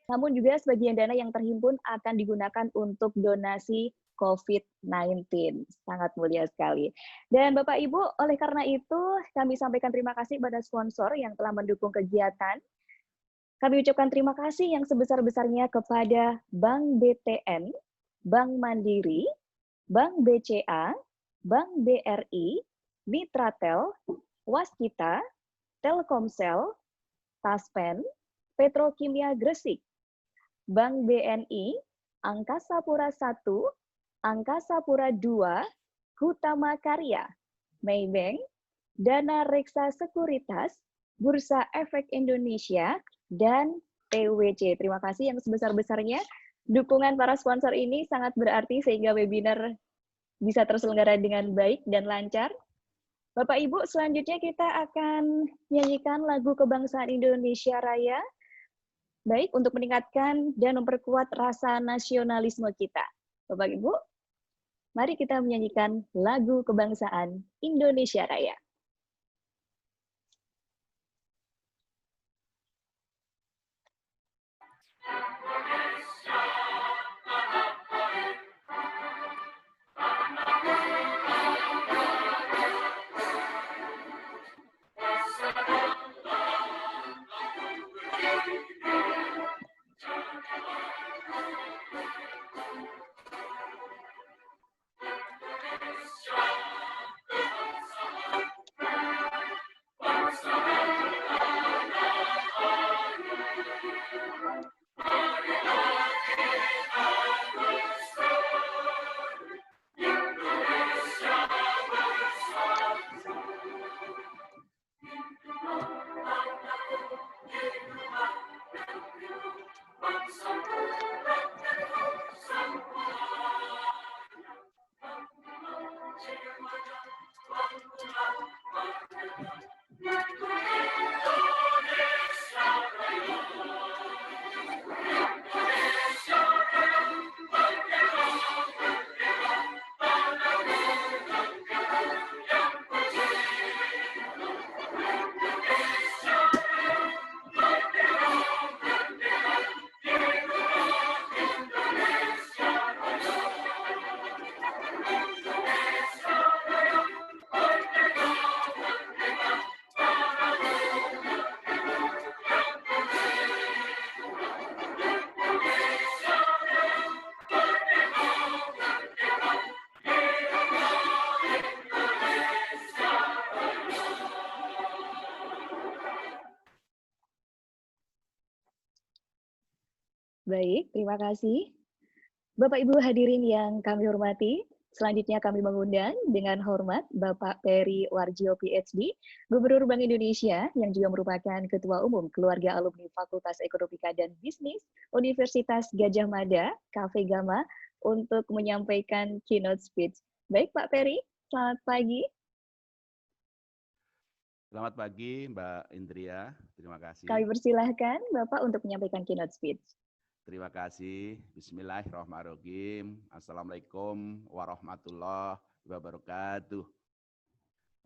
namun juga sebagian dana yang terhimpun akan digunakan untuk donasi COVID-19. Sangat mulia sekali. Dan Bapak Ibu, oleh karena itu kami sampaikan terima kasih pada sponsor yang telah mendukung kegiatan. Kami ucapkan terima kasih yang sebesar-besarnya kepada Bank BTN, Bank Mandiri, Bank BCA, Bank BRI, Mitratel, Waskita, Telkomsel, Taspen, Petrokimia Gresik, Bank BNI, Angkasa Pura I, Angkasa Pura II, Hutama Karya, Maybank, Dana Reksa Sekuritas, Bursa Efek Indonesia, dan TWC. Terima kasih yang sebesar-besarnya. Dukungan para sponsor ini sangat berarti sehingga webinar bisa terselenggara dengan baik dan lancar. Bapak Ibu, selanjutnya kita akan menyanyikan lagu kebangsaan Indonesia Raya. Baik, untuk meningkatkan dan memperkuat rasa nasionalisme kita. Bapak Ibu, mari kita menyanyikan lagu kebangsaan Indonesia Raya. Baik, terima kasih. Bapak Ibu hadirin yang kami hormati, selanjutnya kami mengundang dengan hormat Bapak Peri Warjio PhD, Gubernur Bank Indonesia yang juga merupakan Ketua Umum Keluarga Alumni Fakultas Ekonomika dan Bisnis Universitas Gadjah Mada, KV Gama, untuk menyampaikan keynote speech. Baik Pak Peri, selamat pagi. Selamat pagi Mbak Indria, terima kasih. Kami persilahkan Bapak untuk menyampaikan keynote speech. Terima kasih. Bismillahirrahmanirrahim. Assalamualaikum warahmatullahi wabarakatuh.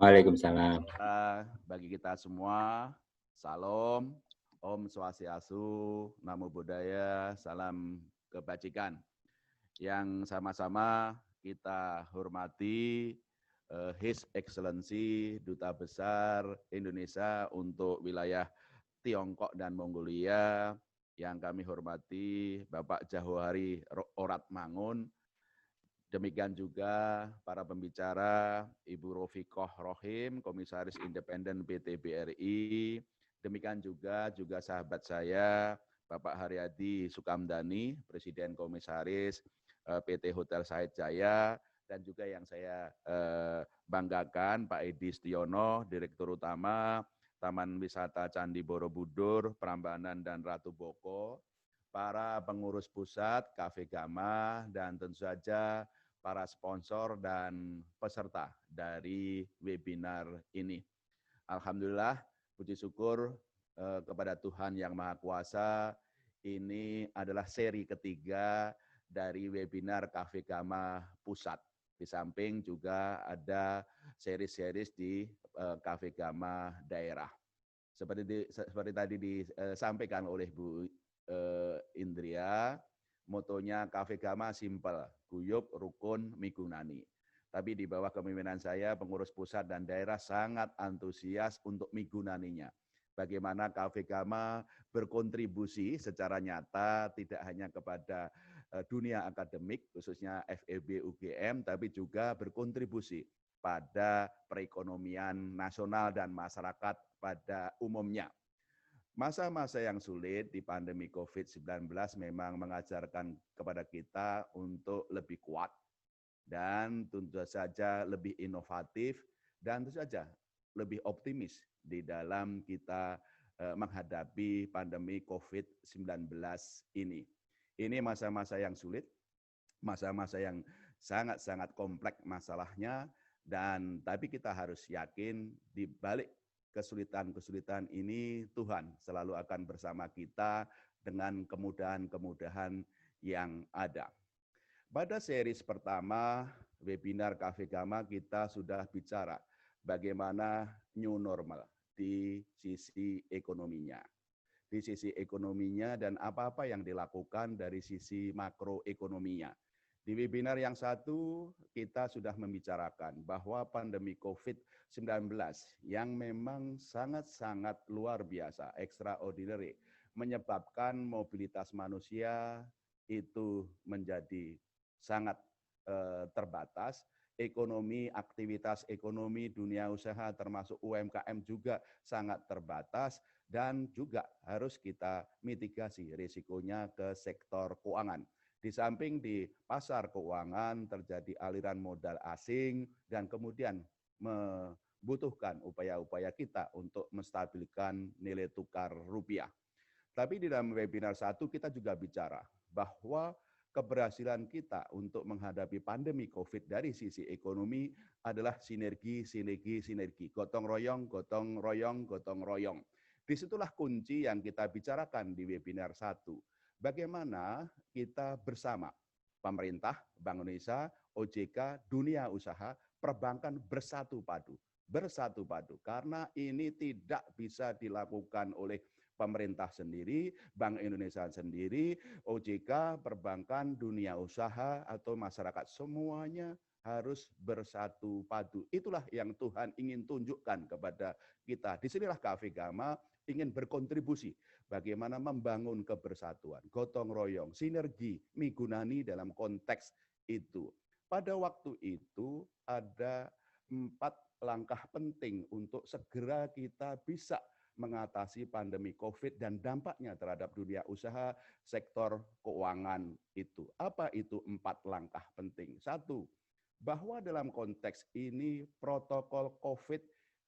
Waalaikumsalam. Bagi kita semua, salam, Om Swastiastu, Namo Buddhaya, salam kebajikan. Yang sama-sama kita hormati His Excellency Duta Besar Indonesia untuk wilayah Tiongkok dan Mongolia, yang kami hormati Bapak Jahohari Oratmangun. Demikian juga para pembicara Ibu Rofiqoh Rohim, Komisaris Independen PT BRI. Demikian juga sahabat saya Bapak Haryadi Sukamdani, Presiden Komisaris PT Hotel Said Jaya, dan juga yang saya banggakan Pak Edi Stiono, Direktur Utama Taman Wisata Candi Borobudur, Prambanan dan Ratu Boko, para pengurus pusat, KV Gama, dan tentu saja para sponsor dan peserta dari webinar ini. Alhamdulillah, puji syukur kepada Tuhan Yang Maha Kuasa, ini adalah seri ketiga dari webinar KV Gama Pusat. Di samping juga ada seri-seri di KV Gama daerah. Seperti tadi disampaikan oleh Bu Indria, motonya Cafe Gama simpel, guyup, rukun, migunani. Tapi di bawah kepemimpinan saya, pengurus pusat dan daerah sangat antusias untuk migunaninya. Bagaimana Cafe Gama berkontribusi secara nyata tidak hanya kepada dunia akademik, khususnya FEB UGM, tapi juga berkontribusi pada perekonomian nasional dan masyarakat pada umumnya. Masa-masa yang sulit di pandemi COVID-19 memang mengajarkan kepada kita untuk lebih kuat dan tentu saja lebih inovatif dan tentu saja lebih optimis di dalam kita menghadapi pandemi COVID-19 ini. Ini masa-masa yang sulit, masa-masa yang sangat-sangat kompleks masalahnya, dan tapi kita harus yakin di balik kesulitan-kesulitan ini Tuhan selalu akan bersama kita dengan kemudahan-kemudahan yang ada. Pada series pertama webinar Cafe Gama kita sudah bicara bagaimana new normal di sisi ekonominya. Di sisi ekonominya dan apa-apa yang dilakukan dari sisi makroekonominya. Di webinar yang satu, kita sudah membicarakan bahwa pandemi COVID-19 yang memang sangat-sangat luar biasa, extraordinary, menyebabkan mobilitas manusia itu menjadi sangat terbatas, ekonomi, aktivitas ekonomi, dunia usaha termasuk UMKM juga sangat terbatas, dan juga harus kita mitigasi risikonya ke sektor keuangan. Di samping di pasar keuangan terjadi aliran modal asing dan kemudian membutuhkan upaya-upaya kita untuk menstabilkan nilai tukar rupiah. Tapi di dalam webinar satu kita juga bicara bahwa keberhasilan kita untuk menghadapi pandemi COVID dari sisi ekonomi adalah sinergi, gotong royong, gotong royong, gotong royong. Disitulah kunci yang kita bicarakan di webinar satu. Bagaimana kita bersama pemerintah, Bank Indonesia, OJK, dunia usaha, perbankan bersatu padu, karena ini tidak bisa dilakukan oleh pemerintah sendiri, Bank Indonesia sendiri, OJK, perbankan, dunia usaha, atau masyarakat, semuanya harus bersatu padu. Itulah yang Tuhan ingin tunjukkan kepada kita. Disinilah Cafe Gama ingin berkontribusi bagaimana membangun kebersatuan, gotong royong, sinergi, migunani dalam konteks itu. Pada waktu itu ada 4 langkah penting untuk segera kita bisa mengatasi pandemi COVID dan dampaknya terhadap dunia usaha, sektor keuangan itu. Apa itu 4 langkah penting? 1, bahwa dalam konteks ini protokol COVID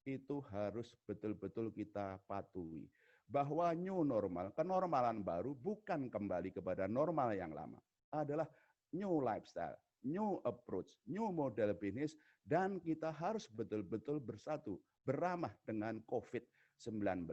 itu harus betul-betul kita patuhi. Bahwa new normal, kenormalan baru bukan kembali kepada normal yang lama. Adalah new lifestyle, new approach, new model bisnis, dan kita harus betul-betul bersatu, beramah dengan COVID-19.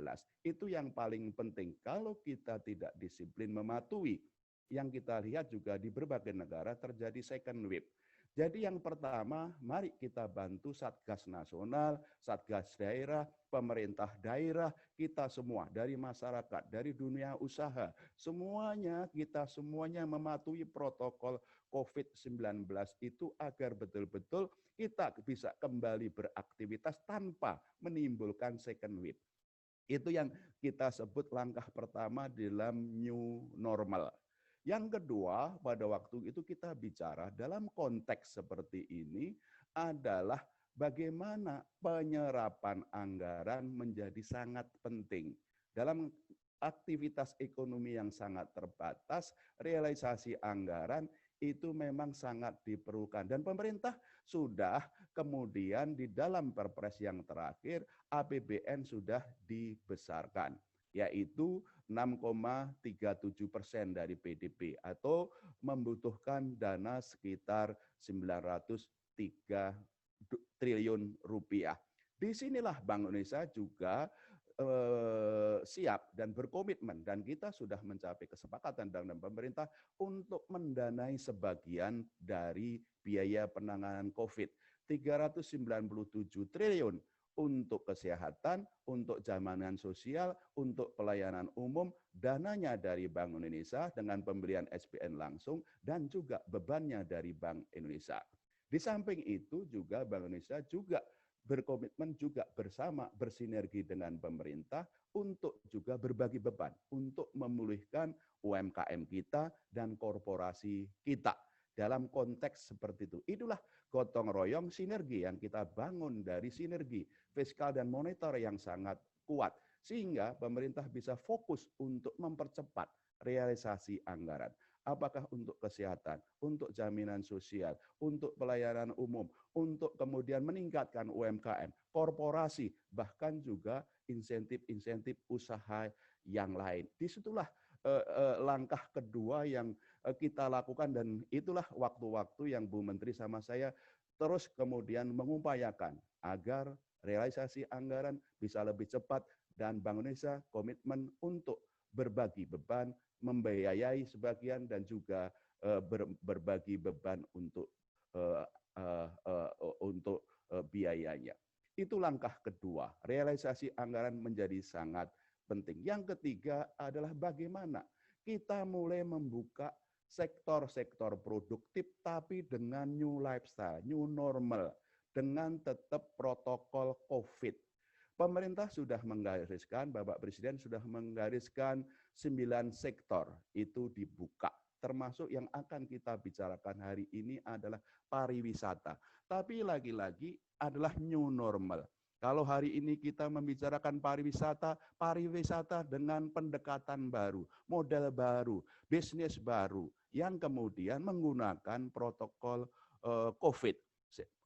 Itu yang paling penting. Kalau kita tidak disiplin mematuhi, yang kita lihat juga di berbagai negara terjadi second wave. Jadi yang pertama, mari kita bantu Satgas Nasional, Satgas Daerah, pemerintah daerah, kita semua dari masyarakat, dari dunia usaha, kita semuanya mematuhi protokol COVID-19 itu agar betul-betul kita bisa kembali beraktivitas tanpa menimbulkan second wave. Itu yang kita sebut langkah pertama dalam new normal. Yang kedua, pada waktu itu kita bicara dalam konteks seperti ini adalah bagaimana penyerapan anggaran menjadi sangat penting. Dalam aktivitas ekonomi yang sangat terbatas, realisasi anggaran itu memang sangat diperlukan. Dan pemerintah sudah kemudian di dalam Perpres yang terakhir, APBN sudah dibesarkan, yaitu 6,37% dari PDB atau membutuhkan dana sekitar 903 triliun rupiah. Disinilah Bank Indonesia juga siap dan berkomitmen, dan kita sudah mencapai kesepakatan dengan pemerintah untuk mendanai sebagian dari biaya penanganan COVID, 397 triliun untuk kesehatan, untuk jaminan sosial, untuk pelayanan umum, dananya dari Bank Indonesia dengan pemberian SPN langsung, dan juga bebannya dari Bank Indonesia. Di samping itu juga Bank Indonesia juga berkomitmen juga bersama bersinergi dengan pemerintah untuk juga berbagi beban, untuk memulihkan UMKM kita dan korporasi kita. Dalam konteks seperti itu, itulah gotong royong sinergi yang kita bangun dari sinergi fiskal dan moneter yang sangat kuat, sehingga pemerintah bisa fokus untuk mempercepat realisasi anggaran. Apakah untuk kesehatan, untuk jaminan sosial, untuk pelayanan umum, untuk kemudian meningkatkan UMKM, korporasi, bahkan juga insentif-insentif usaha yang lain. Disitulah langkah kedua yang kita lakukan, dan itulah waktu-waktu yang Bu Menteri sama saya terus kemudian mengupayakan agar realisasi anggaran bisa lebih cepat, dan Bank Indonesia komitmen untuk berbagi beban, membiayai sebagian, dan juga berbagi beban untuk biayanya. Itu langkah kedua, realisasi anggaran menjadi sangat penting. Yang ketiga adalah bagaimana kita mulai membuka sektor-sektor produktif tapi dengan new lifestyle, new normal, dengan tetap protokol COVID. Pemerintah sudah menggariskan, Bapak Presiden sudah menggariskan 9 sektor itu dibuka. Termasuk yang akan kita bicarakan hari ini adalah pariwisata. Tapi lagi-lagi adalah new normal. Kalau hari ini kita membicarakan pariwisata dengan pendekatan baru, model baru, bisnis baru, yang kemudian menggunakan protokol COVID.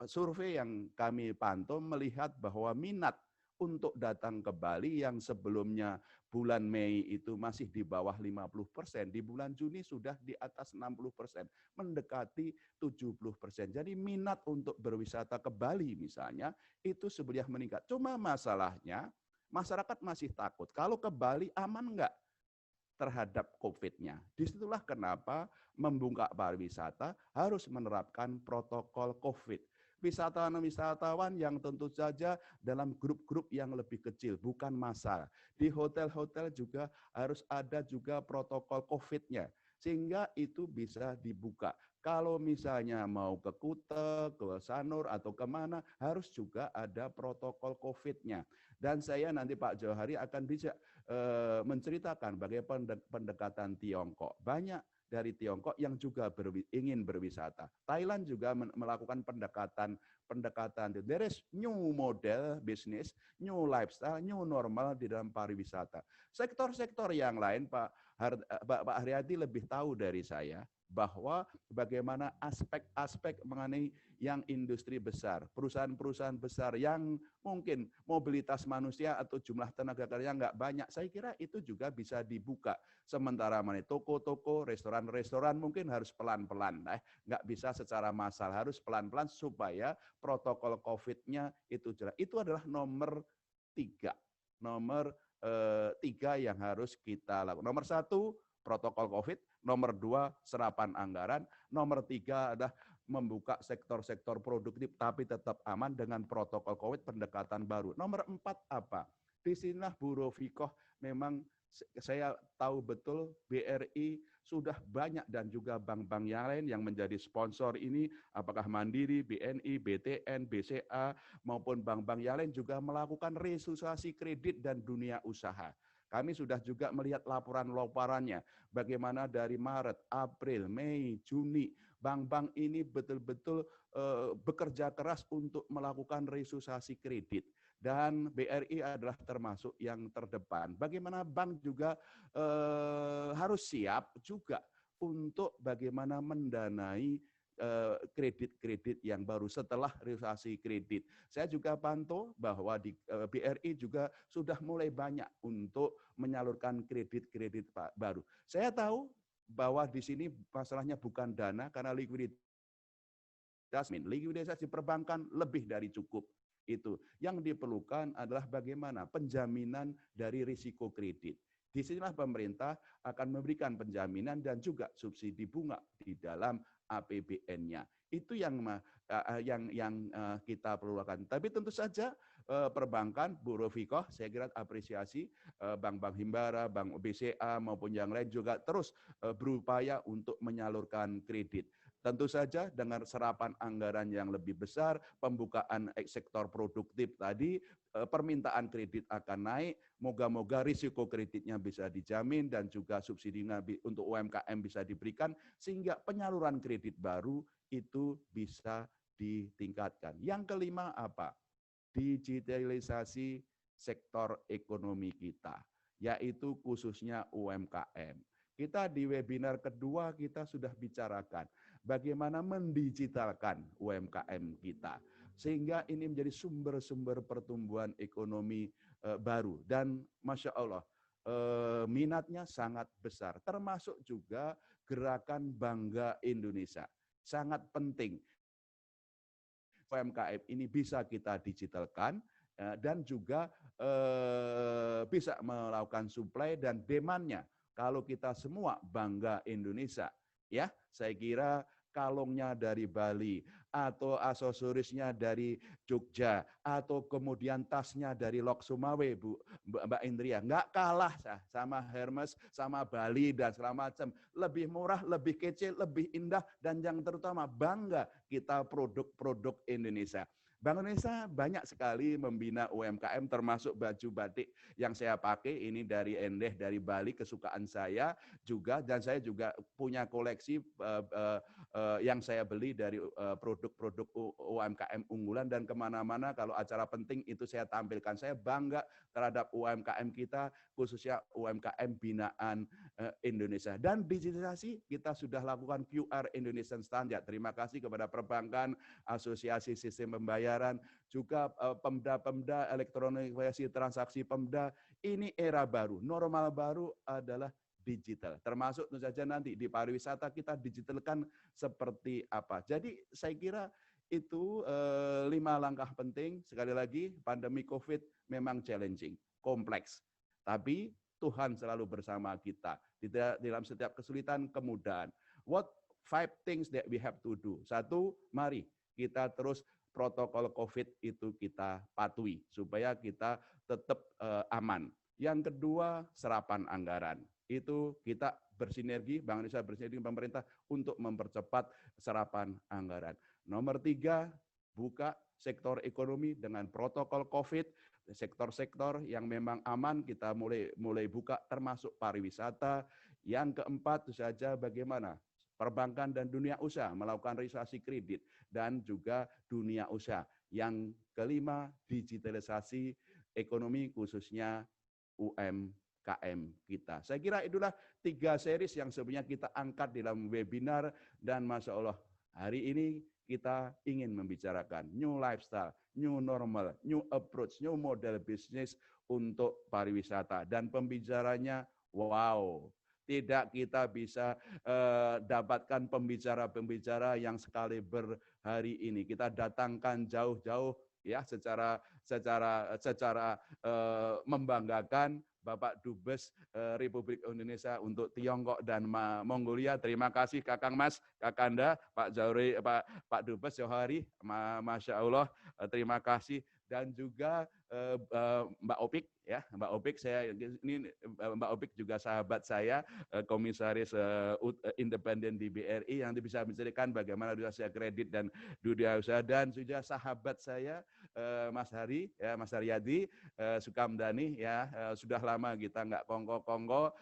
Survei yang kami pantau melihat bahwa minat untuk datang ke Bali yang sebelumnya bulan Mei itu masih di bawah 50%, di bulan Juni sudah di atas 60%, mendekati 70%. Jadi minat untuk berwisata ke Bali misalnya, itu sebenarnya meningkat. Cuma masalahnya, masyarakat masih takut. Kalau ke Bali aman enggak terhadap COVID-nya? Disitulah kenapa membuka pariwisata harus menerapkan protokol COVID. Wisatawan-wisatawan yang tentu saja dalam grup-grup yang lebih kecil, bukan massal. Di hotel-hotel juga harus ada juga protokol COVID-nya, sehingga itu bisa dibuka. Kalau misalnya mau ke Kuta, ke Sanur, atau kemana, harus juga ada protokol COVID-nya. Dan saya nanti Pak Johari akan bisa menceritakan bagaimana pendekatan Tiongkok. Banyak dari Tiongkok yang juga ingin berwisata. Thailand juga melakukan pendekatan. There is new model bisnis, new lifestyle, new normal di dalam pariwisata. Sektor-sektor yang lain Pak Haryadi lebih tahu dari saya bahwa bagaimana aspek-aspek mengenai yang industri besar, perusahaan-perusahaan besar yang mungkin mobilitas manusia atau jumlah tenaga kerja nggak banyak, saya kira itu juga bisa dibuka. Sementara toko-toko, restoran-restoran mungkin harus pelan-pelan, nggak bisa secara massal, harus pelan-pelan supaya protokol COVID-nya itu jelas. Itu adalah nomor 3. Nomor 3 yang harus kita lakukan. Nomor 1, protokol COVID. Nomor 2, serapan anggaran. Nomor 3 adalah membuka sektor-sektor produktif tapi tetap aman dengan protokol COVID, pendekatan baru. Nomor 4 apa? Disinilah Bu Rofikoh, memang saya tahu betul BRI sudah banyak, dan juga bank-bank yang lain yang menjadi sponsor ini, apakah Mandiri, BNI, BTN, BCA, maupun bank-bank yang lain juga melakukan restrukturisasi kredit dan dunia usaha. Kami sudah juga melihat laporan-laporannya, bagaimana dari Maret, April, Mei, Juni, bank-bank ini betul-betul bekerja keras untuk melakukan restrukturisasi kredit. Dan BRI adalah termasuk yang terdepan. Bagaimana bank juga harus siap juga untuk bagaimana mendanai kredit-kredit yang baru setelah restrukturisasi kredit. Saya juga pantau bahwa di BRI juga sudah mulai banyak untuk menyalurkan kredit-kredit baru. Saya tahu bahwa di sini masalahnya bukan dana, karena likuiditas di perbankan lebih dari cukup. Itu yang diperlukan adalah bagaimana penjaminan dari risiko kredit. Disinilah pemerintah akan memberikan penjaminan dan juga subsidi bunga di dalam APBN-nya. Itu yang kita perlukan. Tapi tentu saja perbankan, Bu Rofikoh, saya kira apresiasi bank-bank Himbara, bank BCA maupun yang lain juga terus berupaya untuk menyalurkan kredit. Tentu saja dengan serapan anggaran yang lebih besar, pembukaan sektor produktif tadi, permintaan kredit akan naik, moga-moga risiko kreditnya bisa dijamin dan juga subsidinya untuk UMKM bisa diberikan, sehingga penyaluran kredit baru itu bisa ditingkatkan. Yang kelima apa? Digitalisasi sektor ekonomi kita, yaitu khususnya UMKM. Kita di webinar kedua kita sudah bicarakan bagaimana mendigitalkan UMKM kita, sehingga ini menjadi sumber-sumber pertumbuhan ekonomi baru. Dan Masya Allah, minatnya sangat besar, termasuk juga gerakan Bangga Indonesia. Sangat penting UMKM ini bisa kita digitalkan dan juga bisa melakukan supply dan demand-nya. Kalau kita semua bangga Indonesia, ya, saya kira kalungnya dari Bali atau aksesorisnya dari Jogja atau kemudian tasnya dari Lok Sumawe, Mbak Indria, nggak kalah sama Hermes, sama Bali dan segala macam. Lebih murah, lebih kece, lebih indah, dan yang terutama bangga kita produk-produk Indonesia. Bank Indonesia banyak sekali membina UMKM, termasuk baju batik yang saya pakai ini dari Endeh, dari Bali, kesukaan saya juga, dan saya juga punya koleksi yang saya beli dari produk-produk UMKM unggulan, dan kemana-mana kalau acara penting itu saya tampilkan. Saya bangga terhadap UMKM kita, khususnya UMKM binaan Indonesia. Dan digitalisasi kita sudah lakukan QR Indonesian Standard. Terima kasih kepada perbankan, asosiasi sistem pembayaran, juga Pemda-Pemda, elektronikasi transaksi Pemda. Ini era baru, normal baru adalah digital. Termasuk tentu saja nanti di pariwisata kita digitalkan seperti apa. Jadi saya kira itu 5 langkah penting. Sekali lagi, pandemi COVID memang challenging, kompleks. Tapi Tuhan selalu bersama kita. Di dalam setiap kesulitan, kemudahan. What 5 things that we have to do? 1, mari kita terus protokol COVID itu kita patuhi supaya kita tetap aman. Yang kedua, serapan anggaran. Itu kita bersinergi, Bank Indonesia bersinergi dengan pemerintah untuk mempercepat serapan anggaran. Nomor 3, buka sektor ekonomi dengan protokol COVID, sektor-sektor yang memang aman kita mulai buka, termasuk pariwisata. Yang keempat, itu saja bagaimana perbankan dan dunia usaha melakukan realisasi kredit dan juga dunia usaha. Yang kelima, digitalisasi ekonomi khususnya UMKM kita. Saya kira itulah 3 series yang sebenarnya kita angkat dalam webinar, dan Masya Allah hari ini kita ingin membicarakan new lifestyle, new normal, new approach, new model bisnis untuk pariwisata. Dan pembicaranya, wow, tidak kita bisa dapatkan pembicara-pembicara yang sekaliber hari ini. Kita datangkan jauh-jauh ya secara membanggakan Bapak Dubes Republik Indonesia untuk Tiongkok dan Mongolia. Terima kasih Kakang Mas, Kakanda, Pak Zauri, Pak Dubes Johari, Masya Allah, terima kasih. Dan juga Mbak Opik, ya Mbak Opik, Mbak Opik juga sahabat saya, komisaris independen di BRI yang bisa menceritakan bagaimana dunia kredit dan dunia usaha, dan juga sahabat saya Mas Hari, ya Mas Haryadi Sukamdani, ya sudah lama kita nggak kongko-kongko,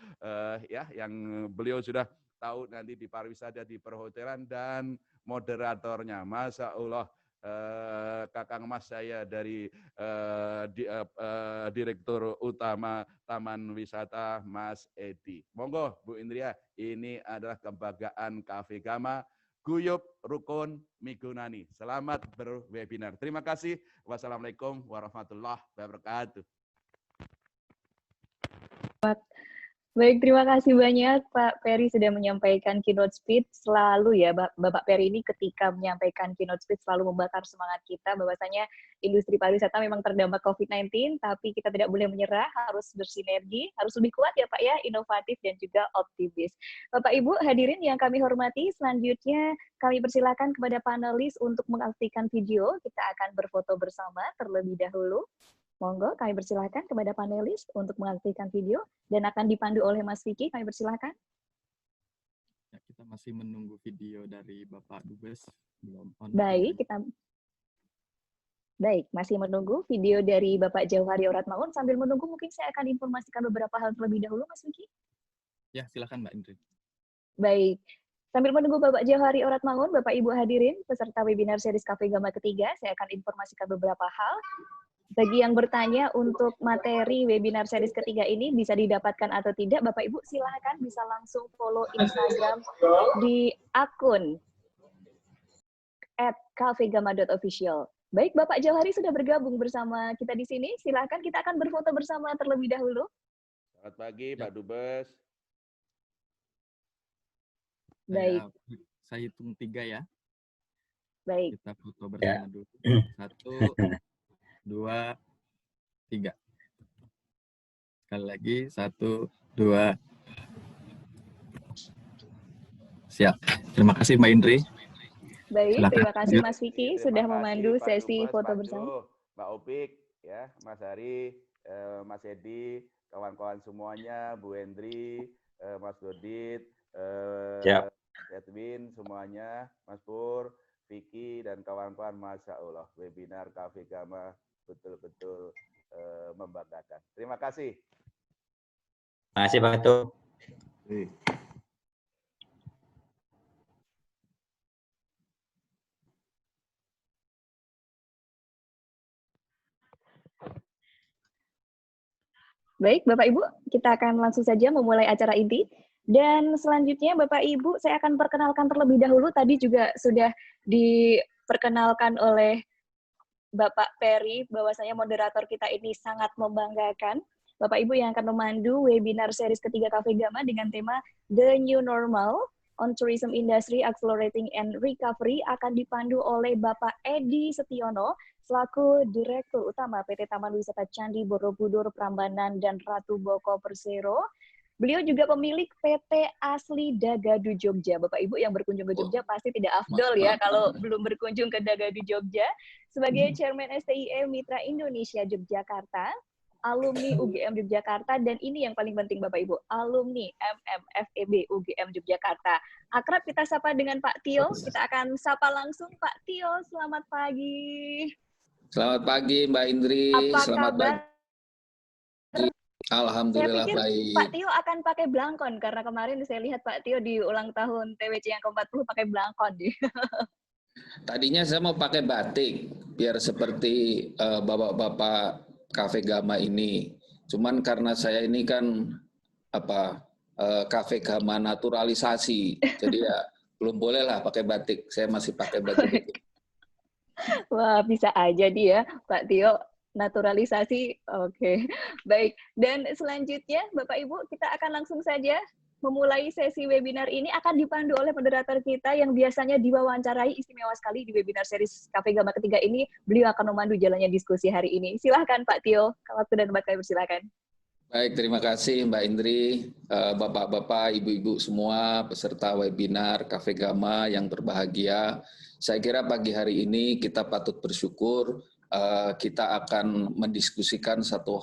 ya yang beliau sudah tahu nanti di pariwisata, di perhotelan, dan moderatornya Masya Allah Kakang Mas saya dari Direktur Utama Taman Wisata Mas Edi. Monggo Bu Indria, ini adalah kebanggaan Cafe Gama, guyup rukun migunani. Selamat berwebinar. Terima kasih. Wassalamualaikum warahmatullahi wabarakatuh. Baik, terima kasih banyak Pak Peri sudah menyampaikan keynote speech. Selalu ya, Bapak Peri ini ketika menyampaikan keynote speech selalu membakar semangat kita bahwasanya industri pariwisata memang terdampak COVID-19, tapi kita tidak boleh menyerah, harus bersinergi, harus lebih kuat ya Pak ya, inovatif dan juga optimis. Bapak Ibu hadirin yang kami hormati, selanjutnya kami persilakan kepada panelis untuk mengaktifkan video. Kita akan berfoto bersama terlebih dahulu. Monggo, kami persilakan kepada panelis untuk mengaktifkan video dan akan dipandu oleh Mas Vicky. Kami persilakan. Ya, kita masih menunggu video dari Bapak Dubes. Belum on. Baik, masih menunggu video dari Bapak Jauhari Oratmangun. Sambil menunggu, mungkin saya akan informasikan beberapa hal terlebih dahulu, Mas Vicky. Ya, silakan Mbak Indri. Baik, sambil menunggu Bapak Jauhari Oratmangun, Bapak Ibu hadirin, peserta webinar series Cafe Gama ketiga, saya akan informasikan beberapa hal. Bagi yang bertanya untuk materi webinar series ketiga ini bisa didapatkan atau tidak, Bapak Ibu silakan bisa langsung follow Instagram di akun @cafegama.official. Baik, Bapak Jauhari sudah bergabung bersama kita di sini. Silakan, kita akan berfoto bersama terlebih dahulu. Selamat pagi, Pak Dubes. Baik. Saya hitung 3 ya. Baik. Kita foto bersama dulu. 1, 2, 3. Sekali lagi, 1, 2. Siap. Terima kasih Mbak Indri. Baik, silakan. Terima kasih Mas Vicky sudah memandu Pak sesi Dubes, foto Pak bersama. Jo, Mbak Opik, ya, Mas Hari, Mas Edi, kawan-kawan semuanya, Bu Hendri, Mas Dodit, Edwin, semuanya, Mas Pur, Vicky, dan kawan-kawan, Masya Allah, webinar Cafe Gama betul-betul membanggakan. Terima kasih. Terima kasih Pak Ketua. Baik, Bapak Ibu, kita akan langsung saja memulai acara inti. Dan selanjutnya, Bapak Ibu, saya akan perkenalkan terlebih dahulu. Tadi juga sudah diperkenalkan oleh Bapak Peri, bahwasanya moderator kita ini sangat membanggakan. Bapak Ibu yang akan memandu webinar series ketiga Cafe Gama dengan tema The New Normal on Tourism Industry Accelerating and Recovery akan dipandu oleh Bapak Edi Setiono, selaku Direktur Utama PT Taman Wisata Candi Borobudur Prambanan dan Ratu Boko Persero. Beliau juga pemilik PT Asli Dagadu Jogja. Bapak Ibu yang berkunjung ke Jogja pasti tidak afdol ya kalau belum berkunjung ke Dagadu Jogja. Sebagai Chairman STIE Mitra Indonesia Yogyakarta, alumni UGM Yogyakarta, dan ini yang paling penting Bapak Ibu, alumni MMFEB UGM Yogyakarta. Akrab kita sapa dengan Pak Tio. Kita akan sapa langsung Pak Tio. Selamat pagi. Selamat pagi Mbak Indri. Apa Selamat kabar? pagi. Alhamdulillah saya pikir baik. Pak Tio akan pakai belangkon, karena kemarin saya lihat Pak Tio di ulang tahun TWC yang ke-40 pakai belangkon. Tadinya saya mau pakai batik, biar seperti bapak-bapak Cafe Gama ini. Cuman karena saya ini kan Cafe Gama naturalisasi, jadi ya belum boleh lah pakai batik. Saya masih pakai baju batik. Wah, bisa aja dia, Pak Tio. Naturalisasi, oke. Baik, dan selanjutnya Bapak Ibu, kita akan langsung saja memulai sesi webinar ini. Akan dipandu oleh moderator kita yang biasanya diwawancarai, istimewa sekali di webinar series Cafe Gama ketiga ini. Beliau akan memandu jalannya diskusi hari ini. Silahkan Pak Tio, waktu dan tempat kami persilakan. Baik, terima kasih Mbak Indri, bapak-bapak, ibu-ibu semua, peserta webinar Cafe Gama yang berbahagia. Saya kira pagi hari ini kita patut bersyukur, kita akan mendiskusikan satu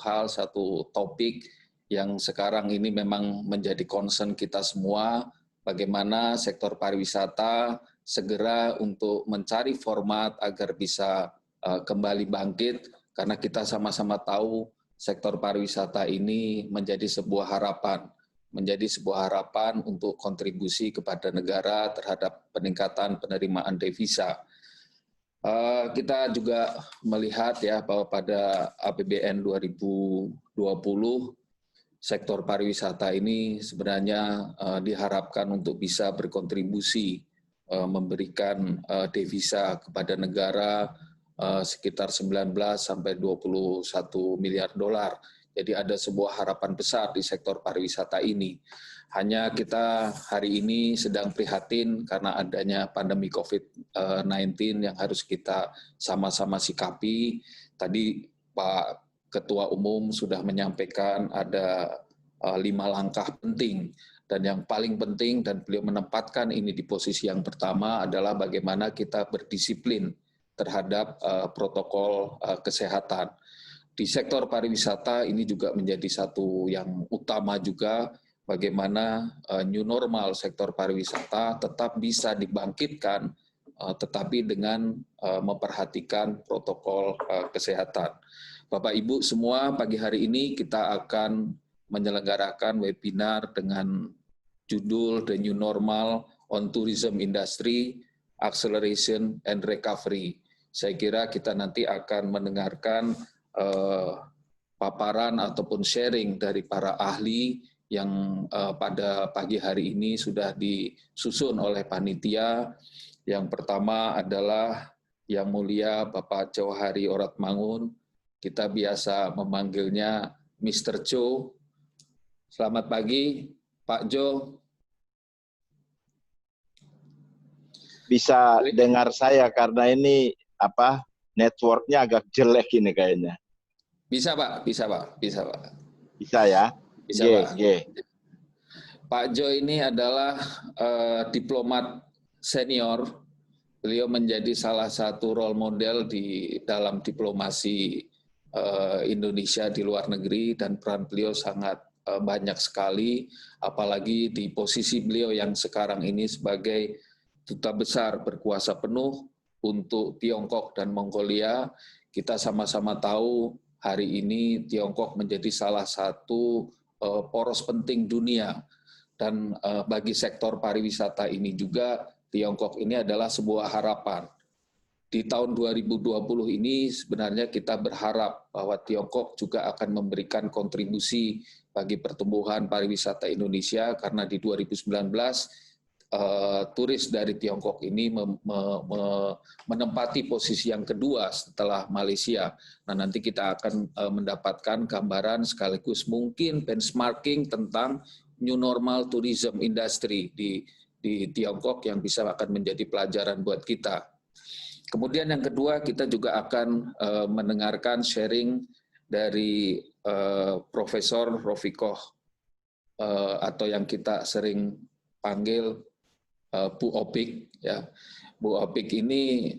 topik yang sekarang ini memang menjadi concern kita semua, bagaimana sektor pariwisata segera untuk mencari format agar bisa kembali bangkit, karena kita sama-sama tahu sektor pariwisata ini menjadi sebuah harapan untuk kontribusi kepada negara terhadap peningkatan penerimaan devisa. Kita juga melihat ya bahwa pada APBN 2020 sektor pariwisata ini sebenarnya diharapkan untuk bisa berkontribusi memberikan devisa kepada negara sekitar 19 sampai 21 miliar dolar. Jadi ada sebuah harapan besar di sektor pariwisata ini. Hanya kita hari ini sedang prihatin karena adanya pandemi COVID-19 yang harus kita sama-sama sikapi. Tadi Pak Ketua Umum sudah menyampaikan ada 5 langkah penting. Dan yang paling penting, dan beliau menempatkan ini di posisi yang pertama, adalah bagaimana kita berdisiplin terhadap protokol kesehatan. Di sektor pariwisata ini juga menjadi satu yang utama juga, bagaimana new normal sektor pariwisata tetap bisa dibangkitkan, tetapi dengan memperhatikan protokol kesehatan. Bapak Ibu semua, pagi hari ini kita akan menyelenggarakan webinar dengan judul The New Normal on Tourism Industry, Acceleration and Recovery. Saya kira kita nanti akan mendengarkan paparan ataupun sharing dari para ahli yang pada pagi hari ini sudah disusun oleh panitia. Yang pertama adalah Yang Mulia Bapak Jauhari Oratmangun, kita biasa memanggilnya Mr. Jo. Selamat pagi, Pak Jo. Bisa dengar saya karena ini networknya agak jelek ini kayaknya. Bisa Pak, bisa Pak, bisa Pak. Bisa ya? Bisa Pak. Pak Jo ini adalah diplomat senior. Beliau menjadi salah satu role model di dalam diplomasi Indonesia di luar negeri, dan peran beliau sangat banyak sekali, apalagi di posisi beliau yang sekarang ini sebagai Duta Besar berkuasa penuh untuk Tiongkok dan Mongolia. Kita sama-sama tahu hari ini Tiongkok menjadi salah satu poros penting dunia, dan bagi sektor pariwisata ini juga Tiongkok ini adalah sebuah harapan. Di tahun 2020 ini sebenarnya kita berharap bahwa Tiongkok juga akan memberikan kontribusi bagi pertumbuhan pariwisata Indonesia, karena di 2019 turis dari Tiongkok ini menempati posisi yang kedua setelah Malaysia. Nah, nanti kita akan mendapatkan gambaran sekaligus mungkin benchmarking tentang new normal tourism industry di Tiongkok yang bisa akan menjadi pelajaran buat kita. Kemudian yang kedua, kita juga akan mendengarkan sharing dari Profesor Rofikoh atau yang kita sering panggil Bu Opik. Ya. Bu Opik ini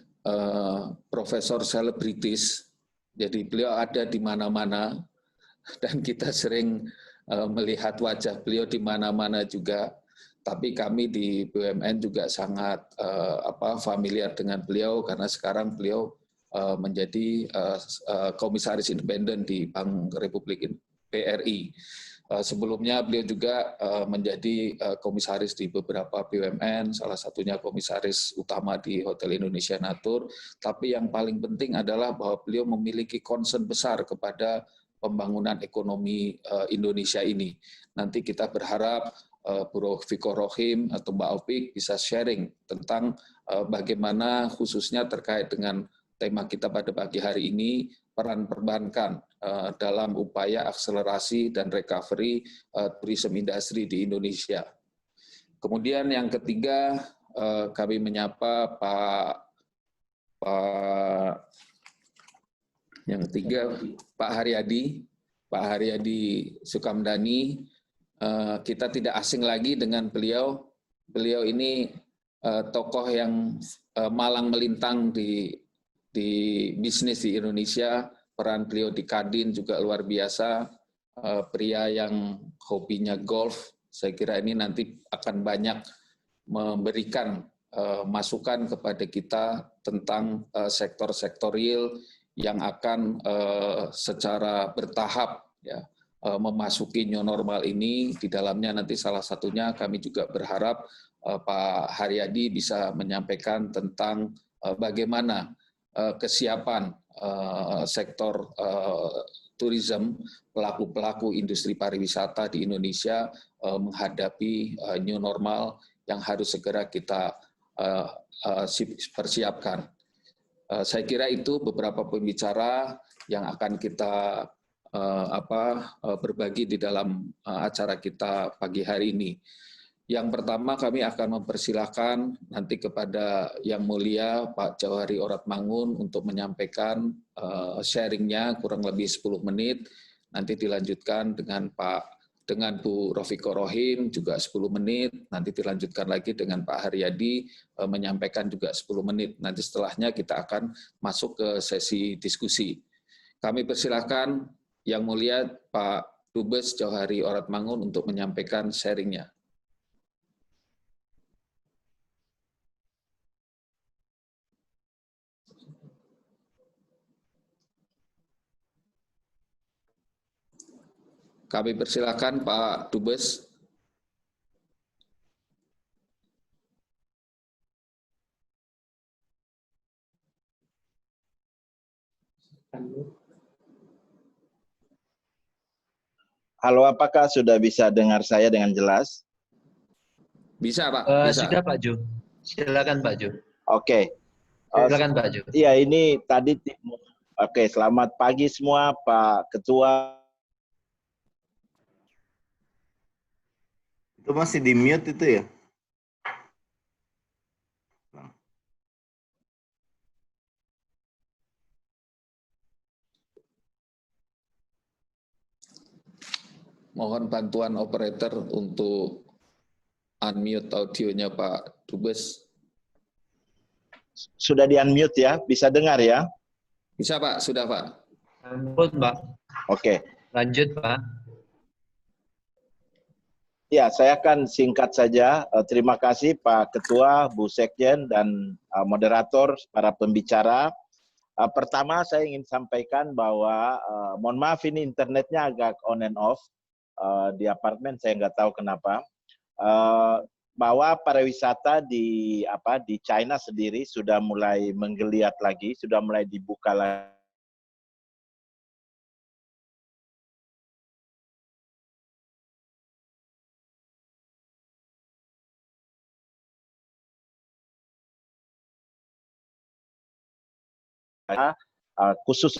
profesor selebritis, jadi beliau ada di mana-mana dan kita sering melihat wajah beliau di mana-mana juga. Tapi kami di BUMN juga sangat familiar dengan beliau karena sekarang beliau menjadi komisaris independen di Bank Republik BRI. Sebelumnya beliau juga menjadi komisaris di beberapa BUMN, salah satunya komisaris utama di Hotel Indonesia Natur. Tapi yang paling penting adalah bahwa beliau memiliki concern besar kepada pembangunan ekonomi Indonesia ini. Nanti kita berharap Bu Rofikoh Rohim atau Mbak Opik bisa sharing tentang bagaimana khususnya terkait dengan tema kita pada pagi hari ini, peran perbankan dalam upaya akselerasi dan recovery tourism industry di Indonesia. Kemudian yang ketiga, kami menyapa Pak Haryadi Sukamdhani. Kita tidak asing lagi dengan beliau. Beliau ini tokoh yang malang melintang di bisnis di Indonesia. Peran beliau di Kadin juga luar biasa. Pria yang hobinya golf, saya kira ini nanti akan banyak memberikan masukan kepada kita tentang sektor-sektor real yang akan secara bertahap ya memasuki new normal ini. Di dalamnya nanti salah satunya kami juga berharap Pak Haryadi bisa menyampaikan tentang bagaimana kesiapan sektor tourism, pelaku-pelaku industri pariwisata di Indonesia menghadapi new normal yang harus segera kita persiapkan. Saya kira itu beberapa pembicara yang akan kita berbagi di dalam acara kita pagi hari ini. Yang pertama kami akan mempersilahkan nanti kepada Yang Mulia Pak Jauhari Oratmangun untuk menyampaikan sharingnya kurang lebih 10 menit. Nanti dilanjutkan dengan Bu Rofiko Rohim juga 10 menit. Nanti dilanjutkan lagi dengan Pak Haryadi menyampaikan juga 10 menit. Nanti setelahnya kita akan masuk ke sesi diskusi. Kami persilahkan Yang Mulia Pak Dubes Jauhari Oratmangun untuk menyampaikan sharingnya. Kami persilakan Pak Dubes. Halo, apakah sudah bisa dengar saya dengan jelas? Bisa Pak, bisa. Sudah Pak Jo. Silakan Pak Jo. Oke. Silakan Pak Jo. Iya, ini tadi. Oke, selamat pagi semua Pak Ketua. Itu masih di mute itu ya? Mohon bantuan operator untuk unmute audionya Pak Dubes. Sudah di-unmute ya? Bisa dengar ya? Bisa Pak, sudah Pak. Ampun Pak. Oke. Lanjut Pak. Ya, saya akan singkat saja. Terima kasih Pak Ketua, Bu Sekjen, dan moderator, para pembicara. Pertama, saya ingin sampaikan bahwa, mohon maaf ini internetnya agak on and off. Di apartemen saya nggak tahu kenapa. Bahwa pariwisata di China sendiri sudah mulai menggeliat lagi, sudah mulai dibuka lagi. Khusus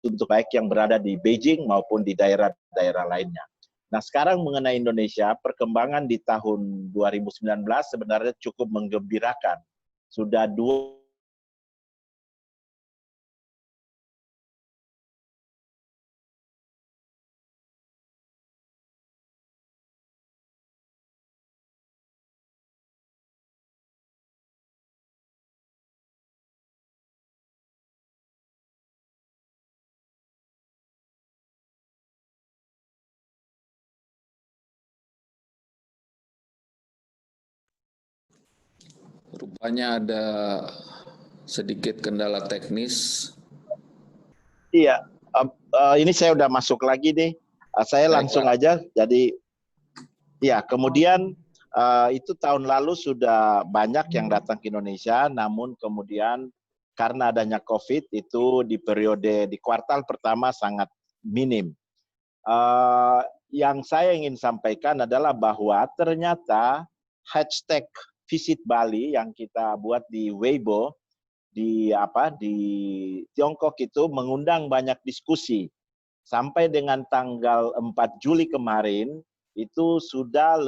untuk baik yang berada di Beijing maupun di daerah-daerah lainnya. Nah, sekarang mengenai Indonesia, perkembangan di tahun 2019 sebenarnya cukup menggembirakan. Sudah Rupanya ada sedikit kendala teknis. Iya, ini saya udah masuk lagi nih. Saya langsung aja. Jadi, ya kemudian itu tahun lalu sudah banyak yang datang ke Indonesia, namun kemudian karena adanya COVID itu di kuartal pertama sangat minim. Yang saya ingin sampaikan adalah bahwa ternyata hashtag Visit Bali yang kita buat di Weibo di Tiongkok itu mengundang banyak diskusi. Sampai dengan tanggal 4 Juli kemarin itu sudah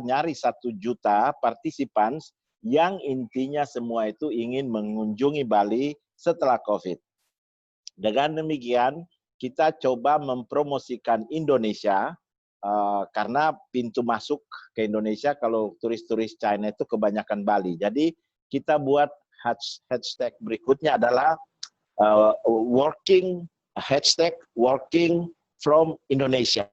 nyari 1 juta partisipan yang intinya semua itu ingin mengunjungi Bali setelah COVID. Dengan demikian kita coba mempromosikan Indonesia karena pintu masuk ke Indonesia kalau turis-turis China itu kebanyakan Bali. Jadi kita buat hashtag berikutnya adalah hashtag working from Indonesia.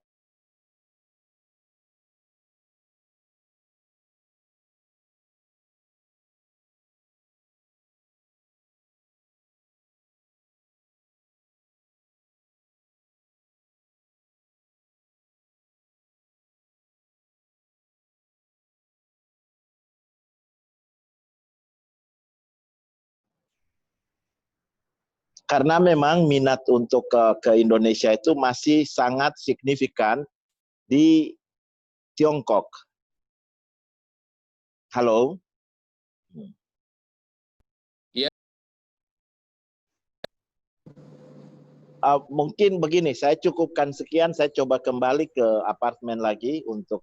Karena memang minat untuk ke Indonesia itu masih sangat signifikan di Tiongkok. Halo? Iya. Mungkin begini, saya cukupkan sekian, saya coba kembali ke apartemen lagi untuk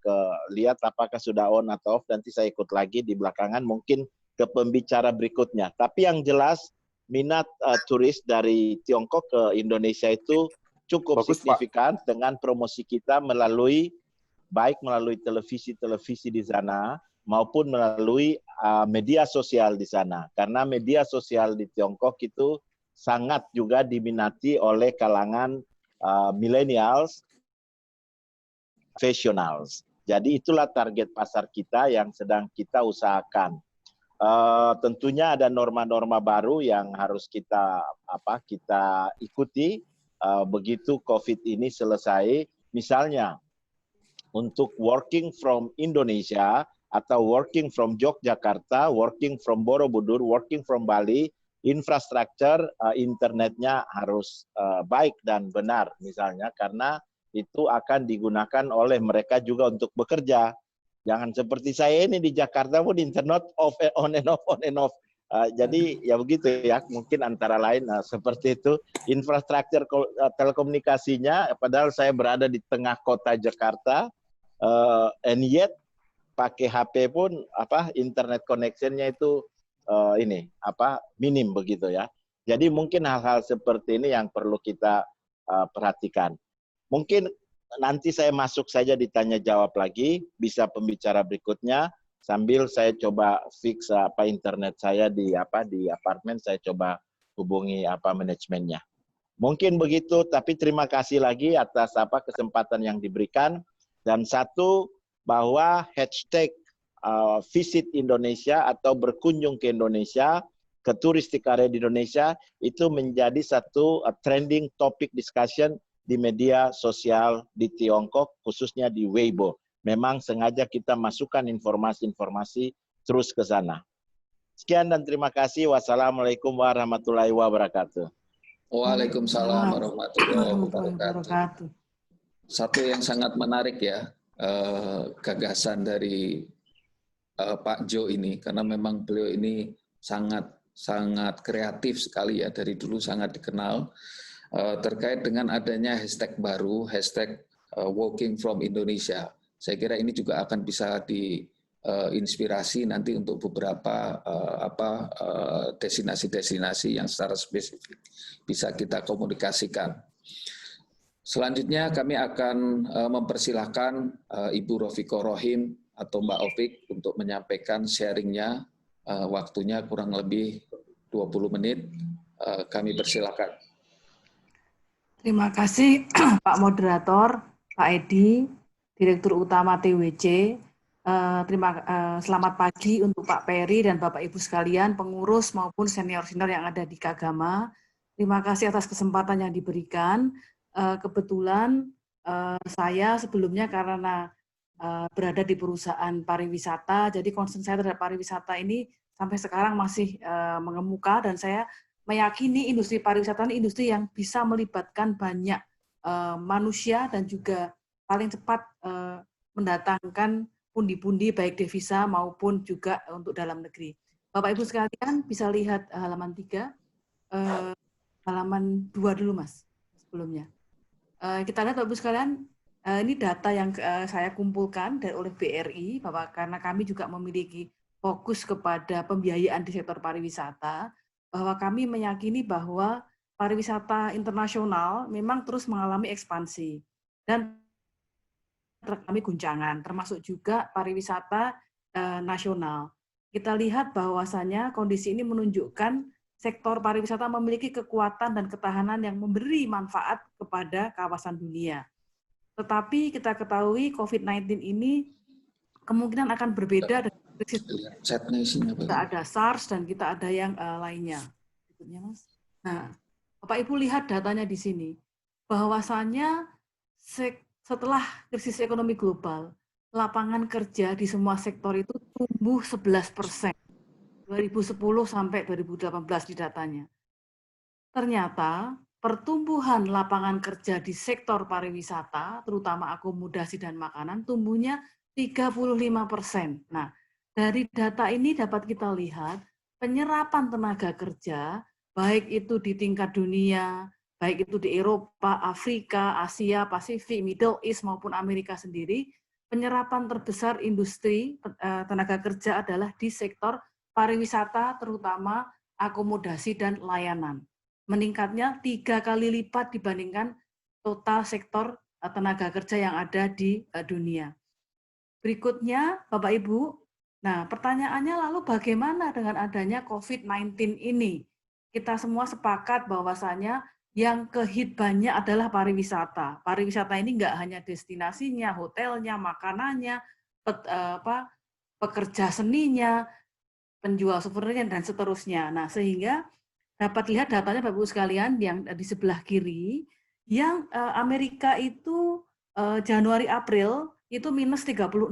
lihat apakah sudah on atau off, nanti saya ikut lagi di belakangan, mungkin ke pembicara berikutnya. Tapi yang jelas, minat turis dari Tiongkok ke Indonesia itu cukup signifikan dengan promosi kita baik melalui televisi-televisi di sana, maupun melalui media sosial di sana. Karena media sosial di Tiongkok itu sangat juga diminati oleh kalangan millennials, professionals. Jadi itulah target pasar kita yang sedang kita usahakan. Tentunya ada norma-norma baru yang harus kita ikuti begitu COVID ini selesai. Misalnya untuk working from Indonesia atau working from Yogyakarta, working from Borobudur, working from Bali, infrastruktur internetnya harus baik dan benar misalnya, karena itu akan digunakan oleh mereka juga untuk bekerja. Jangan seperti saya ini di Jakarta pun internet on and off. Jadi ya begitu ya, mungkin antara lain seperti itu. Infrastruktur telekomunikasinya, padahal saya berada di tengah kota Jakarta, and yet pakai HP pun internet connectionnya itu minim begitu ya. Jadi mungkin hal-hal seperti ini yang perlu kita perhatikan. Mungkin nanti saya masuk saja ditanya jawab lagi, bisa pembicara berikutnya sambil saya coba fix internet saya di apartemen, saya coba hubungi manajemennya. Mungkin begitu, tapi terima kasih lagi atas kesempatan yang diberikan. Dan satu, bahwa hashtag visit Indonesia atau berkunjung ke Indonesia, ke turistik area di Indonesia, itu menjadi satu trending topic discussion di media sosial di Tiongkok, khususnya di Weibo. Memang sengaja kita masukkan informasi-informasi terus ke sana. Sekian dan terima kasih. Wassalamualaikum warahmatullahi wabarakatuh. Waalaikumsalam warahmatullahi wabarakatuh. Satu yang sangat menarik ya, gagasan dari Pak Jo ini, karena memang beliau ini sangat kreatif sekali ya, dari dulu sangat dikenal terkait dengan adanya hashtag baru, hashtag Walking from Indonesia. Saya kira ini juga akan bisa diinspirasi nanti untuk beberapa destinasi-destinasi yang secara spesifik bisa kita komunikasikan. Selanjutnya kami akan mempersilahkan Ibu Rofiko Rohim atau Mbak Opik untuk menyampaikan sharingnya. Waktunya kurang lebih 20 menit. Kami persilakan. Terima kasih Pak Moderator, Pak Edi, Direktur Utama TWC. Selamat pagi untuk Pak Peri dan Bapak Ibu sekalian, pengurus maupun senior-senior yang ada di Kagama. Terima kasih atas kesempatan yang diberikan. Kebetulan saya sebelumnya karena berada di perusahaan pariwisata, jadi concern saya terhadap pariwisata ini sampai sekarang masih mengemuka, dan saya meyakini industri pariwisata ini industri yang bisa melibatkan banyak manusia dan juga paling cepat mendatangkan pundi-pundi baik devisa maupun juga untuk dalam negeri. Bapak Ibu sekalian bisa lihat halaman 3, halaman 2 dulu Mas sebelumnya. Kita lihat Bapak Ibu sekalian, ini data yang saya kumpulkan oleh BRI, bahwa karena kami juga memiliki fokus kepada pembiayaan di sektor pariwisata, bahwa kami meyakini bahwa pariwisata internasional memang terus mengalami ekspansi dan kami guncangan, termasuk juga pariwisata nasional. Kita lihat bahwasannya kondisi ini menunjukkan sektor pariwisata memiliki kekuatan dan ketahanan yang memberi manfaat kepada kawasan dunia. Tetapi kita ketahui COVID-19 ini kemungkinan akan berbeda dengan krisis. Kita ada SARS dan kita ada yang lainnya. Mas. Nah, Bapak Ibu lihat datanya di sini, bahwasannya setelah krisis ekonomi global, lapangan kerja di semua sektor itu tumbuh 11%. 2010 sampai 2018 di datanya. Ternyata pertumbuhan lapangan kerja di sektor pariwisata, terutama akomodasi dan makanan, tumbuhnya 35%. Nah, dari data ini dapat kita lihat penyerapan tenaga kerja, baik itu di tingkat dunia, baik itu di Eropa, Afrika, Asia, Pasifik, Middle East maupun Amerika sendiri, penyerapan terbesar industri tenaga kerja adalah di sektor pariwisata, terutama akomodasi dan layanan. Meningkatnya 3 kali lipat dibandingkan total sektor tenaga kerja yang ada di dunia. Berikutnya, Bapak Ibu, nah pertanyaannya lalu bagaimana dengan adanya COVID-19 ini? Kita semua sepakat bahwasanya yang ke-hit banyak adalah pariwisata. Pariwisata ini nggak hanya destinasinya, hotelnya, makanannya, pekerja seninya, penjual souvenirnya, dan seterusnya. Nah, sehingga dapat lihat datanya Bapak Ibu sekalian yang di sebelah kiri, yang Amerika itu Januari-April itu minus 36%,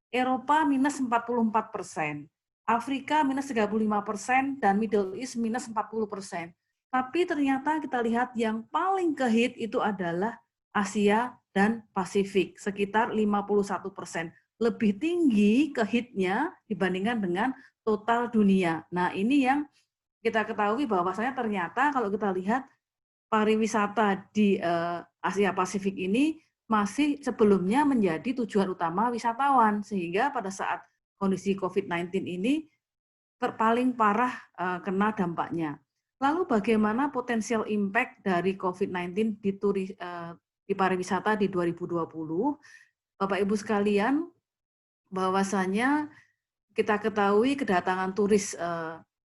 Eropa minus 44%, Afrika minus 35%, dan Middle East minus 40%. Tapi ternyata kita lihat yang paling ke-hit itu adalah Asia dan Pasifik, sekitar 51%. Lebih tinggi ke-hitnya dibandingkan dengan total dunia. Nah, ini yang kita ketahui bahwasanya ternyata kalau kita lihat pariwisata di Asia Pasifik ini masih sebelumnya menjadi tujuan utama wisatawan, sehingga pada saat kondisi COVID-19 ini paling parah kena dampaknya. Lalu bagaimana potensial impact dari COVID-19 di pariwisata di 2020? Bapak Ibu sekalian, bahwasanya kita ketahui kedatangan turis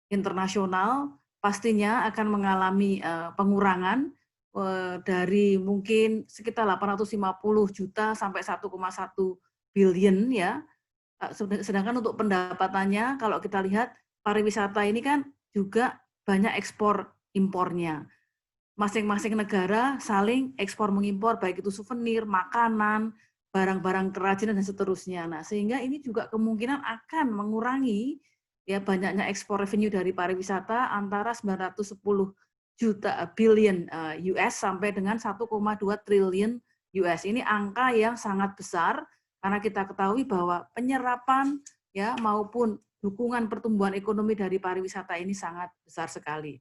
internasional pastinya akan mengalami pengurangan dari mungkin sekitar 850 juta sampai 1,1 billion ya. Sedangkan untuk pendapatannya kalau kita lihat pariwisata ini kan juga banyak ekspor impornya. Masing-masing negara saling ekspor mengimpor baik itu souvenir, makanan, barang-barang kerajinan dan seterusnya. Nah, sehingga ini juga kemungkinan akan mengurangi ya banyaknya ekspor revenue dari pariwisata antara 910 juta billion US sampai dengan 1,2 triliun US. Ini angka yang sangat besar karena kita ketahui bahwa penyerapan ya maupun dukungan pertumbuhan ekonomi dari pariwisata ini sangat besar sekali.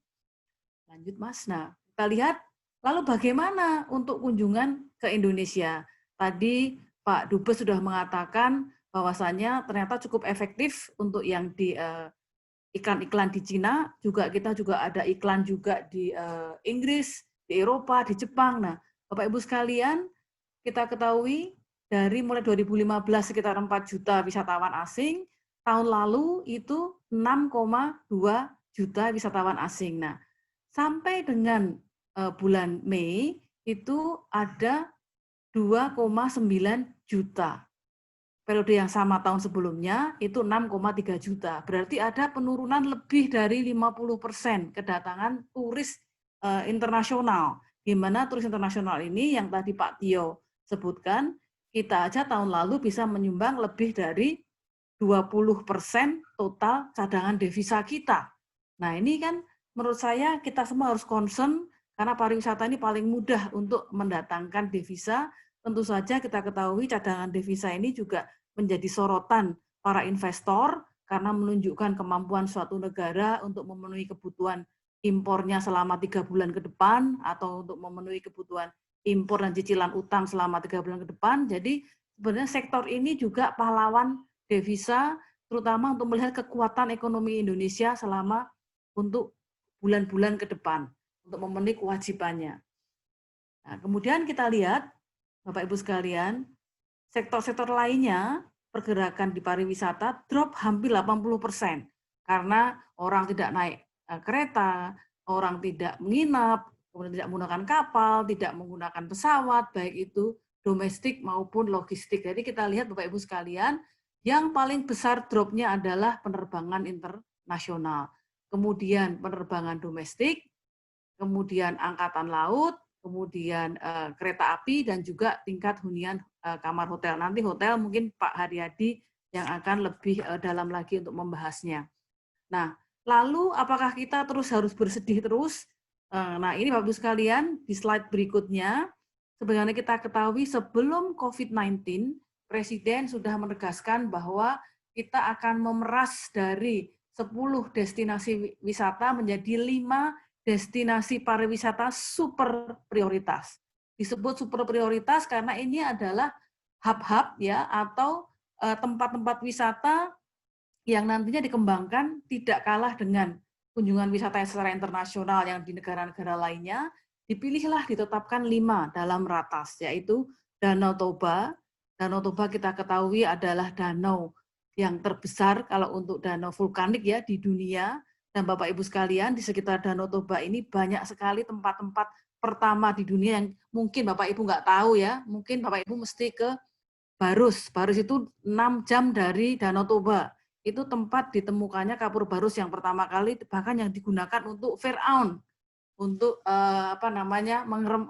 Lanjut Mas. Nah, kita lihat lalu bagaimana untuk kunjungan ke Indonesia. Tadi Pak Dubes sudah mengatakan bahwasannya ternyata cukup efektif untuk yang di iklan-iklan di Cina, kita juga ada iklan juga di Inggris, di Eropa, di Jepang. Nah, Bapak Ibu sekalian, kita ketahui dari mulai 2015 sekitar 4 juta wisatawan asing, tahun lalu itu 6,2 juta wisatawan asing. Nah, sampai dengan bulan Mei itu ada 2,9 juta. Periode yang sama tahun sebelumnya itu 6,3 juta. Berarti ada penurunan lebih dari 50% kedatangan turis internasional. Di mana turis internasional ini yang tadi Pak Tio sebutkan, kita aja tahun lalu bisa menyumbang lebih dari 20% total cadangan devisa kita. Nah, ini kan menurut saya kita semua harus concern karena pariwisata ini paling mudah untuk mendatangkan devisa. Tentu saja kita ketahui cadangan devisa ini juga menjadi sorotan para investor karena menunjukkan kemampuan suatu negara untuk memenuhi kebutuhan impornya selama 3 bulan ke depan atau untuk memenuhi kebutuhan impor dan cicilan utang selama 3 bulan ke depan. Jadi sebenarnya sektor ini juga pahlawan devisa, terutama untuk melihat kekuatan ekonomi Indonesia selama untuk bulan-bulan ke depan, untuk memenuhi kewajibannya. Nah, kemudian kita lihat, Bapak Ibu sekalian, sektor-sektor lainnya, pergerakan di pariwisata drop hampir 80%, karena orang tidak naik kereta, orang tidak menginap, kemudian tidak menggunakan kapal, tidak menggunakan pesawat, baik itu domestik maupun logistik. Jadi kita lihat Bapak Ibu sekalian, yang paling besar dropnya adalah penerbangan internasional, kemudian penerbangan domestik, kemudian angkatan laut, kemudian kereta api, dan juga tingkat hunian kamar hotel. Nanti hotel mungkin Pak Haryadi yang akan lebih dalam lagi untuk membahasnya. Nah, lalu apakah kita terus harus bersedih terus? Nah, ini Bapak Ibu sekalian, di slide berikutnya, sebenarnya kita ketahui sebelum COVID-19, Presiden sudah menegaskan bahwa kita akan memeras dari 10 destinasi wisata menjadi 5 destinasi pariwisata super prioritas. Disebut super prioritas karena ini adalah hub-hub ya atau tempat-tempat wisata yang nantinya dikembangkan tidak kalah dengan kunjungan wisata secara internasional yang di negara-negara lainnya. Dipilihlah ditetapkan 5 dalam ratas, yaitu Danau Toba. Danau Toba kita ketahui adalah danau yang terbesar kalau untuk danau vulkanik ya di dunia. Dan Bapak Ibu sekalian, di sekitar Danau Toba ini banyak sekali tempat-tempat pertama di dunia yang mungkin Bapak Ibu nggak tahu ya. Mungkin Bapak Ibu mesti ke Barus. Barus itu 6 jam dari Danau Toba. Itu tempat ditemukannya kapur barus yang pertama kali, bahkan yang digunakan untuk Firaun, untuk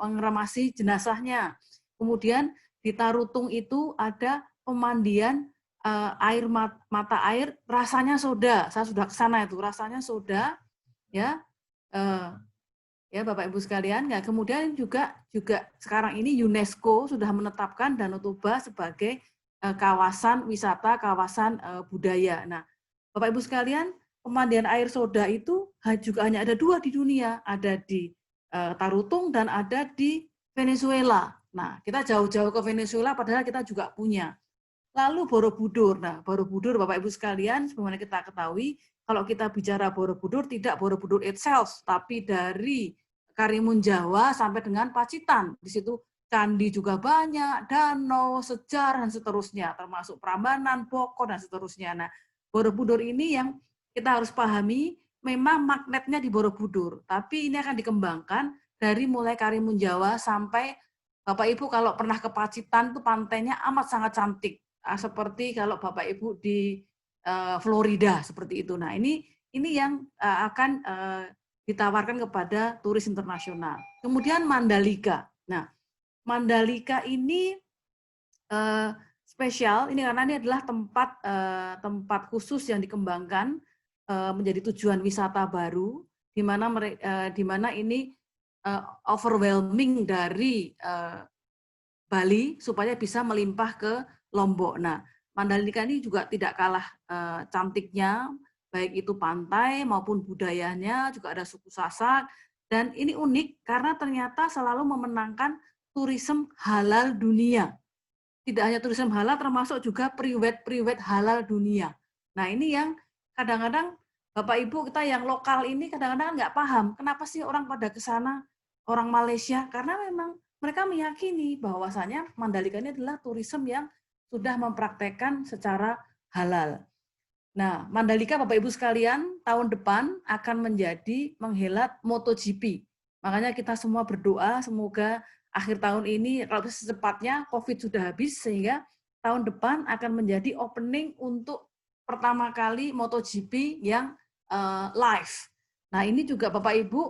mengremasi jenazahnya. Kemudian di Tarutung itu ada pemandian air mata air rasanya soda. Saya sudah ke sana itu, rasanya soda ya. Ya Bapak Ibu sekalian. Ya, kemudian juga sekarang ini UNESCO sudah menetapkan Danau Toba sebagai kawasan wisata, kawasan budaya. Nah, Bapak Ibu sekalian, pemandian air soda itu juga hanya ada 2 di dunia, ada di Tarutung dan ada di Venezuela. Nah, kita jauh-jauh ke Venezuela padahal kita juga punya. Lalu Borobudur. Nah, Borobudur Bapak Ibu sekalian, sebagaimana kita ketahui, kalau kita bicara Borobudur, tidak Borobudur itself, tapi dari Karimun Jawa sampai dengan Pacitan. Di situ candi juga banyak, danau, sejarah, dan seterusnya, termasuk Prambanan, Bokor, dan seterusnya. Nah, Borobudur ini yang kita harus pahami, memang magnetnya di Borobudur, tapi ini akan dikembangkan dari mulai Karimun Jawa sampai Bapak Ibu kalau pernah ke Pacitan itu pantainya amat sangat cantik, seperti kalau Bapak Ibu di Florida seperti itu. Nah, ini yang akan ditawarkan kepada turis internasional. Kemudian Mandalika. Nah, Mandalika ini spesial ini karena ini adalah tempat khusus yang dikembangkan menjadi tujuan wisata baru, di mana ini overwhelming dari Bali supaya bisa melimpah ke Lombok. Nah, Mandalika ini juga tidak kalah cantiknya, baik itu pantai maupun budayanya, juga ada suku Sasak, dan ini unik karena ternyata selalu memenangkan turisme halal dunia. Tidak hanya turisme halal, termasuk juga priwet halal dunia. Nah, ini yang kadang-kadang Bapak Ibu kita yang lokal ini kadang-kadang nggak paham, kenapa sih orang pada ke sana, orang Malaysia, karena memang mereka meyakini bahwasanya Mandalika ini adalah turisme yang sudah mempraktekkan secara halal. Nah, Mandalika Bapak Ibu sekalian, tahun depan akan menjadi menghelat MotoGP. Makanya kita semua berdoa semoga akhir tahun ini, kalau secepatnya COVID sudah habis, sehingga tahun depan akan menjadi opening untuk pertama kali MotoGP yang live. Nah, ini juga Bapak Ibu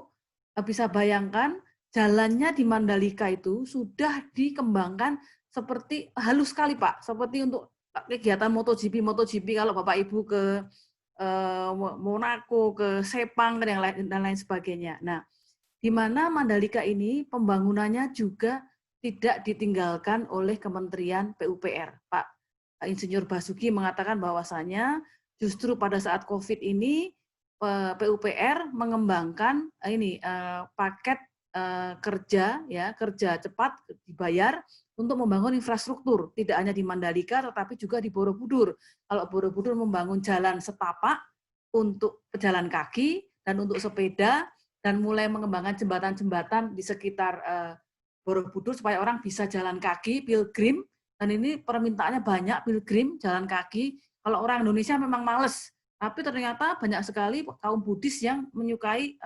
bisa bayangkan, jalannya di Mandalika itu sudah dikembangkan seperti halus sekali Pak, seperti untuk kegiatan MotoGP kalau Bapak Ibu ke Monaco, ke Sepang dan lain sebagainya. Nah, di mana Mandalika ini pembangunannya juga tidak ditinggalkan oleh Kementerian PUPR. Pak Insinyur Basuki mengatakan bahwasanya justru pada saat COVID ini PUPR mengembangkan paket kerja cepat dibayar untuk membangun infrastruktur, tidak hanya di Mandalika tetapi juga di Borobudur. Kalau Borobudur membangun jalan setapak untuk pejalan kaki dan untuk sepeda, dan mulai mengembangkan jembatan-jembatan di sekitar Borobudur supaya orang bisa jalan kaki, pilgrim, dan ini permintaannya banyak, pilgrim, jalan kaki. Kalau orang Indonesia memang males, tapi ternyata banyak sekali kaum Buddhis yang menyukai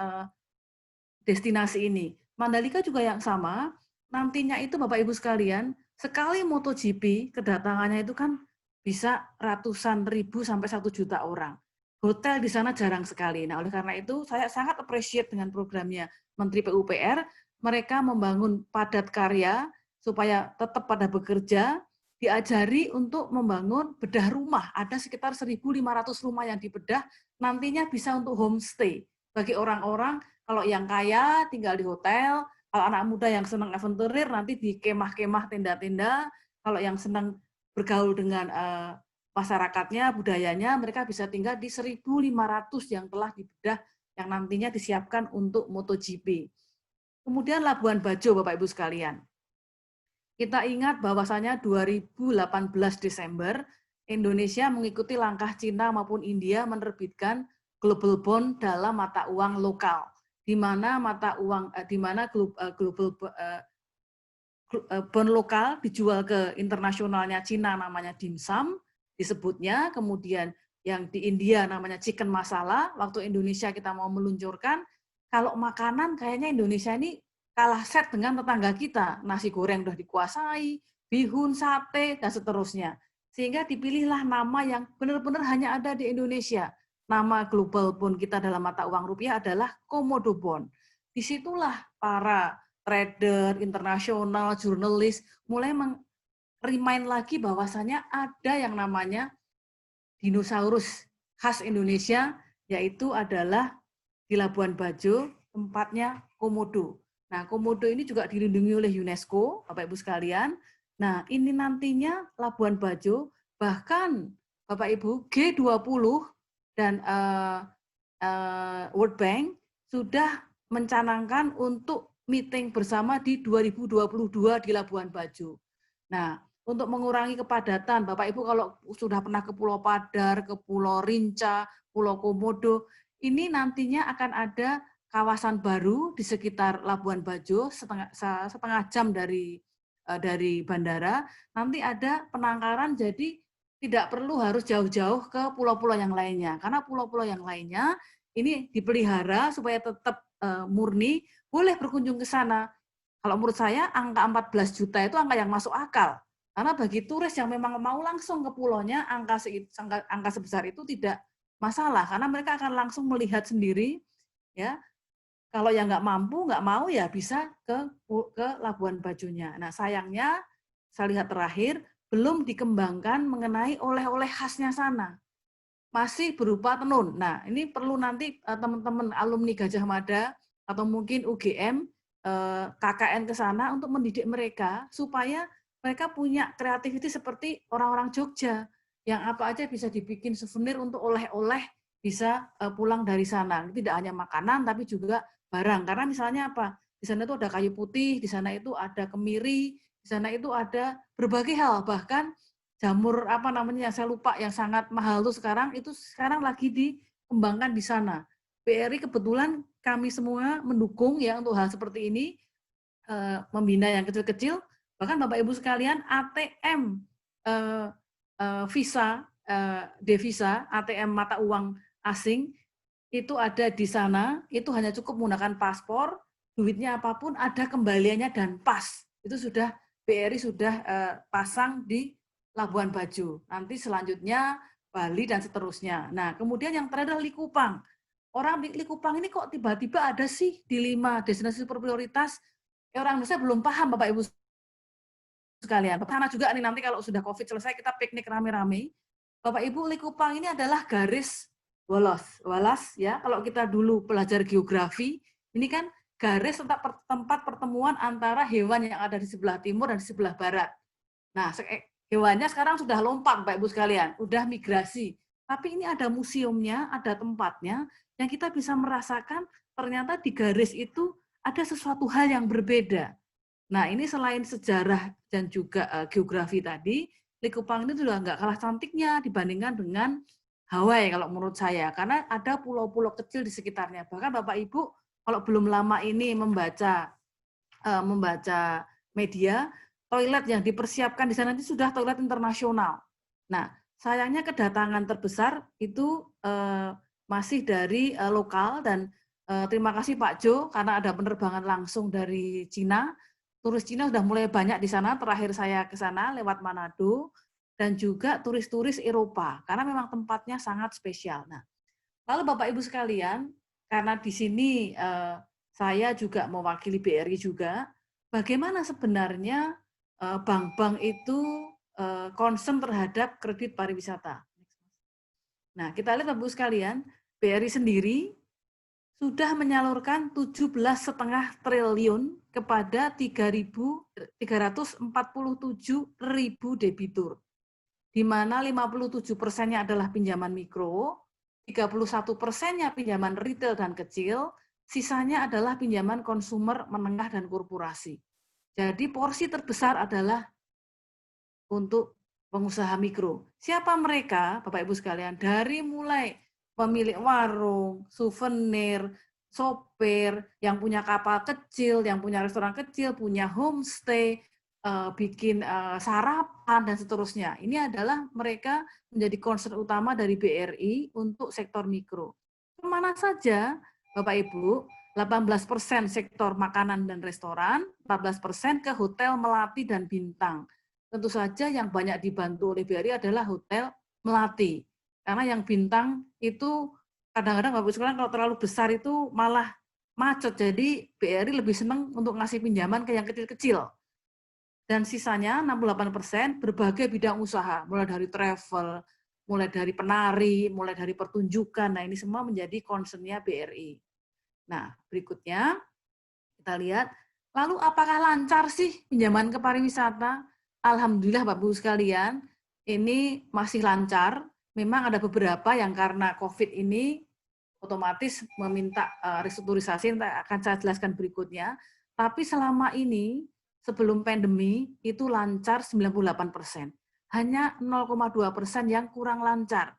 destinasi ini. Mandalika juga yang sama, nantinya itu Bapak Ibu sekalian, sekali MotoGP, kedatangannya itu kan bisa ratusan ribu sampai 1 juta orang. Hotel di sana jarang sekali. Nah, oleh karena itu saya sangat appreciate dengan programnya Menteri PUPR, mereka membangun padat karya supaya tetap pada bekerja, diajari untuk membangun bedah rumah. Ada sekitar 1.500 rumah yang dibedah, nantinya bisa untuk homestay. Bagi orang-orang, kalau yang kaya tinggal di hotel, kalau anak muda yang senang aventurir nanti di kemah-kemah, tenda-tenda, kalau yang senang bergaul dengan masyarakatnya, budayanya, mereka bisa tinggal di 1.500 yang telah dibedah yang nantinya disiapkan untuk MotoGP. Kemudian Labuan Bajo, Bapak Ibu sekalian. Kita ingat bahwasanya 2018 Desember, Indonesia mengikuti langkah Cina maupun India menerbitkan global bond dalam mata uang lokal, di mana global bond lokal dijual ke internasionalnya Cina namanya dimsum disebutnya, kemudian yang di India namanya chicken masala. Waktu Indonesia kita mau meluncurkan, kalau makanan kayaknya Indonesia ini kalah set dengan tetangga kita. Nasi goreng udah dikuasai, bihun, sate, dan seterusnya. Sehingga dipilihlah nama yang benar-benar hanya ada di Indonesia. Nama global bond kita dalam mata uang rupiah adalah Komodo Bond. Disitulah para trader, internasional, jurnalis mulai remind lagi bahwasanya ada yang namanya dinosaurus khas Indonesia, yaitu adalah di Labuan Bajo, tempatnya Komodo. Nah, Komodo ini juga dilindungi oleh UNESCO, Bapak Ibu sekalian. Nah, ini nantinya Labuan Bajo, bahkan Bapak Ibu G20 dan World Bank sudah mencanangkan untuk meeting bersama di 2022 di Labuan Bajo. Nah, untuk mengurangi kepadatan, Bapak Ibu kalau sudah pernah ke Pulau Padar, ke Pulau Rinca, Pulau Komodo, ini nantinya akan ada kawasan baru di sekitar Labuan Bajo, setengah jam dari bandara. Nanti ada penangkaran, jadi tidak perlu harus jauh-jauh ke pulau-pulau yang lainnya. Karena pulau-pulau yang lainnya ini dipelihara supaya tetap murni, boleh berkunjung ke sana. Kalau menurut saya, angka 14 juta itu angka yang masuk akal. Karena bagi turis yang memang mau langsung ke pulaunya, angka sebesar itu tidak masalah. Karena mereka akan langsung melihat sendiri, ya. Kalau yang nggak mampu, nggak mau, ya bisa ke Labuan Bajonya. Nah, sayangnya, saya lihat terakhir, belum dikembangkan mengenai oleh-oleh khasnya sana. Masih berupa tenun. Nah, ini perlu nanti teman-teman alumni Gajah Mada, atau mungkin UGM, KKN ke sana untuk mendidik mereka, supaya mereka punya kreativiti seperti orang-orang Jogja, yang apa aja bisa dibikin souvenir untuk oleh-oleh, bisa pulang dari sana. Tidak hanya makanan, tapi juga barang. Karena misalnya apa? Di sana itu ada kayu putih, di sana itu ada kemiri, di sana itu ada berbagai hal. Bahkan jamur apa namanya, saya lupa, yang sangat mahal itu sekarang lagi dikembangkan di sana. BRI kebetulan kami semua mendukung ya untuk hal seperti ini, membina yang kecil-kecil. Bahkan Bapak Ibu sekalian, ATM Visa, devisa, ATM mata uang asing, itu ada di sana, itu hanya cukup menggunakan paspor, duitnya apapun, ada kembaliannya dan pas. Itu sudah BRI sudah pasang di Labuan Bajo. Nanti selanjutnya Bali dan seterusnya. Nah, kemudian yang terakhir adalah Likupang. Orang Likupang ini kok tiba-tiba ada sih di 5 destinasi super prioritas. Orang Indonesia belum paham, Bapak Ibu sekalian. Sana juga nih nanti kalau sudah COVID selesai kita piknik rame-rame. Bapak Ibu, Likupang ini adalah garis Wallace ya. Kalau kita dulu belajar geografi, ini kan garis tempat pertemuan antara hewan yang ada di sebelah timur dan di sebelah barat. Nah, hewannya sekarang sudah lompat, Bapak Ibu sekalian, udah migrasi. Tapi ini ada museumnya, ada tempatnya, yang kita bisa merasakan ternyata di garis itu ada sesuatu hal yang berbeda. Nah, ini selain sejarah dan juga geografi tadi, Likupang ini juga nggak kalah cantiknya dibandingkan dengan Hawaii kalau menurut saya, karena ada pulau-pulau kecil di sekitarnya. Bahkan Bapak Ibu, kalau belum lama ini membaca media, toilet yang dipersiapkan di sana itu sudah toilet internasional. Nah, sayangnya kedatangan terbesar itu masih dari lokal, dan terima kasih Pak Jo, karena ada penerbangan langsung dari Cina. Turis Cina sudah mulai banyak di sana, terakhir saya ke sana lewat Manado, dan juga turis-turis Eropa, karena memang tempatnya sangat spesial. Nah, lalu Bapak Ibu sekalian, karena di sini saya juga mewakili BRI juga, bagaimana sebenarnya bank-bank itu concern terhadap kredit pariwisata. Nah, kita lihat Bapak Ibu sekalian, BRI sendiri sudah menyalurkan 17,5 triliun kepada 347.000 debitur, di mana 57%-nya adalah pinjaman mikro, 31%-nya pinjaman retail dan kecil, sisanya adalah pinjaman konsumer, menengah, dan korporasi. Jadi porsi terbesar adalah untuk pengusaha mikro. Siapa mereka, Bapak Ibu sekalian? Dari mulai pemilik warung, souvenir, sopir, yang punya kapal kecil, yang punya restoran kecil, punya homestay, bikin sarapan, dan seterusnya. Ini adalah mereka menjadi concern utama dari BRI untuk sektor mikro. Kemana saja, Bapak Ibu? 18% sektor makanan dan restoran, 14% ke hotel, melati, dan bintang. Tentu saja yang banyak dibantu oleh BRI adalah hotel melati. Karena yang bintang itu kadang-kadang Bapak Ibu sekalian kalau terlalu besar itu malah macet. Jadi BRI lebih senang untuk ngasih pinjaman ke yang kecil-kecil. Dan sisanya 68% berbagai bidang usaha, mulai dari travel, mulai dari penari, mulai dari pertunjukan. Nah, ini semua menjadi concern-nya BRI. Nah, berikutnya kita lihat, lalu apakah lancar sih pinjaman ke pariwisata? Alhamdulillah Bapak Ibu sekalian, ini masih lancar. Memang ada beberapa yang karena COVID ini otomatis meminta restrukturisasi, akan saya jelaskan berikutnya. Tapi selama ini, sebelum pandemi, itu lancar 98%. Hanya 0,2% yang kurang lancar.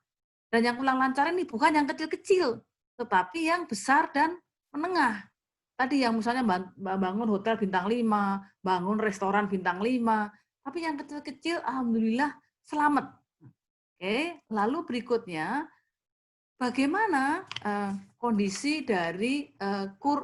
Dan yang kurang lancar ini bukan yang kecil-kecil, tetapi yang besar dan menengah. Tadi yang misalnya bangun hotel bintang 5, bangun restoran bintang 5, tapi yang kecil-kecil alhamdulillah selamat. Oke, lalu berikutnya bagaimana kondisi dari KUR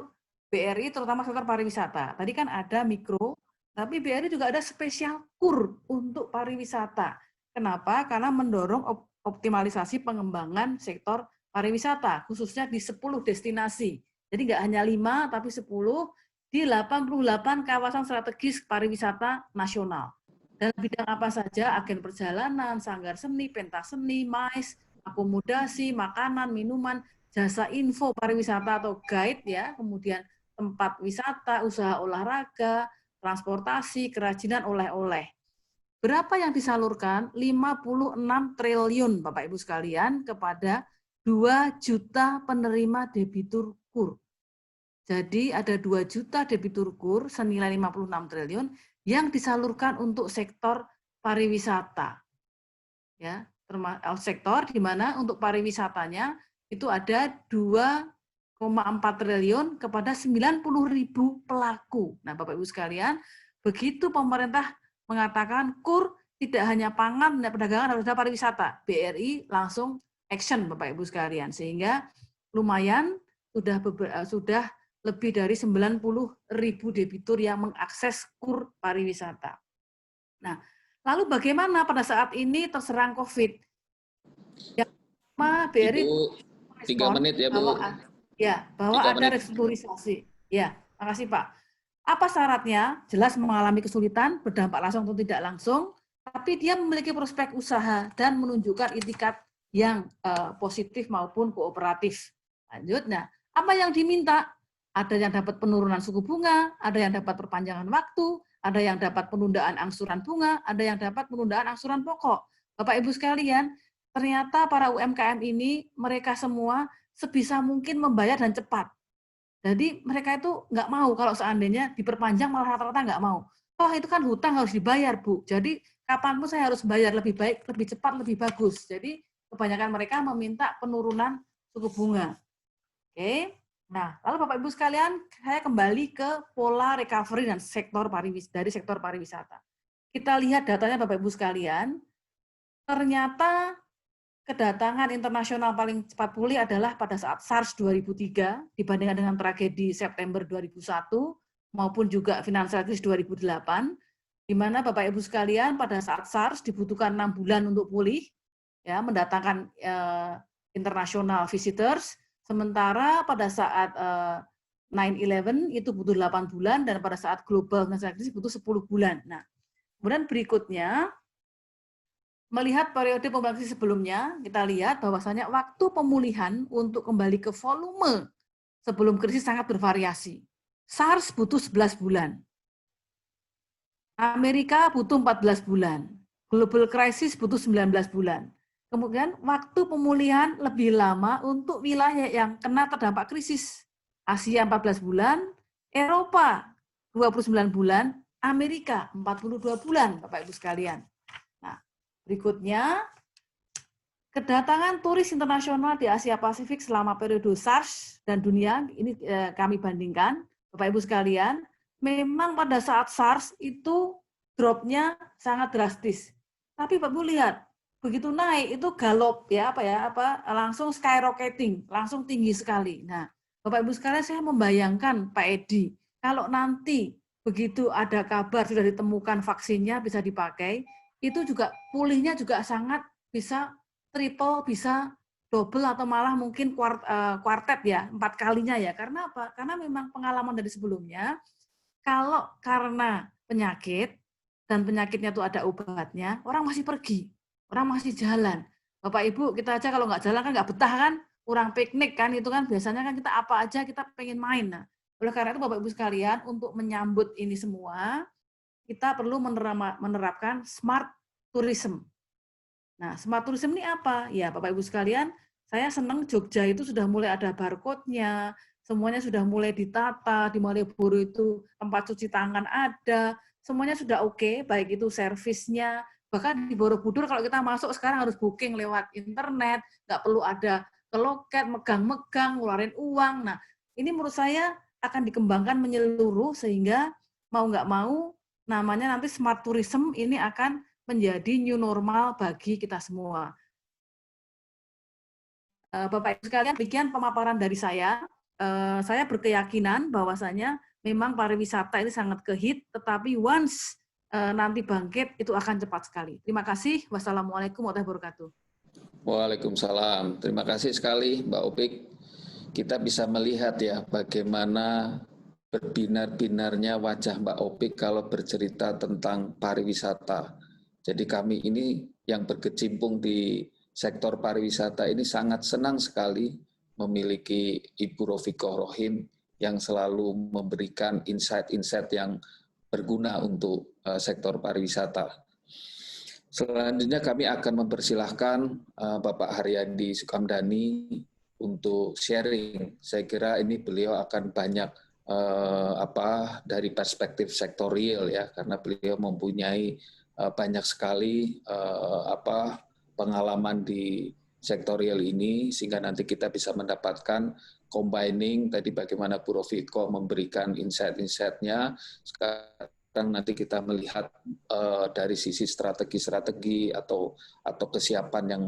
BRI terutama sektor pariwisata. Tadi kan ada mikro, tapi BRI juga ada spesial KUR untuk pariwisata. Kenapa? Karena mendorong optimalisasi pengembangan sektor pariwisata, khususnya di 10 destinasi. Jadi nggak hanya 5, tapi 10 di 88 kawasan strategis pariwisata nasional. Dan bidang apa saja, agen perjalanan, sanggar seni, pentas seni, MICE, akomodasi, makanan, minuman, jasa info pariwisata atau guide, ya, kemudian tempat wisata, usaha olahraga, transportasi, kerajinan, oleh-oleh. Berapa yang disalurkan? 56 triliun, Bapak Ibu sekalian, kepada 2 juta penerima debitur KUR. Jadi ada 2 juta debitur KUR senilai 56 triliun yang disalurkan untuk sektor pariwisata. Ya, sektor di mana untuk pariwisatanya itu ada 2,4 triliun kepada 90.000 pelaku. Nah, Bapak Ibu sekalian, begitu pemerintah mengatakan KUR tidak hanya pangan dan perdagangan, harus ada pariwisata, BRI langsung action, Bapak Ibu sekalian, sehingga lumayan sudah lebih dari 90.000 debitur yang mengakses KUR pariwisata. Nah, lalu bagaimana pada saat ini terserang COVID? Yang pertama, BRI Ibu, 3 menit ya, Bu. Bahwa ada restrukturisasi. Ya, makasih Pak. Apa syaratnya? Jelas mengalami kesulitan, berdampak langsung atau tidak langsung, tapi dia memiliki prospek usaha dan menunjukkan itikat yang positif maupun kooperatif. Lanjut, nah, apa yang diminta? Ada yang dapat penurunan suku bunga, ada yang dapat perpanjangan waktu, ada yang dapat penundaan angsuran bunga, ada yang dapat penundaan angsuran pokok. Bapak Ibu sekalian, ternyata para UMKM ini, mereka semua sebisa mungkin membayar dan cepat. Jadi mereka itu nggak mau kalau seandainya diperpanjang, malah rata-rata nggak mau. Toh itu kan hutang harus dibayar, Bu. Jadi kapanpun saya harus bayar lebih baik, lebih cepat, lebih bagus. Jadi kebanyakan mereka meminta penurunan suku bunga. Oke. Nah, lalu Bapak Ibu sekalian, saya kembali ke pola recovery dan dari sektor pariwisata. Kita lihat datanya Bapak Ibu sekalian, ternyata kedatangan internasional paling cepat pulih adalah pada saat SARS 2003 dibandingkan dengan tragedi September 2001 maupun juga financial crisis 2008, di mana Bapak Ibu sekalian pada saat SARS dibutuhkan 6 bulan untuk pulih, ya, mendatangkan international visitors. Sementara pada saat 9/11 itu butuh 8 bulan, dan pada saat global financial crisis butuh 10 bulan. Nah, kemudian berikutnya, melihat periode pemulihan krisis sebelumnya, kita lihat bahwasanya waktu pemulihan untuk kembali ke volume sebelum krisis sangat bervariasi. SARS butuh 11 bulan. Amerika butuh 14 bulan. Global crisis butuh 19 bulan. Kemudian waktu pemulihan lebih lama untuk wilayah yang kena terdampak krisis. Asia 14 bulan, Eropa 29 bulan, Amerika 42 bulan, Bapak Ibu sekalian. Nah, berikutnya kedatangan turis internasional di Asia Pasifik selama periode SARS dan dunia, ini kami bandingkan, Bapak Ibu sekalian, memang pada saat SARS itu drop-nya sangat drastis. Tapi Bapak Ibu lihat, begitu naik itu galop ya langsung skyrocketing, langsung tinggi sekali. Nah, Bapak Ibu sekalian, saya membayangkan Pak Edi, kalau nanti begitu ada kabar sudah ditemukan vaksinnya bisa dipakai, itu juga pulihnya juga sangat bisa triple, bisa double atau malah mungkin kuartet ya, 4 kalinya ya. Karena apa? Karena memang pengalaman dari sebelumnya, kalau karena penyakit dan penyakitnya itu ada obatnya, orang masih pergi. Orang masih jalan. Bapak Ibu, kita aja kalau nggak jalan kan nggak betah kan, kurang piknik kan, itu kan biasanya kan kita apa aja kita pengen main. Nah, oleh karena itu Bapak Ibu sekalian, untuk menyambut ini semua, kita perlu menerapkan smart tourism. Nah, smart tourism ini apa? Ya, Bapak Ibu sekalian, saya senang Jogja itu sudah mulai ada barcode-nya, semuanya sudah mulai ditata, di Malioboro itu tempat cuci tangan ada, semuanya sudah oke, baik itu servisnya. Bahkan di Borobudur kalau kita masuk sekarang harus booking lewat internet, nggak perlu ada ke loket, megang-megang, ngeluarin uang. Nah, ini menurut saya akan dikembangkan menyeluruh sehingga mau nggak mau namanya nanti smart tourism ini akan menjadi new normal bagi kita semua. Bapak Ibu sekalian, demikian pemaparan dari saya. Saya berkeyakinan bahwasanya memang pariwisata ini sangat kehit, tetapi once nanti bangkit itu akan cepat sekali. Terima kasih. Wassalamualaikum warahmatullahi wabarakatuh. Waalaikumsalam. Terima kasih sekali Mbak Opik. Kita bisa melihat ya bagaimana berbinar-binarnya wajah Mbak Opik kalau bercerita tentang pariwisata. Jadi kami ini yang berkecimpung di sektor pariwisata ini sangat senang sekali memiliki Ibu Rofiqoh Rohim yang selalu memberikan insight-insight yang berguna untuk sektor pariwisata. Selanjutnya kami akan mempersilahkan Bapak Haryadi Sukamdhani untuk sharing. Saya kira ini beliau akan banyak dari perspektif sektorial ya, karena beliau mempunyai banyak sekali pengalaman di sektorial ini, sehingga nanti kita bisa mendapatkan combining tadi bagaimana Bu Rofiqoh memberikan insight-insight-nya. Sekarang nanti kita melihat dari sisi strategi-strategi atau kesiapan yang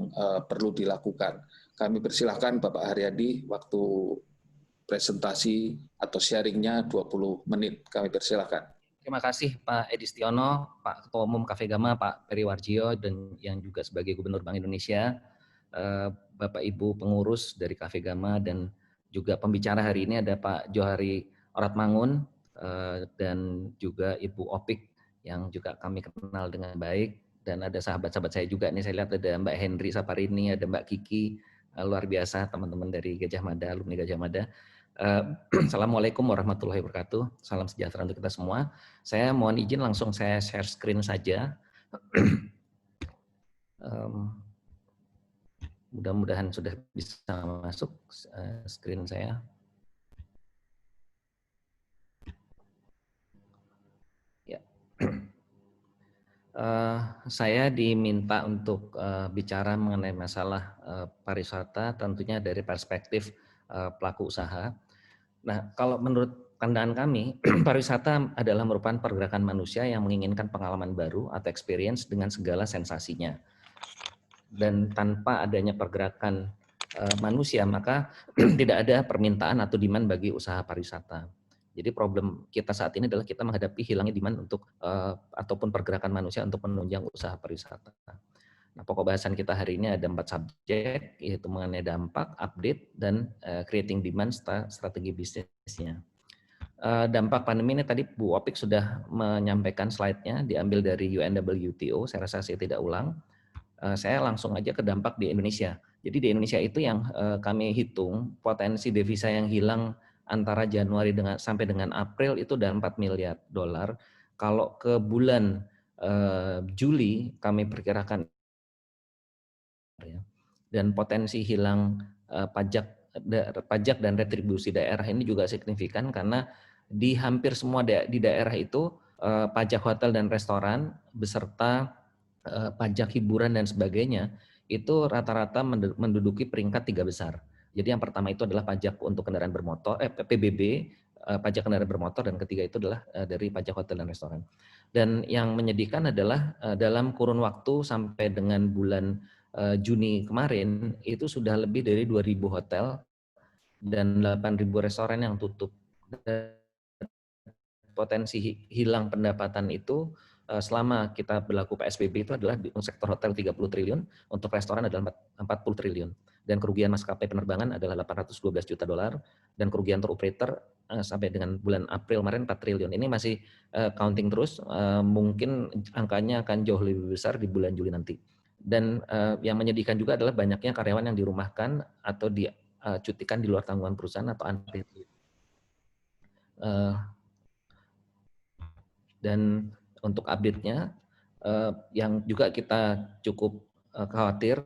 perlu dilakukan. Kami persilahkan Bapak Haryadi, waktu presentasi atau sharingnya 20 menit. Kami persilahkan. Terima kasih Pak Edi Setiono, Pak Ketua Umum Cafe Gama, Pak Peri Warjio, dan yang juga sebagai Gubernur Bank Indonesia, Bapak Ibu pengurus dari Cafe Gama, dan juga pembicara hari ini ada Pak Johari Oratmangun, dan juga Ibu Opik yang juga kami kenal dengan baik, dan ada sahabat-sahabat saya juga nih, saya lihat ada Mbak Henry Saparini, ada Mbak Kiki, luar biasa teman-teman dari Gajah Mada, alumni Gajah Mada. Assalamualaikum warahmatullahi wabarakatuh. Salam sejahtera untuk kita semua. Saya mohon izin langsung saya share screen saja. Mudah-mudahan sudah bisa masuk screen saya. Ya. Saya diminta untuk bicara mengenai masalah pariwisata, tentunya dari perspektif pelaku usaha. Nah, kalau menurut pandangan kami, pariwisata adalah merupakan pergerakan manusia yang menginginkan pengalaman baru atau experience dengan segala sensasinya. Dan tanpa adanya pergerakan manusia, maka tidak ada permintaan atau demand bagi usaha pariwisata. Jadi problem kita saat ini adalah kita menghadapi hilangnya demand untuk ataupun pergerakan manusia untuk menunjang usaha pariwisata. Nah, pokok bahasan kita hari ini ada 4 subjek, yaitu mengenai dampak, update, dan creating demand strategi bisnisnya. Dampak pandemi ini tadi Bu Opik sudah menyampaikan slide-nya, diambil dari UNWTO, saya rasa saya tidak ulang. Saya langsung aja ke dampak di Indonesia. Jadi di Indonesia itu yang kami hitung, potensi devisa yang hilang antara Januari sampai dengan April itu udah $4 miliar. Kalau ke bulan Juli kami perkirakan ya. Dan potensi hilang pajak dan retribusi daerah ini juga signifikan karena di hampir semua di daerah itu pajak hotel dan restoran beserta pajak hiburan dan sebagainya itu rata-rata menduduki peringkat 3 besar. Jadi yang pertama itu adalah pajak untuk kendaraan bermotor, PBB, pajak kendaraan bermotor, dan ketiga itu adalah dari pajak hotel dan restoran. Dan yang menyedihkan adalah dalam kurun waktu sampai dengan bulan Juni kemarin itu sudah lebih dari 2.000 hotel dan 8.000 restoran yang tutup. Potensi hilang pendapatan itu selama kita berlaku PSBB itu adalah untuk sektor hotel 30 triliun, untuk restoran adalah 40 triliun. Dan kerugian maskapai penerbangan adalah 812 juta dolar, dan kerugian tour operator sampai dengan bulan April kemarin 4 triliun. Ini masih counting terus, mungkin angkanya akan jauh lebih besar di bulan Juli nanti. Dan yang menyedihkan juga adalah banyaknya karyawan yang dirumahkan atau dicutikan di luar tanggungan perusahaan atau unpaid. Dan untuk update-nya, yang juga kita cukup khawatir,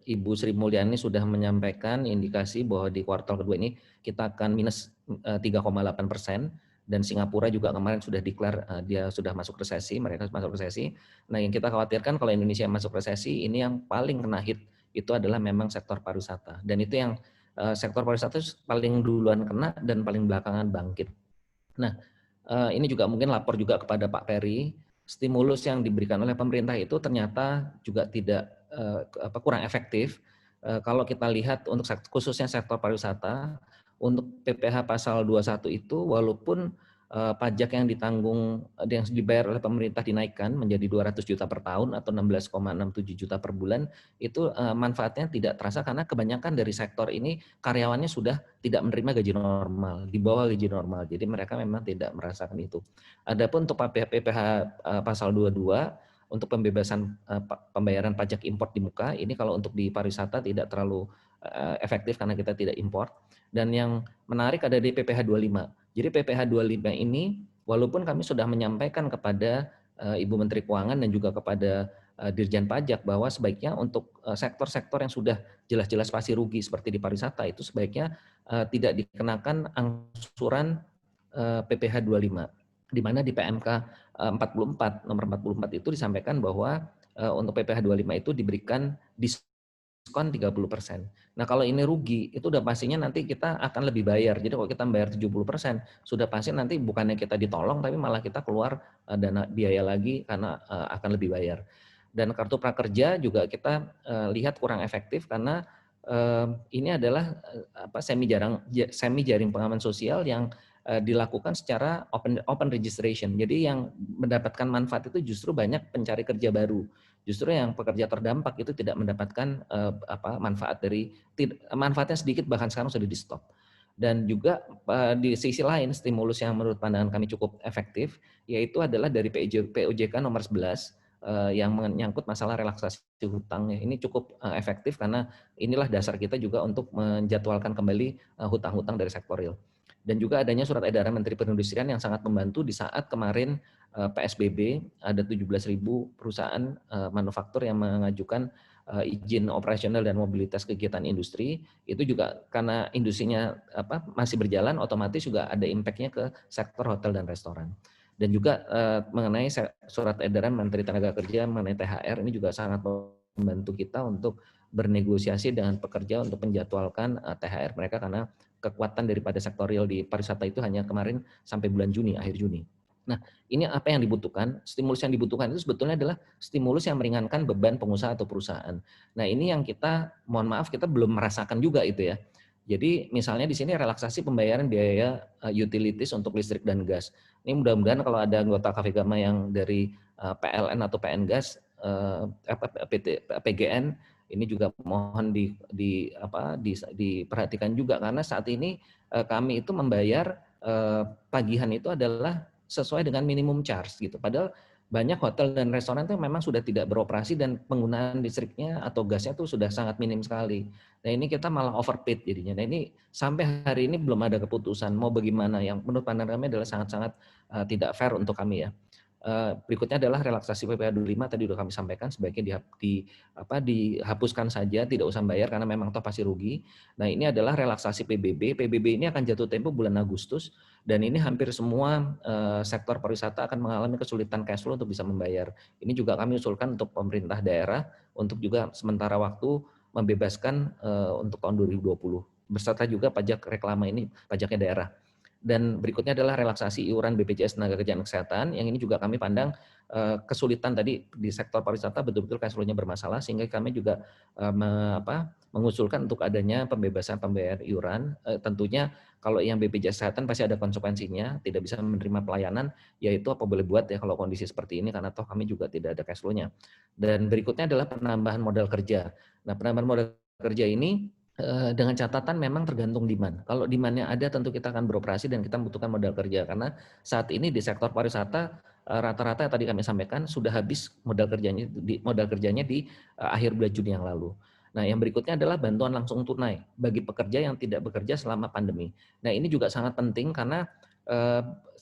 Ibu Sri Mulyani sudah menyampaikan indikasi bahwa di kuartal kedua ini kita akan minus 3,8%, dan Singapura juga kemarin sudah declare dia sudah masuk resesi, mereka masuk resesi. Nah, yang kita khawatirkan kalau Indonesia masuk resesi, ini yang paling kena hit itu adalah memang sektor pariwisata. Dan itu yang sektor pariwisata paling duluan kena dan paling belakangan bangkit. Nah, ini juga mungkin lapor juga kepada Pak Peri, stimulus yang diberikan oleh pemerintah itu ternyata juga tidak kurang efektif. Kalau kita lihat untuk khususnya sektor pariwisata, untuk PPh pasal 21 itu walaupun pajak yang ditanggung, yang dibayar oleh pemerintah dinaikkan menjadi 200 juta per tahun atau 16,67 juta per bulan, itu manfaatnya tidak terasa karena kebanyakan dari sektor ini karyawannya sudah tidak menerima gaji normal, di bawah gaji normal. Jadi mereka memang tidak merasakan itu. Adapun untuk PPh pasal 22 untuk pembebasan pembayaran pajak impor di muka, ini kalau untuk di pariwisata tidak terlalu efektif karena kita tidak impor. Dan yang menarik ada di PPh 25. Jadi PPh 25 ini walaupun kami sudah menyampaikan kepada Ibu Menteri Keuangan dan juga kepada Dirjen Pajak bahwa sebaiknya untuk sektor-sektor yang sudah jelas-jelas pasti rugi seperti di pariwisata itu sebaiknya tidak dikenakan angsuran PPh 25. Di mana di PMK 44 nomor 44 itu disampaikan bahwa untuk PPh 25 itu diberikan diskon 30%. Nah, kalau ini rugi, itu udah pastinya nanti kita akan lebih bayar. Jadi kalau kita bayar 70%, sudah pasti nanti bukannya kita ditolong, tapi malah kita keluar dana biaya lagi karena akan lebih bayar. Dan kartu prakerja juga kita lihat kurang efektif karena ini adalah semi jaring pengaman sosial yang dilakukan secara open registration. Jadi yang mendapatkan manfaat itu justru banyak pencari kerja baru. Justru yang pekerja terdampak itu tidak mendapatkan manfaatnya sedikit, bahkan sekarang sudah di stop. Dan juga di sisi lain stimulus yang menurut pandangan kami cukup efektif yaitu adalah dari POJK nomor 11 yang menyangkut masalah relaksasi hutang. Ini cukup efektif karena inilah dasar kita juga untuk menjadwalkan kembali hutang-hutang dari sektor real. Dan juga adanya surat edaran Menteri Perindustrian yang sangat membantu di saat kemarin PSBB ada 17.000 perusahaan manufaktur yang mengajukan izin operasional dan mobilitas kegiatan industri. Itu juga karena industrinya masih berjalan, otomatis juga ada impact-nya ke sektor hotel dan restoran. Dan juga mengenai surat edaran Menteri Tenaga Kerja mengenai THR ini juga sangat membantu kita untuk bernegosiasi dengan pekerja untuk menjadwalkan THR mereka karena kekuatan daripada sektor real di pariwisata itu hanya kemarin sampai bulan Juni, akhir Juni. Nah, ini apa yang dibutuhkan? Stimulus yang dibutuhkan itu sebetulnya adalah stimulus yang meringankan beban pengusaha atau perusahaan. Nah, ini yang kita, mohon maaf, kita belum merasakan juga itu ya. Jadi misalnya di sini relaksasi pembayaran biaya utilities untuk listrik dan gas. Ini mudah-mudahan kalau ada anggota KVGAMA yang dari PLN atau PNGas, PGN, ini juga mohon diperhatikan juga karena saat ini kami itu membayar tagihan itu adalah sesuai dengan minimum charge gitu. Padahal banyak hotel dan restoran itu memang sudah tidak beroperasi dan penggunaan listriknya atau gasnya itu sudah sangat minim sekali. Nah, ini kita malah overpaid jadinya. Nah, ini sampai hari ini belum ada keputusan mau bagaimana, yang menurut pandangan kami adalah sangat-sangat tidak fair untuk kami ya. Berikutnya adalah relaksasi PPh 25 tadi sudah kami sampaikan, sebaiknya dihapuskan saja, tidak usah bayar karena memang toh pasti rugi. Nah, ini adalah relaksasi PBB. PBB ini akan jatuh tempo bulan Agustus dan ini hampir semua sektor pariwisata akan mengalami kesulitan cash flow untuk bisa membayar. Ini juga kami usulkan untuk pemerintah daerah untuk juga sementara waktu membebaskan untuk tahun 2020 beserta juga pajak reklame ini, pajaknya daerah. Dan berikutnya adalah relaksasi iuran BPJS Tenaga Kerjaan Kesehatan, yang ini juga kami pandang kesulitan tadi di sektor pariwisata betul-betul cash flow-nya bermasalah, sehingga kami juga mengusulkan untuk adanya pembebasan pembayar iuran. Tentunya kalau yang BPJS Kesehatan pasti ada konsekuensinya, tidak bisa menerima pelayanan, yaitu apa boleh buat ya kalau kondisi seperti ini, karena toh kami juga tidak ada cash flow-nya. Dan berikutnya adalah penambahan modal kerja. Nah, penambahan modal kerja ini dengan catatan memang tergantung demand. Kalau demandnya ada tentu kita akan beroperasi dan kita membutuhkan modal kerja, karena saat ini di sektor pariwisata rata-rata yang tadi kami sampaikan sudah habis modal kerjanya di akhir bulan Juni yang lalu. Nah, yang berikutnya adalah bantuan langsung tunai bagi pekerja yang tidak bekerja selama pandemi. Nah, ini juga sangat penting karena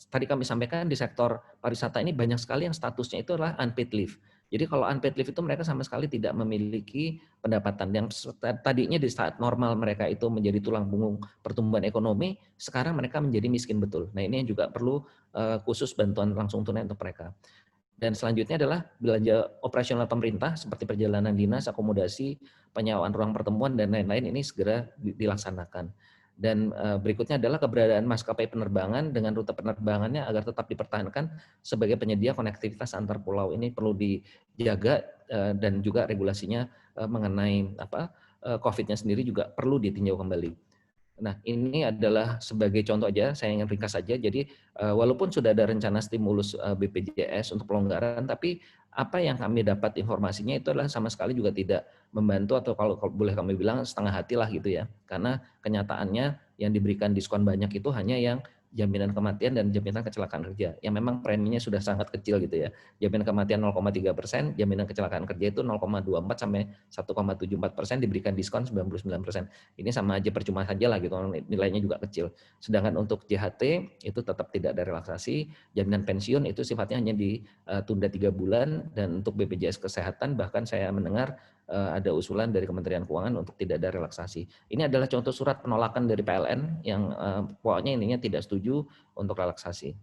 tadi kami sampaikan di sektor pariwisata ini banyak sekali yang statusnya itu adalah unpaid leave. Jadi kalau unpaid leave itu mereka sama sekali tidak memiliki pendapatan. Yang tadinya di saat normal mereka itu menjadi tulang punggung pertumbuhan ekonomi, sekarang mereka menjadi miskin betul. Nah, ini yang juga perlu khusus bantuan langsung tunai untuk mereka. Dan selanjutnya adalah belanja operasional pemerintah seperti perjalanan dinas, akomodasi, penyewaan ruang pertemuan, dan lain-lain ini segera dilaksanakan. Dan berikutnya adalah keberadaan maskapai penerbangan dengan rute penerbangannya agar tetap dipertahankan sebagai penyedia konektivitas antar pulau. Ini perlu dijaga dan juga regulasinya mengenai COVID-nya sendiri juga perlu ditinjau kembali. Nah, ini adalah sebagai contoh aja, saya ingin ringkas saja. Jadi walaupun sudah ada rencana stimulus BPJS untuk pelonggaran, tapi apa yang kami dapat informasinya itu adalah sama sekali juga tidak membantu, atau kalau boleh kami bilang setengah hati lah gitu ya. Karena kenyataannya yang diberikan diskon banyak itu hanya yang jaminan kematian dan jaminan kecelakaan kerja, yang memang preminya sudah sangat kecil gitu ya. Jaminan kematian 0,3%, jaminan kecelakaan kerja itu 0,24 sampai 1,74%, diberikan diskon 99%. Ini sama aja percuma saja lah gitu, nilainya juga kecil. Sedangkan untuk JHT itu tetap tidak ada relaksasi, jaminan pensiun itu sifatnya hanya ditunda 3 bulan, dan untuk BPJS Kesehatan bahkan saya mendengar ada usulan dari Kementerian Keuangan untuk tidak ada relaksasi. Ini adalah contoh surat penolakan dari PLN yang pokoknya intinya tidak setuju untuk relaksasi.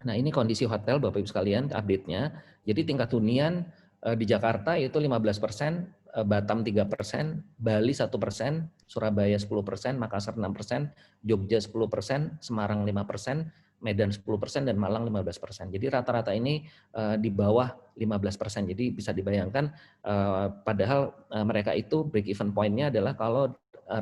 Nah, ini kondisi hotel Bapak Ibu sekalian update-nya. Jadi tingkat hunian di Jakarta itu 15%, Batam 3%, Bali 1%, Surabaya 10%, Makassar 6%, Jogja 10%, Semarang 5%, Medan 10%, dan Malang 15%. Jadi rata-rata ini di bawah 15%. Jadi bisa dibayangkan padahal mereka itu break even point-nya adalah kalau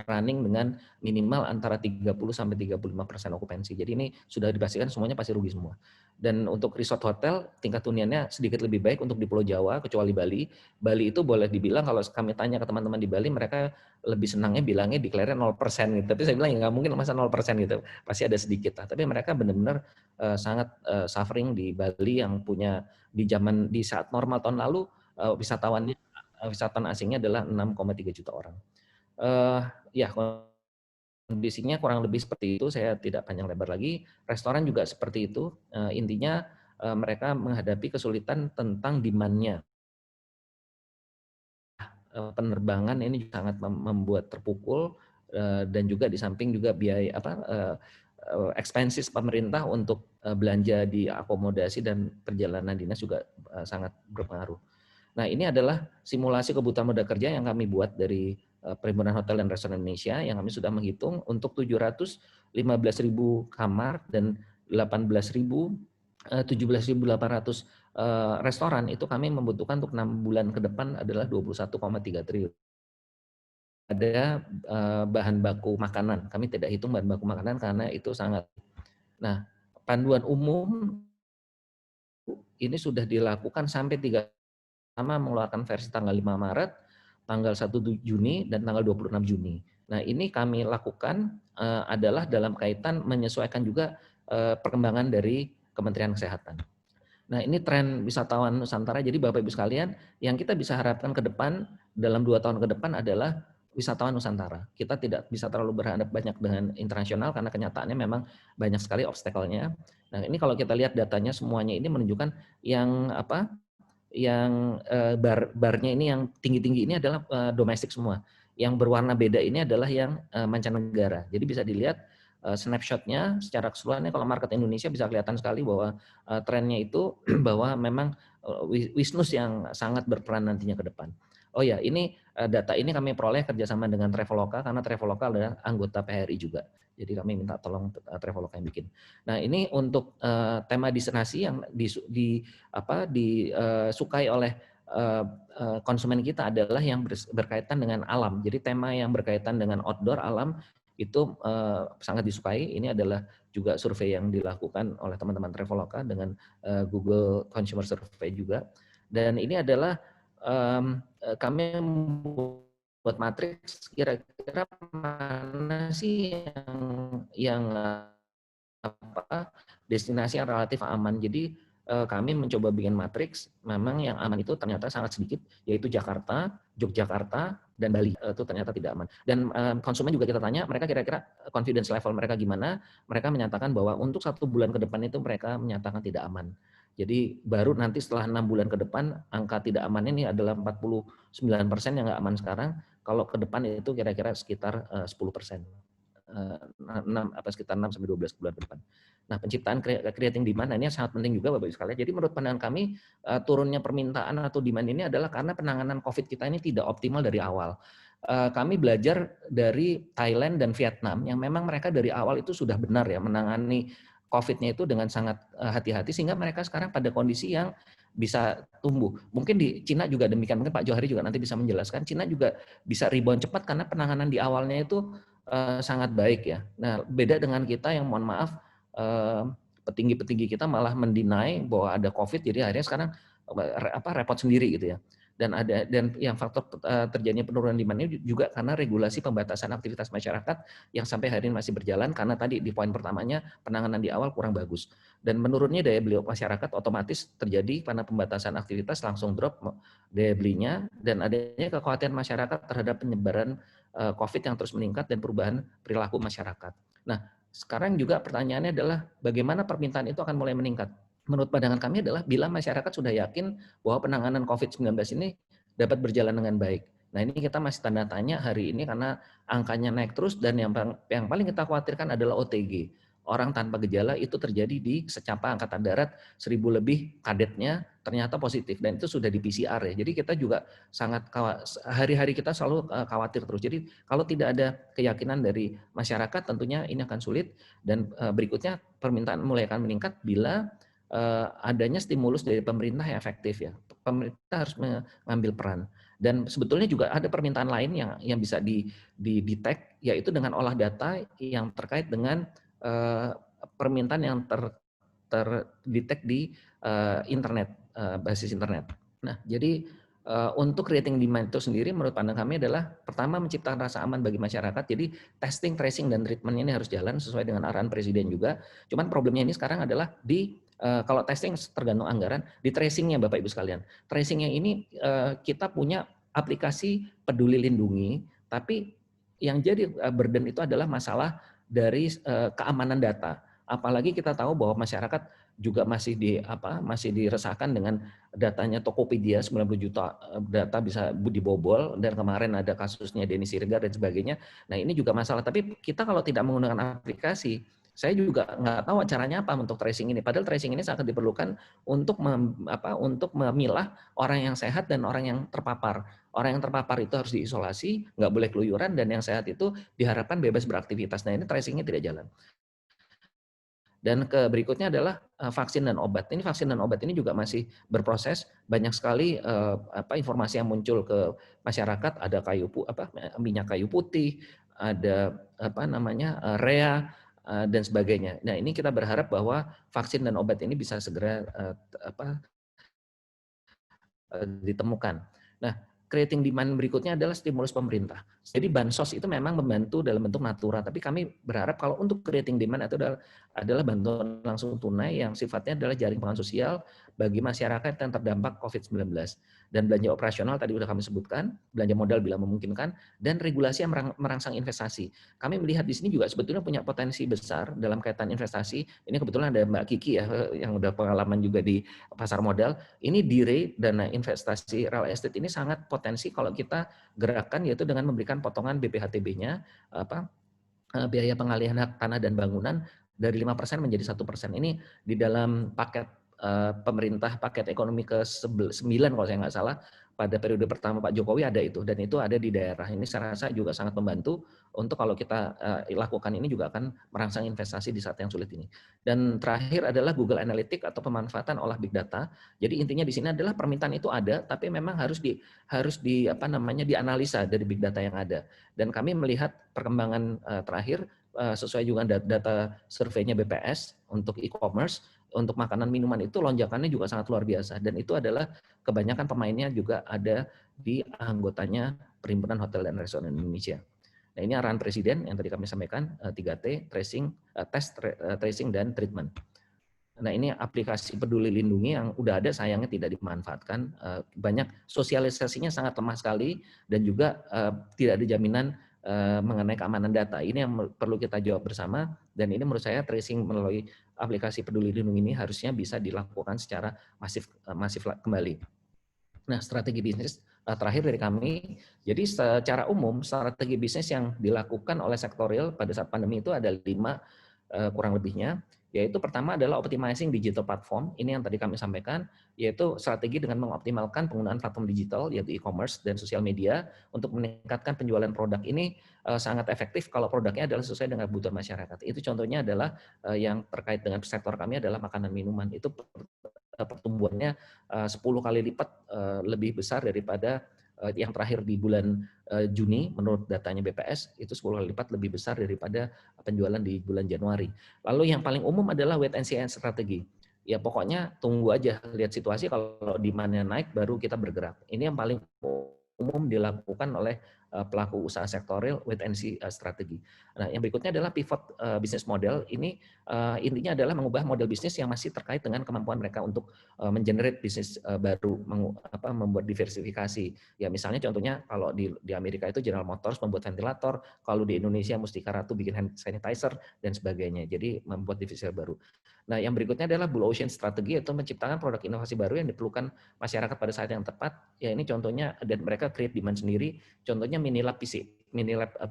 running dengan minimal antara 30 sampai 35% okupansi. Jadi ini sudah dipastikan semuanya pasti rugi semua. Dan untuk resort hotel tingkat huniannya sedikit lebih baik untuk di Pulau Jawa kecuali Bali. Bali itu boleh dibilang kalau kami tanya ke teman-teman di Bali, mereka lebih senangnya bilangnya declare 0% gitu. Tapi saya bilang ya nggak mungkin masa 0% gitu. Pasti ada sedikit lah. Tapi mereka benar-benar sangat suffering di Bali yang punya di saat normal tahun lalu wisatawan asingnya adalah 6,3 juta orang. Ya kondisinya kurang lebih seperti itu, saya tidak panjang lebar lagi. Restoran juga seperti itu, intinya mereka menghadapi kesulitan tentang demand-nya. Penerbangan ini sangat membuat terpukul, dan juga di samping juga biaya expenses pemerintah untuk belanja di akomodasi dan perjalanan dinas juga sangat berpengaruh. Nah, ini adalah simulasi kebutuhan modal kerja yang kami buat dari Perhimpunan Hotel dan Restoran Indonesia, yang kami sudah menghitung untuk 715.000 kamar dan 17.800 restoran itu kami membutuhkan untuk 6 bulan ke depan adalah 21,3 triliun. Ada bahan baku makanan, kami tidak hitung bahan baku makanan karena itu sangat. Nah, panduan umum ini sudah dilakukan sampai 3 pertama mengeluarkan versi tanggal 5 Maret, tanggal 1 Juni, dan tanggal 26 Juni. Nah, ini kami lakukan adalah dalam kaitan menyesuaikan juga perkembangan dari Kementerian Kesehatan. Nah, ini tren wisatawan Nusantara. Jadi Bapak Ibu sekalian, yang kita bisa harapkan ke depan dalam 2 tahun ke depan adalah wisatawan Nusantara. Kita tidak bisa terlalu berhadap banyak dengan internasional karena kenyataannya memang banyak sekali obstacle-nya. Nah, ini kalau kita lihat datanya semuanya ini menunjukkan yang apa? Yang barnya ini yang tinggi-tinggi ini adalah domestik semua. Yang berwarna beda ini adalah yang mancanegara. Jadi bisa dilihat snapshot-nya secara keseluruhannya kalau market Indonesia bisa kelihatan sekali bahwa trennya itu bahwa memang Wisnus yang sangat berperan nantinya ke depan. Oh ya, ini data ini kami peroleh kerjasama dengan Traveloka karena Traveloka adalah anggota PHRI juga. Jadi kami minta tolong Traveloka yang bikin. Nah, ini untuk tema destinasi yang disukai oleh konsumen kita adalah yang berkaitan dengan alam. Jadi tema yang berkaitan dengan outdoor alam itu sangat disukai. Ini adalah juga survei yang dilakukan oleh teman-teman Traveloka dengan Google Consumer Survey juga. Dan ini adalah kami buat matriks kira-kira mana sih yang destinasi yang relatif aman. Jadi kami mencoba bikin matriks, memang yang aman itu ternyata sangat sedikit, yaitu Jakarta, Yogyakarta, dan Bali itu ternyata tidak aman. Dan konsumen juga kita tanya, mereka kira-kira confidence level mereka gimana, mereka menyatakan bahwa untuk 1 bulan ke depan itu mereka menyatakan tidak aman. Jadi baru nanti setelah 6 bulan ke depan, angka tidak aman ini adalah 49% yang nggak aman sekarang, kalau ke depan itu kira-kira sekitar 10%. Sekitar 6-12 bulan ke depan. Nah, penciptaan creating demand ini sangat penting juga Bapak Ibu sekalian. Jadi menurut pandangan kami turunnya permintaan atau demand ini adalah karena penanganan COVID kita ini tidak optimal dari awal. Kami belajar dari Thailand dan Vietnam yang memang mereka dari awal itu sudah benar ya menangani COVID-nya itu dengan sangat hati-hati sehingga mereka sekarang pada kondisi yang bisa tumbuh. Mungkin di Cina juga demikian, mungkin Pak Johari juga nanti bisa menjelaskan. Cina juga bisa rebound cepat karena penanganan di awalnya itu sangat baik ya. Nah, beda dengan kita yang mohon maaf petinggi-petinggi kita malah mendinai bahwa ada COVID, jadi akhirnya sekarang repot sendiri gitu ya. Dan yang faktor terjadinya penurunan demand ini juga karena regulasi pembatasan aktivitas masyarakat yang sampai hari ini masih berjalan karena tadi di poin pertamanya penanganan di awal kurang bagus. Dan menurunnya daya beli masyarakat otomatis terjadi karena pembatasan aktivitas langsung drop daya belinya dan adanya kekhawatiran masyarakat terhadap penyebaran COVID yang terus meningkat dan perubahan perilaku masyarakat. Nah, sekarang juga pertanyaannya adalah bagaimana permintaan itu akan mulai meningkat. Menurut pandangan kami adalah bila masyarakat sudah yakin bahwa penanganan COVID-19 ini dapat berjalan dengan baik. Nah, ini kita masih tanda tanya hari ini karena angkanya naik terus dan yang paling kita khawatirkan adalah OTG. Orang tanpa gejala itu terjadi di secapa Angkatan Darat 1.000 lebih kadetnya ternyata positif dan itu sudah di PCR ya. Jadi kita juga sangat hari-hari kita selalu khawatir terus. Jadi kalau tidak ada keyakinan dari masyarakat tentunya ini akan sulit dan berikutnya permintaan mulai akan meningkat bila adanya stimulus dari pemerintah yang efektif ya. Pemerintah harus mengambil peran. Dan sebetulnya juga ada permintaan lain yang bisa di-detect yaitu dengan olah data yang terkait dengan permintaan yang terdetek di internet, basis internet. Nah, jadi untuk creating demand itu sendiri menurut pandangan kami adalah pertama menciptakan rasa aman bagi masyarakat. Jadi testing, tracing, dan treatment ini harus jalan sesuai dengan arahan Presiden juga. Cuman problemnya ini sekarang adalah kalau testing tergantung anggaran, di tracingnya Bapak Ibu sekalian. Tracingnya ini kita punya aplikasi Peduli Lindungi, tapi yang jadi burden itu adalah masalah dari keamanan data. Apalagi kita tahu bahwa masyarakat juga masih diresahkan dengan datanya Tokopedia 90 juta data bisa dibobol dan kemarin ada kasusnya Denny Siregar dan sebagainya. Nah, ini juga masalah. Tapi kita kalau tidak menggunakan aplikasi, saya juga nggak tahu caranya apa untuk tracing ini. Padahal tracing ini sangat diperlukan untuk memilah orang yang sehat dan orang yang terpapar. Orang yang terpapar itu harus diisolasi, nggak boleh keluyuran, dan yang sehat itu diharapkan bebas beraktivitas. Nah, ini tracingnya tidak jalan. Dan berikutnya adalah vaksin dan obat. Ini vaksin dan obat ini juga masih berproses. Banyak sekali informasi yang muncul ke masyarakat. Ada minyak kayu putih, ada rea dan sebagainya. Nah, ini kita berharap bahwa vaksin dan obat ini bisa segera ditemukan. Nah, creating demand berikutnya adalah stimulus pemerintah. Jadi bansos itu memang membantu dalam bentuk natura, tapi kami berharap kalau untuk creating demand itu adalah bantuan langsung tunai yang sifatnya adalah jaring pengaman sosial bagi masyarakat yang terdampak COVID-19. dan belanja operasional tadi sudah kami sebutkan, belanja modal bila memungkinkan, dan regulasi yang merangsang investasi. Kami melihat di sini juga sebetulnya punya potensi besar dalam kaitan investasi. Ini kebetulan ada Mbak Kiki ya, yang udah pengalaman juga di pasar modal. Ini dire dana investasi real estate ini sangat potensi kalau kita gerakan, yaitu dengan memberikan potongan BPHTB-nya, biaya pengalihan hak tanah dan bangunan dari 5% menjadi 1%. Ini di dalam paket pemerintah, paket ekonomi ke-9 kalau saya nggak salah, pada periode pertama Pak Jokowi ada itu, dan itu ada di daerah. Ini saya rasa juga sangat membantu untuk kalau kita lakukan ini juga akan merangsang investasi di saat yang sulit ini. Dan terakhir adalah Google Analytics atau pemanfaatan olah big data. Jadi intinya di sini adalah permintaan itu ada, tapi memang harus dianalisa dari big data yang ada. Dan kami melihat perkembangan terakhir sesuai juga data surveinya BPS untuk e-commerce. Untuk makanan minuman itu lonjakannya juga sangat luar biasa, dan itu adalah kebanyakan pemainnya juga ada di anggotanya Perhimpunan Hotel dan Restoran Indonesia. Nah, ini arahan Presiden yang tadi kami sampaikan, 3T, tracing, dan treatment. Nah, ini aplikasi Peduli Lindungi yang udah ada, sayangnya tidak dimanfaatkan. Banyak sosialisasinya sangat lemah sekali, dan juga tidak ada jaminan mengenai keamanan data. Ini yang perlu kita jawab bersama, dan ini menurut saya tracing melalui aplikasi Peduli Lindungi ini harusnya bisa dilakukan secara masif kembali. Nah, strategi bisnis terakhir dari kami, jadi secara umum strategi bisnis yang dilakukan oleh sektor real pada saat pandemi itu ada 5 kurang lebihnya, yaitu pertama adalah optimizing digital platform. Ini yang tadi kami sampaikan, yaitu strategi dengan mengoptimalkan penggunaan platform digital, yaitu e-commerce dan sosial media untuk meningkatkan penjualan produk. Ini sangat efektif kalau produknya adalah sesuai dengan kebutuhan masyarakat. Itu contohnya adalah yang terkait dengan sektor kami adalah makanan minuman. Itu pertumbuhannya 10 kali lipat lebih besar daripada yang terakhir di bulan Juni menurut datanya BPS, itu 10 kali lipat lebih besar daripada penjualan di bulan Januari. Lalu yang paling umum adalah wait and see strategi. Ya pokoknya tunggu aja, lihat situasi, kalau demand-nya naik baru kita bergerak. Ini yang paling umum dilakukan oleh pelaku usaha sektor real, wait and see strategi. Nah, yang berikutnya adalah pivot business model. Ini intinya adalah mengubah model bisnis yang masih terkait dengan kemampuan mereka untuk mengenerate bisnis baru, membuat diversifikasi. Ya misalnya contohnya kalau di Amerika itu General Motors membuat ventilator, kalau di Indonesia Mustika Ratu bikin hand sanitizer dan sebagainya. Jadi membuat divisi baru. Nah, yang berikutnya adalah Blue Ocean strategi, yaitu menciptakan produk inovasi baru yang diperlukan masyarakat pada saat yang tepat. Ya ini contohnya, dan mereka create demand sendiri. Contohnya mini lab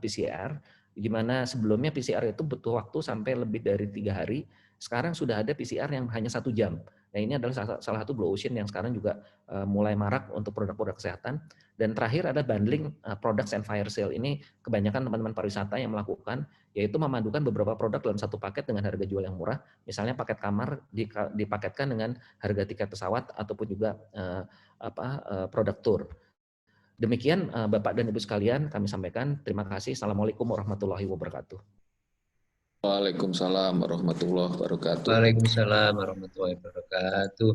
PCR, di mana sebelumnya PCR itu butuh waktu sampai lebih dari 3 hari. Sekarang sudah ada PCR yang hanya 1 jam. Nah, ini adalah salah satu Blue Ocean yang sekarang juga mulai marak untuk produk-produk kesehatan. Dan terakhir ada bundling products and fire sale. Ini kebanyakan teman-teman pariwisata yang melakukan, yaitu memadukan beberapa produk dalam satu paket dengan harga jual yang murah. Misalnya paket kamar dipaketkan dengan harga tiket pesawat ataupun juga produk tour. Demikian Bapak dan Ibu sekalian kami sampaikan. Terima kasih. Assalamualaikum warahmatullahi wabarakatuh. Waalaikumsalam warahmatullahi wabarakatuh. Waalaikumsalam warahmatullahi wabarakatuh.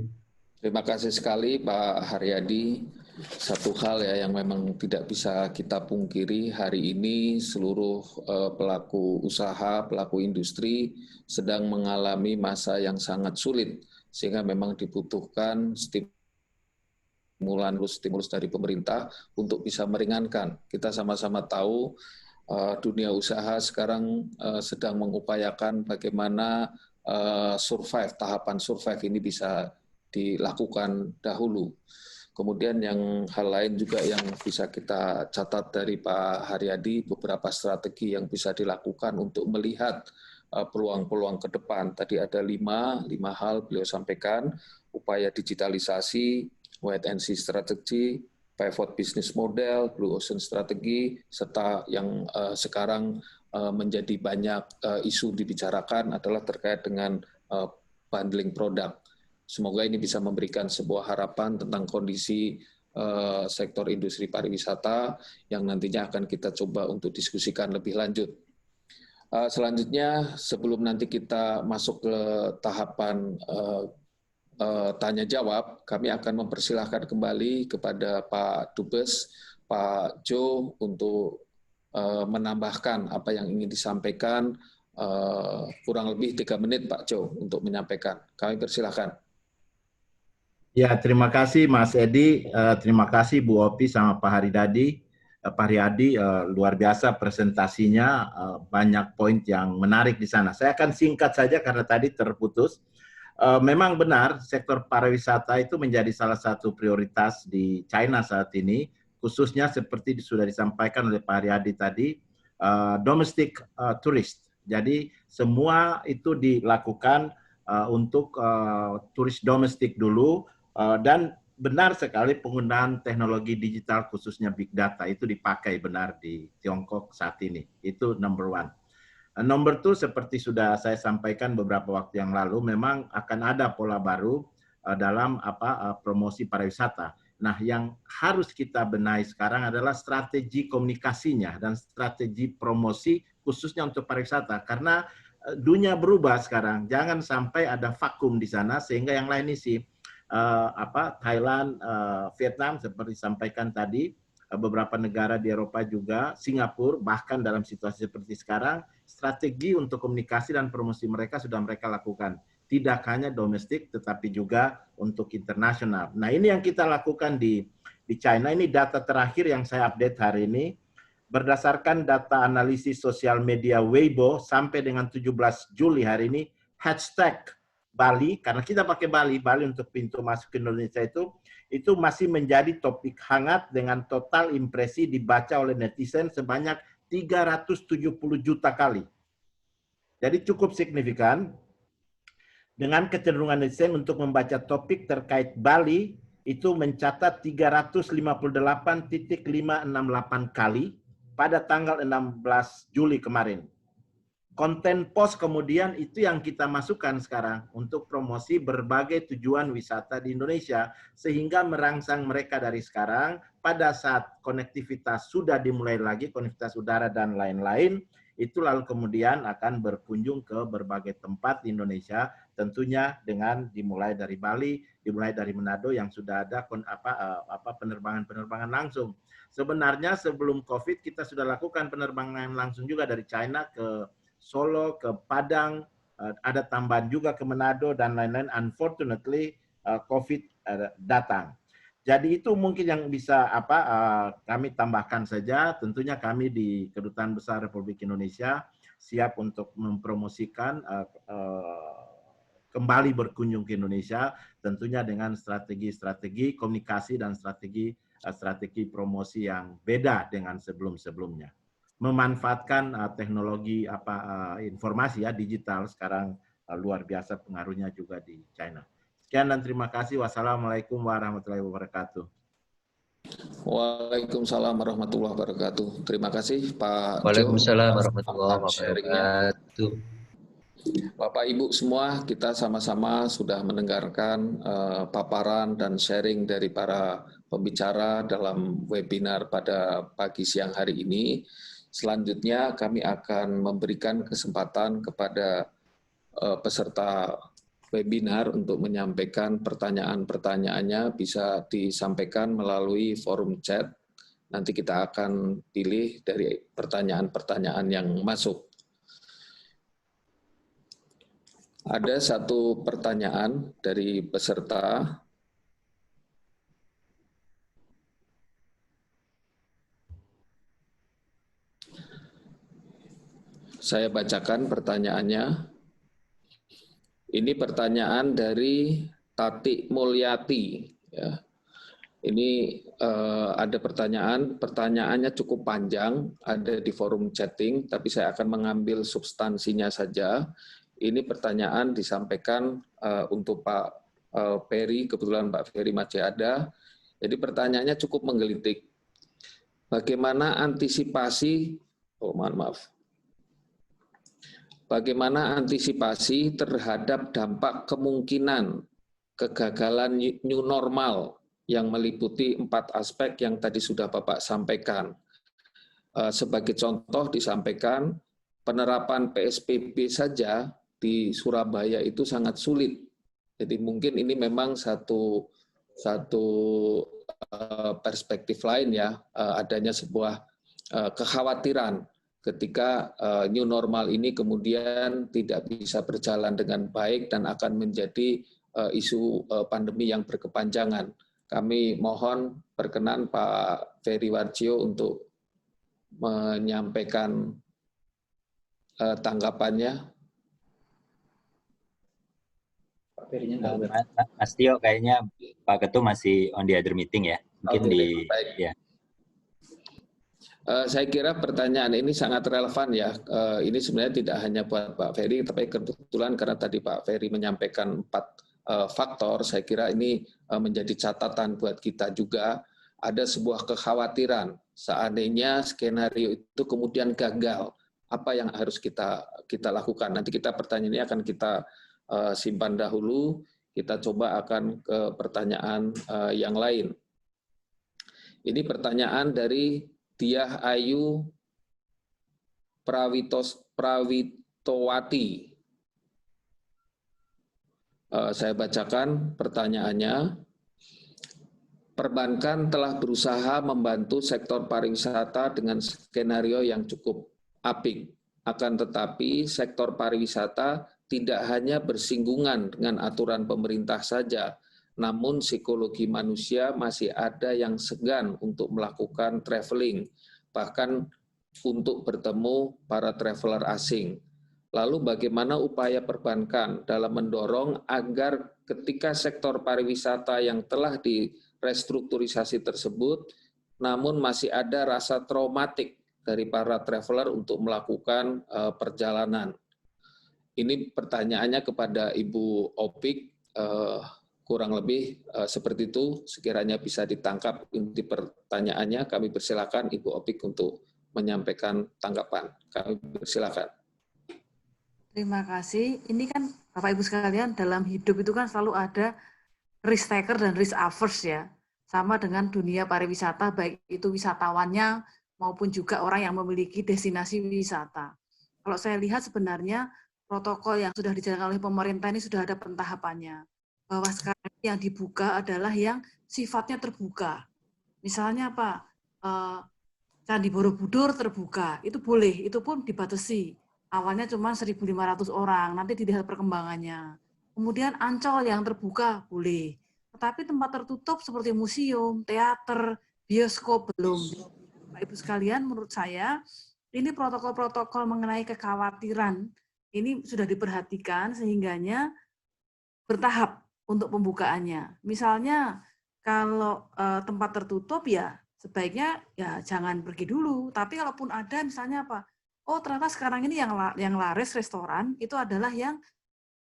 Terima kasih sekali Pak Haryadi. Satu hal ya yang memang tidak bisa kita pungkiri, hari ini seluruh pelaku usaha, pelaku industri sedang mengalami masa yang sangat sulit, sehingga memang dibutuhkan stimulus dari pemerintah untuk bisa meringankan. Kita sama-sama tahu dunia usaha sekarang sedang mengupayakan bagaimana tahapan survive ini bisa dilakukan dahulu. Kemudian yang hal lain juga yang bisa kita catat dari Pak Haryadi, beberapa strategi yang bisa dilakukan untuk melihat peluang-peluang ke depan. Tadi ada 5 hal beliau sampaikan, upaya digitalisasi, wait and see strategi, pivot business model, Blue Ocean strategi, serta yang sekarang menjadi banyak isu dibicarakan adalah terkait dengan bundling produk. Semoga ini bisa memberikan sebuah harapan tentang kondisi sektor industri pariwisata yang nantinya akan kita coba untuk diskusikan lebih lanjut. Selanjutnya, sebelum nanti kita masuk ke tahapan tanya jawab, kami akan mempersilahkan kembali kepada Pak Dubes, Pak Jo, untuk menambahkan apa yang ingin disampaikan. Kurang lebih 3 menit Pak Jo untuk menyampaikan. Kami persilahkan. Ya, terima kasih Mas Edi, terima kasih Bu Opi sama Pak Haryadi. Pak Haryadi luar biasa presentasinya, banyak poin yang menarik di sana. Saya akan singkat saja karena tadi terputus. Memang benar sektor pariwisata itu menjadi salah satu prioritas di China saat ini, khususnya seperti sudah disampaikan oleh Pak Haryadi tadi, domestic tourist. Jadi semua itu dilakukan untuk turis domestik dulu. Dan benar sekali penggunaan teknologi digital khususnya big data itu dipakai benar di Tiongkok saat ini. Itu number one. Number two, seperti sudah saya sampaikan beberapa waktu yang lalu, memang akan ada pola baru dalam promosi pariwisata. Nah, yang harus kita benahi sekarang adalah strategi komunikasinya dan strategi promosi khususnya untuk pariwisata. Karena dunia berubah sekarang, jangan sampai ada vakum di sana sehingga yang lain isi. Thailand, Vietnam seperti disampaikan tadi, beberapa negara di Eropa juga, Singapura, bahkan dalam situasi seperti sekarang, strategi untuk komunikasi dan promosi mereka sudah mereka lakukan. Tidak hanya domestik, tetapi juga untuk internasional. Nah, ini yang kita lakukan di China. Ini data terakhir yang saya update hari ini. Berdasarkan data analisis sosial media Weibo, sampai dengan 17 Juli hari ini, hashtag Bali, karena kita pakai Bali untuk pintu masuk ke Indonesia itu masih menjadi topik hangat dengan total impresi dibaca oleh netizen sebanyak 370 juta kali. Jadi cukup signifikan. Dengan kecenderungan netizen untuk membaca topik terkait Bali itu mencatat 358.568 kali pada tanggal 16 Juli kemarin. Konten post kemudian itu yang kita masukkan sekarang untuk promosi berbagai tujuan wisata di Indonesia sehingga merangsang mereka dari sekarang pada saat konektivitas sudah dimulai lagi, konektivitas udara dan lain-lain, itu lalu kemudian akan berkunjung ke berbagai tempat di Indonesia, tentunya dengan dimulai dari Bali, dimulai dari Manado yang sudah ada penerbangan-penerbangan langsung. Sebenarnya sebelum COVID kita sudah lakukan penerbangan langsung juga dari China ke Solo, ke Padang, ada tambahan juga ke Manado dan lain-lain. Unfortunately, COVID datang. Jadi itu mungkin yang bisa kami tambahkan saja. Tentunya kami di Kedutaan Besar Republik Indonesia siap untuk mempromosikan kembali berkunjung ke Indonesia, tentunya dengan strategi-strategi komunikasi dan strategi promosi yang beda dengan sebelum-sebelumnya. Memanfaatkan teknologi informasi digital sekarang luar biasa pengaruhnya juga di China. Sekian dan terima kasih. Wassalamualaikum warahmatullahi wabarakatuh. Waalaikumsalam warahmatullahi wabarakatuh. Terima kasih Pak Jo. Waalaikumsalam warahmatullahi wabarakatuh. Bapak Ibu semua, kita sama-sama sudah mendengarkan paparan dan sharing dari para pembicara dalam webinar pada pagi siang hari ini. Selanjutnya kami akan memberikan kesempatan kepada peserta webinar untuk menyampaikan pertanyaan-pertanyaannya, bisa disampaikan melalui forum chat. Nanti kita akan pilih dari pertanyaan-pertanyaan yang masuk. Ada satu pertanyaan dari peserta. Saya bacakan pertanyaannya. Ini pertanyaan dari Tati Mulyati. Ya. Ini ada pertanyaannya cukup panjang, ada di forum chatting, tapi saya akan mengambil substansinya saja. Ini pertanyaan disampaikan untuk Pak Ferry, kebetulan Pak Ferry masih ada. Jadi pertanyaannya cukup menggelitik. Bagaimana antisipasi, bagaimana antisipasi terhadap dampak kemungkinan kegagalan new normal yang meliputi 4 aspek yang tadi sudah Bapak sampaikan. Sebagai contoh disampaikan penerapan PSBB saja di Surabaya itu sangat sulit. Jadi mungkin ini memang satu perspektif lain ya, adanya sebuah kekhawatiran ketika new normal ini kemudian tidak bisa berjalan dengan baik dan akan menjadi isu pandemi yang berkepanjangan. Kami mohon perkenan Pak Ferry Warjio untuk menyampaikan tanggapannya. Pak Ferry Mas Tio, kayaknya Pak Ketum masih on the other meeting ya. Mungkin baik. Ya. Saya kira pertanyaan ini sangat relevan ya. Ini sebenarnya tidak hanya buat Pak Ferry, tapi kebetulan karena tadi Pak Ferry menyampaikan 4 faktor, saya kira ini menjadi catatan buat kita juga. Ada sebuah kekhawatiran seandainya skenario itu kemudian gagal, apa yang harus kita lakukan. Nanti pertanyaan ini akan kita simpan dahulu, kita coba akan ke pertanyaan yang lain. Ini pertanyaan dari Diah Ayu Prawitowati. Saya bacakan pertanyaannya. Perbankan telah berusaha membantu sektor pariwisata dengan skenario yang cukup apik. Akan tetapi sektor pariwisata tidak hanya bersinggungan dengan aturan pemerintah saja, namun psikologi manusia masih ada yang segan untuk melakukan traveling, bahkan untuk bertemu para traveler asing. Lalu bagaimana upaya perbankan dalam mendorong agar ketika sektor pariwisata yang telah direstrukturisasi tersebut, namun masih ada rasa traumatik dari para traveler untuk melakukan perjalanan. Ini pertanyaannya kepada Ibu Opik, kurang lebih seperti itu, sekiranya bisa ditangkap inti pertanyaannya, kami persilakan Ibu Opik untuk menyampaikan tanggapan. Kami persilakan. Terima kasih. Ini kan Bapak Ibu sekalian, dalam hidup itu kan selalu ada risk taker dan risk averse ya. Sama dengan dunia pariwisata, baik itu wisatawannya maupun juga orang yang memiliki destinasi wisata. Kalau saya lihat sebenarnya protokol yang sudah dijalankan oleh pemerintah ini sudah ada pentahapannya. Bahwa sekarang yang dibuka adalah yang sifatnya terbuka. Misalnya apa? Candi Borobudur terbuka, itu boleh, itu pun dibatasi. Awalnya cuma 1.500 orang, nanti dilihat perkembangannya. Kemudian Ancol yang terbuka, boleh. Tetapi tempat tertutup seperti museum, teater, bioskop, belum. Bapak Ibu sekalian, menurut saya, ini protokol-protokol mengenai kekhawatiran, ini sudah diperhatikan sehingganya bertahap untuk pembukaannya. Misalnya, kalau tempat tertutup ya, sebaiknya ya jangan pergi dulu. Tapi kalaupun ada misalnya apa? Oh ternyata sekarang ini yang laris restoran itu adalah yang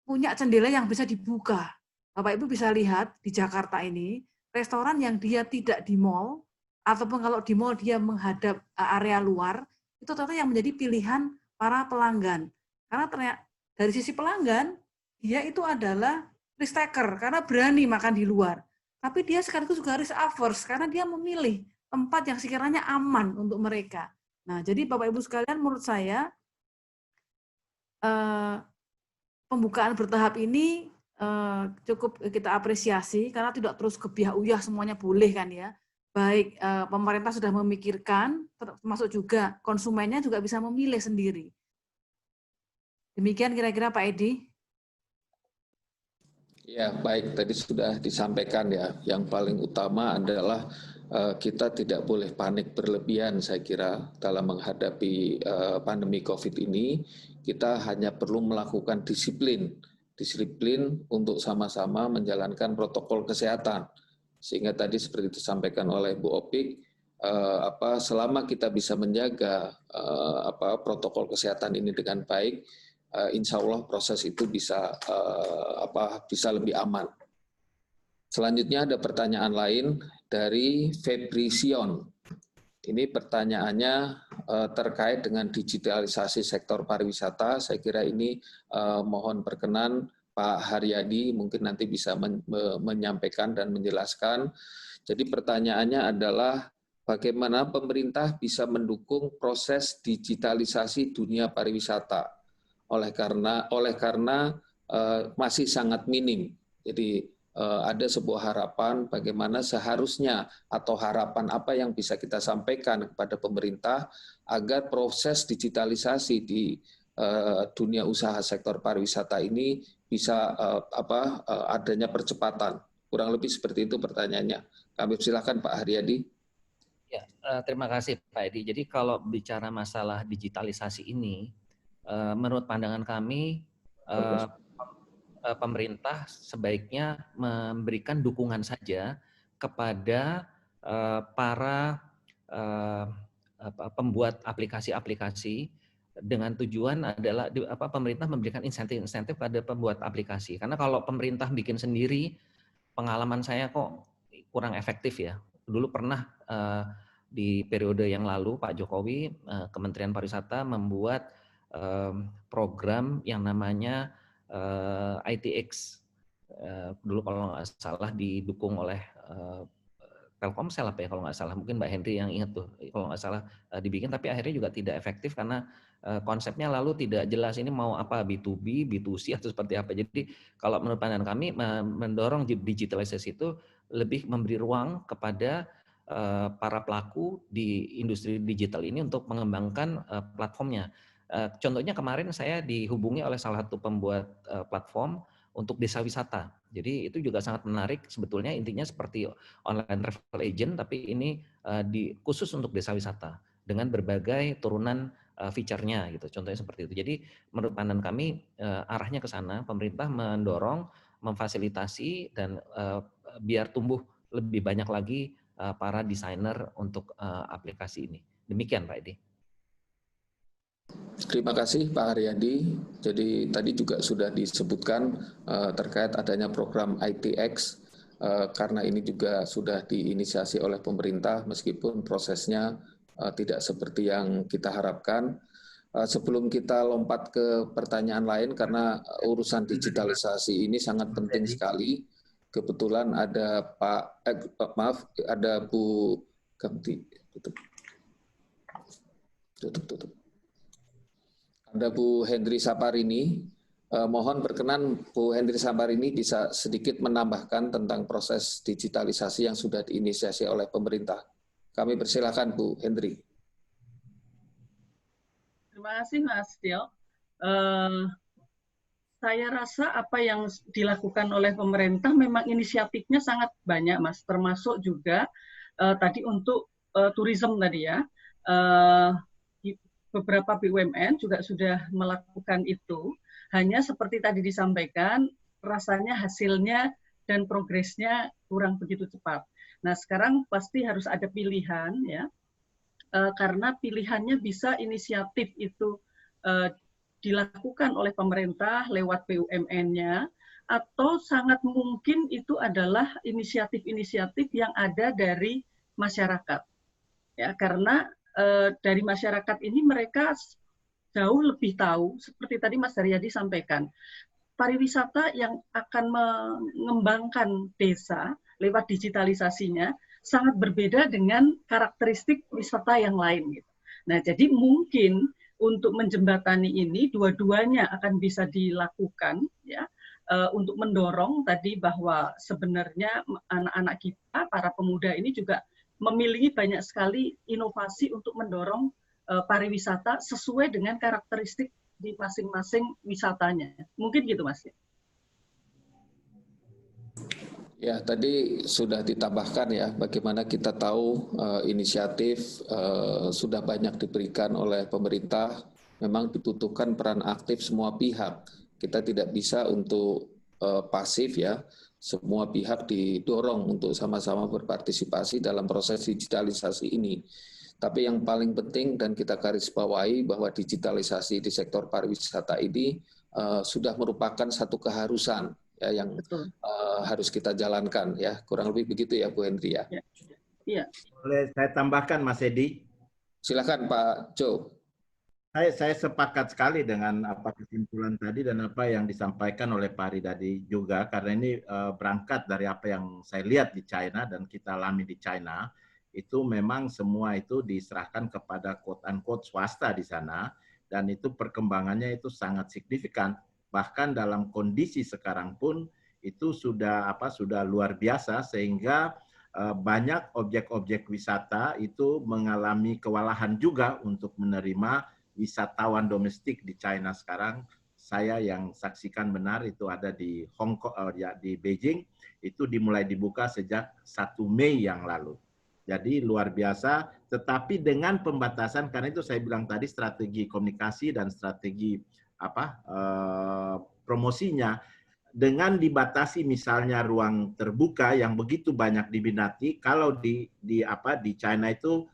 punya jendela yang bisa dibuka. Bapak Ibu bisa lihat di Jakarta ini, restoran yang dia tidak di mall, ataupun kalau di mall dia menghadap area luar, itu ternyata yang menjadi pilihan para pelanggan. Karena ternyata dari sisi pelanggan, dia itu adalah risk taker, karena berani makan di luar. Tapi dia sekaligus juga risk averse, karena dia memilih tempat yang sekiranya aman untuk mereka. Nah, jadi Bapak Ibu sekalian, menurut saya pembukaan bertahap ini cukup kita apresiasi karena tidak terus gebiah-uyah semuanya boleh kan ya. Baik pemerintah sudah memikirkan, termasuk juga konsumennya juga bisa memilih sendiri. Demikian kira-kira Pak Edi. Ya, baik. Tadi sudah disampaikan ya. Yang paling utama adalah kita tidak boleh panik berlebihan, saya kira, dalam menghadapi pandemi COVID ini. Kita hanya perlu melakukan disiplin untuk sama-sama menjalankan protokol kesehatan. Sehingga tadi seperti disampaikan oleh Bu Opik, selama kita bisa menjaga protokol kesehatan ini dengan baik, insya Allah proses itu bisa lebih aman. Selanjutnya ada pertanyaan lain dari Febri Sion. Ini pertanyaannya terkait dengan digitalisasi sektor pariwisata. Saya kira ini mohon perkenan Pak Haryadi mungkin nanti bisa menyampaikan dan menjelaskan. Jadi pertanyaannya adalah bagaimana pemerintah bisa mendukung proses digitalisasi dunia pariwisata oleh karena masih sangat minim. Jadi ada sebuah harapan bagaimana seharusnya atau harapan apa yang bisa kita sampaikan kepada pemerintah agar proses digitalisasi di dunia usaha sektor pariwisata ini bisa adanya percepatan. Kurang lebih seperti itu pertanyaannya. Kami silakan Pak Haryadi. Ya, terima kasih Pak Edi. Jadi kalau bicara masalah digitalisasi ini, menurut pandangan kami pemerintah sebaiknya memberikan dukungan saja kepada para pembuat aplikasi-aplikasi dengan tujuan adalah pemerintah memberikan insentif-insentif pada pembuat aplikasi. Karena kalau pemerintah bikin sendiri, pengalaman saya kok kurang efektif ya. Dulu pernah di periode yang lalu Pak Jokowi, Kementerian Pariwisata membuat program yang namanya ITX. Dulu kalau nggak salah didukung oleh Telkomsel apa ya kalau nggak salah, mungkin Mbak Henry yang ingat tuh kalau nggak salah dibikin, tapi akhirnya juga tidak efektif karena konsepnya lalu tidak jelas ini mau apa, B2B, B2C atau seperti apa. Jadi kalau menurut pandangan kami mendorong digitalisasi itu lebih memberi ruang kepada para pelaku di industri digital ini untuk mengembangkan platformnya. Contohnya kemarin saya dihubungi oleh salah satu pembuat platform untuk desa wisata. Jadi itu juga sangat menarik sebetulnya, intinya seperti online travel agent tapi ini khusus untuk desa wisata dengan berbagai turunan feature-nya gitu. Contohnya seperti itu. Jadi menurut pandangan kami arahnya ke sana, pemerintah mendorong, memfasilitasi dan biar tumbuh lebih banyak lagi para desainer untuk aplikasi ini. Demikian Pak Edi. Terima kasih Pak Haryadi. Jadi tadi juga sudah disebutkan terkait adanya program ITX, karena ini juga sudah diinisiasi oleh pemerintah meskipun prosesnya tidak seperti yang kita harapkan. Sebelum kita lompat ke pertanyaan lain, karena urusan digitalisasi ini sangat penting sekali. Kebetulan ada ada Bu Ganti. Tutup. Ada Bu Hendri Saparini. Mohon berkenan Bu Hendri Saparini bisa sedikit menambahkan tentang proses digitalisasi yang sudah diinisiasi oleh pemerintah. Kami persilakan Bu Hendri. Terima kasih Mas Tio. Saya rasa apa yang dilakukan oleh pemerintah memang inisiatifnya sangat banyak Mas, termasuk juga tadi untuk tourism tadi ya. Beberapa BUMN juga sudah melakukan itu, hanya seperti tadi disampaikan, rasanya hasilnya dan progresnya kurang begitu cepat. Nah sekarang pasti harus ada pilihan ya, karena pilihannya bisa inisiatif itu dilakukan oleh pemerintah lewat BUMN-nya, atau sangat mungkin itu adalah inisiatif-inisiatif yang ada dari masyarakat. Ya, karena dari masyarakat ini mereka jauh lebih tahu, seperti tadi Mas Haryadi sampaikan, pariwisata yang akan mengembangkan desa lewat digitalisasinya sangat berbeda dengan karakteristik wisata yang lain. Nah, jadi mungkin untuk menjembatani ini dua-duanya akan bisa dilakukan, ya, untuk mendorong tadi bahwa sebenarnya anak-anak kita, para pemuda ini juga memiliki banyak sekali inovasi untuk mendorong pariwisata sesuai dengan karakteristik di masing-masing wisatanya. Mungkin gitu Mas. Ya, tadi sudah ditambahkan ya, bagaimana kita tahu inisiatif sudah banyak diberikan oleh pemerintah, memang dibutuhkan peran aktif semua pihak. Kita tidak bisa untuk pasif ya, semua pihak didorong untuk sama-sama berpartisipasi dalam proses digitalisasi ini. Tapi yang paling penting dan kita garis bawahi bahwa digitalisasi di sektor pariwisata ini sudah merupakan satu keharusan ya, yang harus kita jalankan ya. Kurang lebih begitu ya Bu Hendri ya. Iya. Boleh saya tambahkan Mas Edi? Silakan Pak Jo. Saya sepakat sekali dengan apa kesimpulan tadi dan apa yang disampaikan oleh Pak Haryadi juga, karena ini berangkat dari apa yang saya lihat di China dan kita alami di China, itu memang semua itu diserahkan kepada quote-unquote swasta di sana, dan itu perkembangannya itu sangat signifikan. Bahkan dalam kondisi sekarang pun itu sudah luar biasa, sehingga banyak objek-objek wisata itu mengalami kewalahan juga untuk menerima wisatawan domestik di China sekarang, saya yang saksikan benar itu ada di Hong Kong, di Beijing, itu dimulai dibuka sejak 1 Mei yang lalu. Jadi luar biasa, tetapi dengan pembatasan, karena itu saya bilang tadi strategi komunikasi dan strategi promosinya, dengan dibatasi misalnya ruang terbuka yang begitu banyak diminati. Kalau di China itu,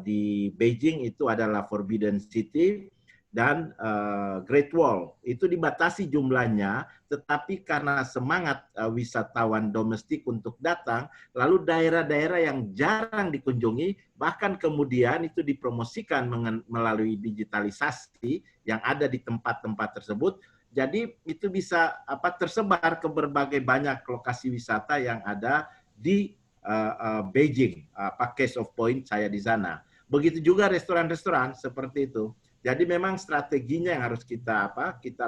di Beijing itu adalah Forbidden City dan Great Wall, itu dibatasi jumlahnya, tetapi karena semangat wisatawan domestik untuk datang, lalu daerah-daerah yang jarang dikunjungi, bahkan kemudian itu dipromosikan melalui digitalisasi yang ada di tempat-tempat tersebut. Jadi itu bisa tersebar ke berbagai banyak lokasi wisata yang ada di Beijing. Case of point saya di sana. Begitu juga restoran-restoran seperti itu. Jadi memang strateginya yang harus kita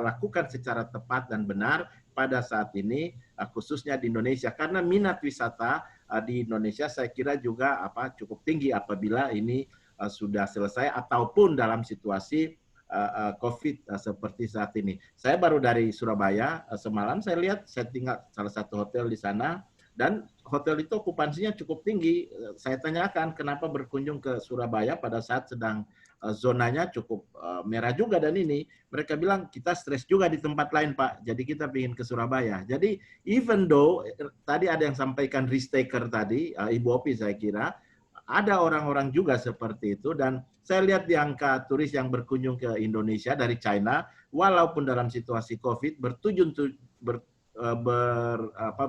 lakukan secara tepat dan benar pada saat ini, khususnya di Indonesia, karena minat wisata di Indonesia saya kira juga cukup tinggi apabila ini sudah selesai ataupun dalam situasi COVID seperti saat ini. Saya baru dari Surabaya, semalam saya lihat, saya tinggal salah satu hotel di sana, dan hotel itu okupansinya cukup tinggi. Saya tanyakan kenapa berkunjung ke Surabaya pada saat sedang zonanya cukup merah juga, dan ini mereka bilang kita stres juga di tempat lain Pak, jadi kita ingin ke Surabaya. Jadi even though tadi ada yang sampaikan risk taker tadi, Ibu Opi saya kira, ada orang-orang juga seperti itu, dan saya lihat di angka turis yang berkunjung ke Indonesia dari China, walaupun dalam situasi COVID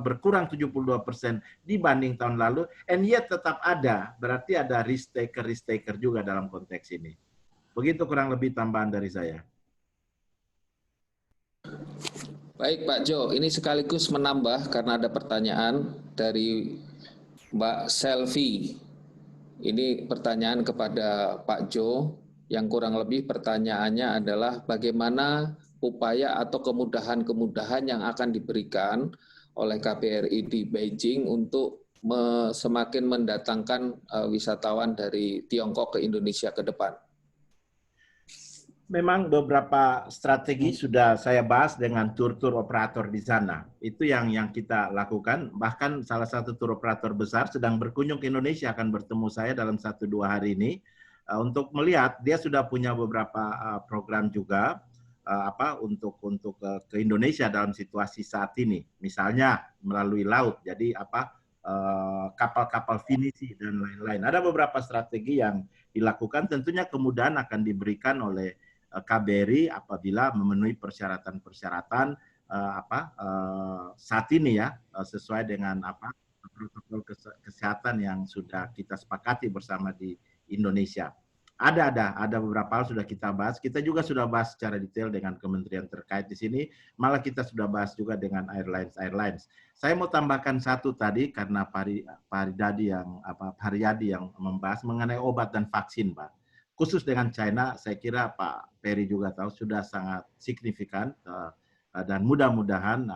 berkurang 72% dibanding tahun lalu, and yet tetap ada, berarti ada risk taker juga dalam konteks ini. Begitu kurang lebih tambahan dari saya. Baik Pak Jo, ini sekaligus menambah karena ada pertanyaan dari Mbak Selvi. Ini pertanyaan kepada Pak Jo, yang kurang lebih pertanyaannya adalah bagaimana upaya atau kemudahan-kemudahan yang akan diberikan oleh KBRI di Beijing untuk semakin mendatangkan wisatawan dari Tiongkok ke Indonesia ke depan. Memang beberapa strategi sudah saya bahas dengan tur-tur operator di sana. Itu yang kita lakukan. Bahkan salah satu tur operator besar sedang berkunjung ke Indonesia, akan bertemu saya dalam 1-2 hari ini untuk melihat. Dia sudah punya beberapa program juga untuk ke Indonesia dalam situasi saat ini. Misalnya melalui laut. Jadi kapal-kapal finisi dan lain-lain. Ada beberapa strategi yang dilakukan. Tentunya kemudahan akan diberikan oleh KBRI apabila memenuhi persyaratan-persyaratan saat ini ya, sesuai dengan protokol kesehatan yang sudah kita sepakati bersama di Indonesia. Ada beberapa hal sudah kita bahas. Kita juga sudah bahas secara detail dengan kementerian terkait di sini. Malah kita sudah bahas juga dengan airlines. Saya mau tambahkan satu tadi karena Pak Haryadi yang membahas mengenai obat dan vaksin, Pak. Khusus dengan China, saya kira Pak Peri juga tahu sudah sangat signifikan, dan mudah-mudahan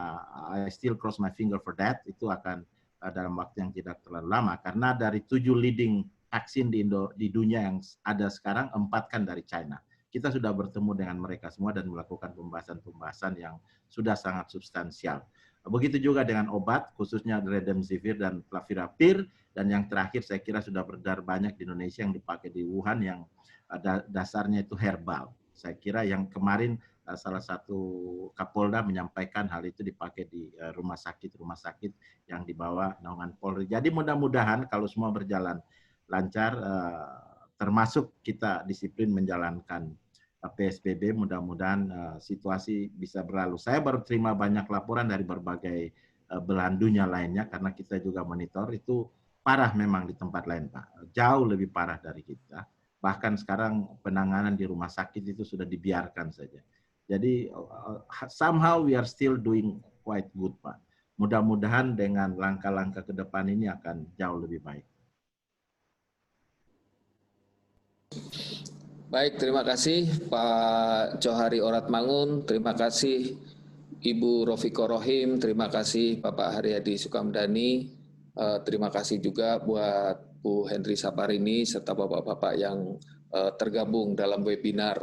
I still cross my finger for that, itu akan dalam waktu yang tidak terlalu lama, karena dari 7 leading vaksin di dunia yang ada sekarang, 4 kan dari China. Kita sudah bertemu dengan mereka semua dan melakukan pembahasan-pembahasan yang sudah sangat substansial. Begitu juga dengan obat, khususnya Remdesivir dan Plavirapir, dan yang terakhir saya kira sudah beredar banyak di Indonesia yang dipakai di Wuhan yang dasarnya itu herbal. Saya kira yang kemarin salah satu Kapolda menyampaikan hal itu dipakai di rumah sakit yang dibawa naungan Polri. Jadi mudah-mudahan kalau semua berjalan lancar, termasuk kita disiplin menjalankan PSBB, mudah-mudahan situasi bisa berlalu. Saya baru terima banyak laporan dari berbagai belahan dunia lainnya, karena kita juga monitor, itu parah memang di tempat lain, Pak. Jauh lebih parah dari kita. Bahkan sekarang penanganan di rumah sakit itu sudah dibiarkan saja. Jadi somehow we are still doing quite good, Pak. Mudah-mudahan dengan langkah-langkah ke depan ini akan jauh lebih baik. Baik, terima kasih Pak Johari Oratmangun, terima kasih Ibu Rofiko Rohim, terima kasih Bapak Haryadi Sukamdhani, terima kasih juga buat Bu Henry Saparini serta bapak-bapak yang tergabung dalam webinar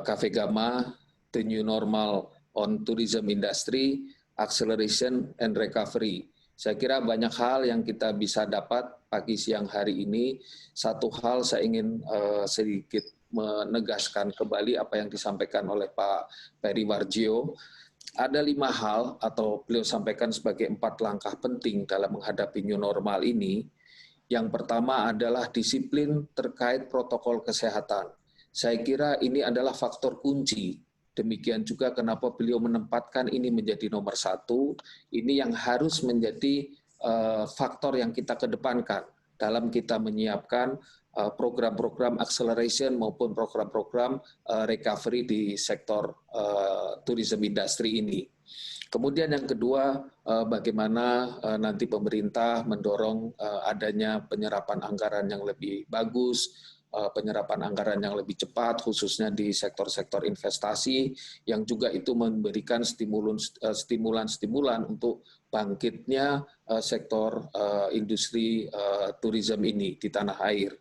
Cafe Gama the new normal on tourism industry, acceleration and recovery. Saya kira banyak hal yang kita bisa dapat pagi siang hari ini. Satu hal saya ingin sedikit menegaskan kembali apa yang disampaikan oleh Pak Peri Warjio. Ada 5 hal atau beliau sampaikan sebagai 4 langkah penting dalam menghadapi new normal ini. Yang pertama adalah disiplin terkait protokol kesehatan. Saya kira ini adalah faktor kunci. Demikian juga kenapa beliau menempatkan ini menjadi nomor 1. Ini yang harus menjadi faktor yang kita kedepankan dalam kita menyiapkan program-program acceleration maupun program-program recovery di sektor tourism industry ini. Kemudian yang kedua, bagaimana nanti pemerintah mendorong adanya penyerapan anggaran yang lebih bagus, penyerapan anggaran yang lebih cepat, khususnya di sektor-sektor investasi, yang juga itu memberikan stimulan-stimulan untuk bangkitnya sektor industri tourism ini di tanah air.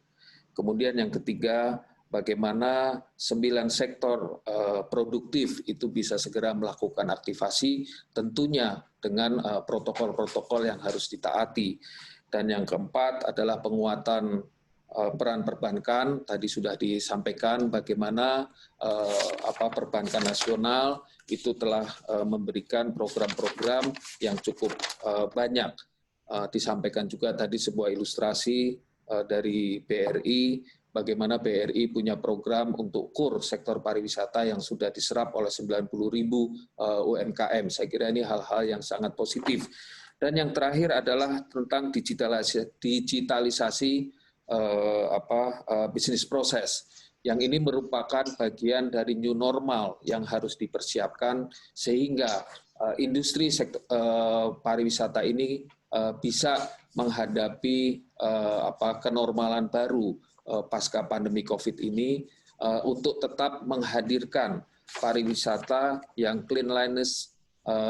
Kemudian yang ketiga, bagaimana 9 sektor produktif itu bisa segera melakukan aktivasi, tentunya dengan protokol-protokol yang harus ditaati. Dan yang keempat adalah penguatan peran perbankan. Tadi sudah disampaikan bagaimana perbankan nasional itu telah memberikan program-program yang cukup banyak. Disampaikan juga tadi sebuah ilustrasi dari BRI, bagaimana BRI punya program untuk KUR sektor pariwisata yang sudah diserap oleh 90.000 UMKM. Saya kira ini hal-hal yang sangat positif. Dan yang terakhir adalah tentang digitalisasi bisnis proses. Yang ini merupakan bagian dari new normal yang harus dipersiapkan sehingga industri sektor pariwisata ini bisa menghadapi kenormalan baru pasca pandemi COVID ini untuk tetap menghadirkan pariwisata yang cleanliness,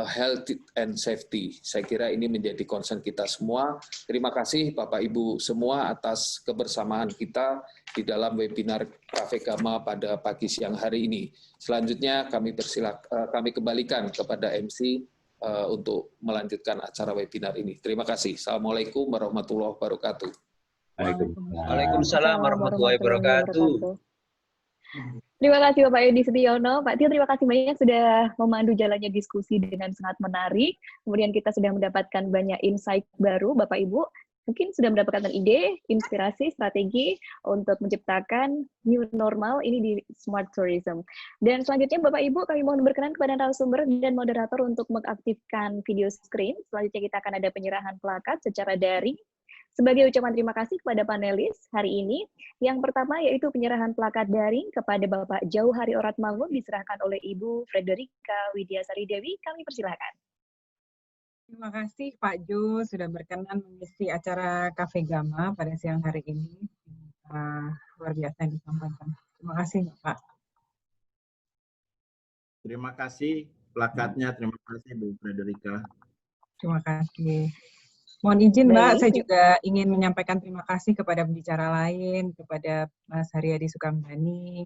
health and safety. Saya kira ini menjadi concern kita semua. Terima kasih Bapak Ibu semua atas kebersamaan kita di dalam webinar Cafe Gama pada pagi siang hari ini. Selanjutnya kami kembalikan kepada MC untuk melanjutkan acara webinar ini. Terima kasih. Assalamualaikum warahmatullahi wabarakatuh. Waalaikumsalam warahmatullahi wabarakatuh. Terima kasih Bapak Yudi Setiono. Pak Tio, terima kasih banyak sudah memandu jalannya diskusi dengan sangat menarik. Kemudian kita sudah mendapatkan banyak insight baru, Bapak Ibu. Mungkin sudah mendapatkan ide, inspirasi, strategi untuk menciptakan new normal ini di smart tourism. Dan selanjutnya Bapak Ibu kami mohon berkenan kepada narasumber dan moderator untuk mengaktifkan video screen. Selanjutnya kita akan ada penyerahan plakat secara daring. Sebagai ucapan terima kasih kepada panelis hari ini, yang pertama yaitu penyerahan plakat daring kepada Bapak Jauhari Oratmangun diserahkan oleh Ibu Frederika Widyasari Dewi. Kami persilakan. Terima kasih Pak Jo sudah berkenan mengisi acara Cafe Gama pada siang hari ini. Luar biasa yang disampaikan. Terima kasih Pak. Terima kasih plakatnya, terima kasih Bu Frederika. Terima kasih. Mohon izin Mbak, saya juga ingin menyampaikan terima kasih kepada pembicara lain, kepada Mas Haryadi Sukamdhani,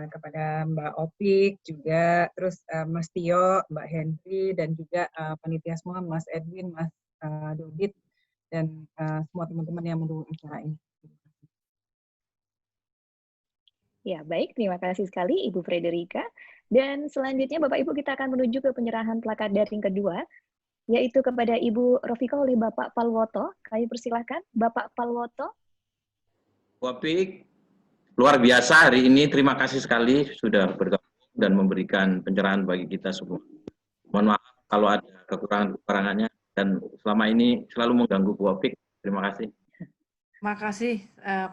kepada Mbak Opik juga, terus Mas Tio, Mbak Henry, dan juga panitia semua, Mas Edwin, Mas Dodit, dan semua teman-teman yang mendukung acara ini. Ya, baik. Terima kasih sekali Ibu Frederika. Dan selanjutnya Bapak Ibu kita akan menuju ke penyerahan plakat daring kedua, yaitu kepada Ibu Rofika oleh Bapak Palwoto. Kami persilahkan Bapak Palwoto. Opik. Luar biasa hari ini, terima kasih sekali sudah bergabung dan memberikan pencerahan bagi kita semua. Mohon maaf kalau ada kekurangan-kekurangannya dan selama ini selalu mengganggu Bu Opik. Terima kasih. Terima kasih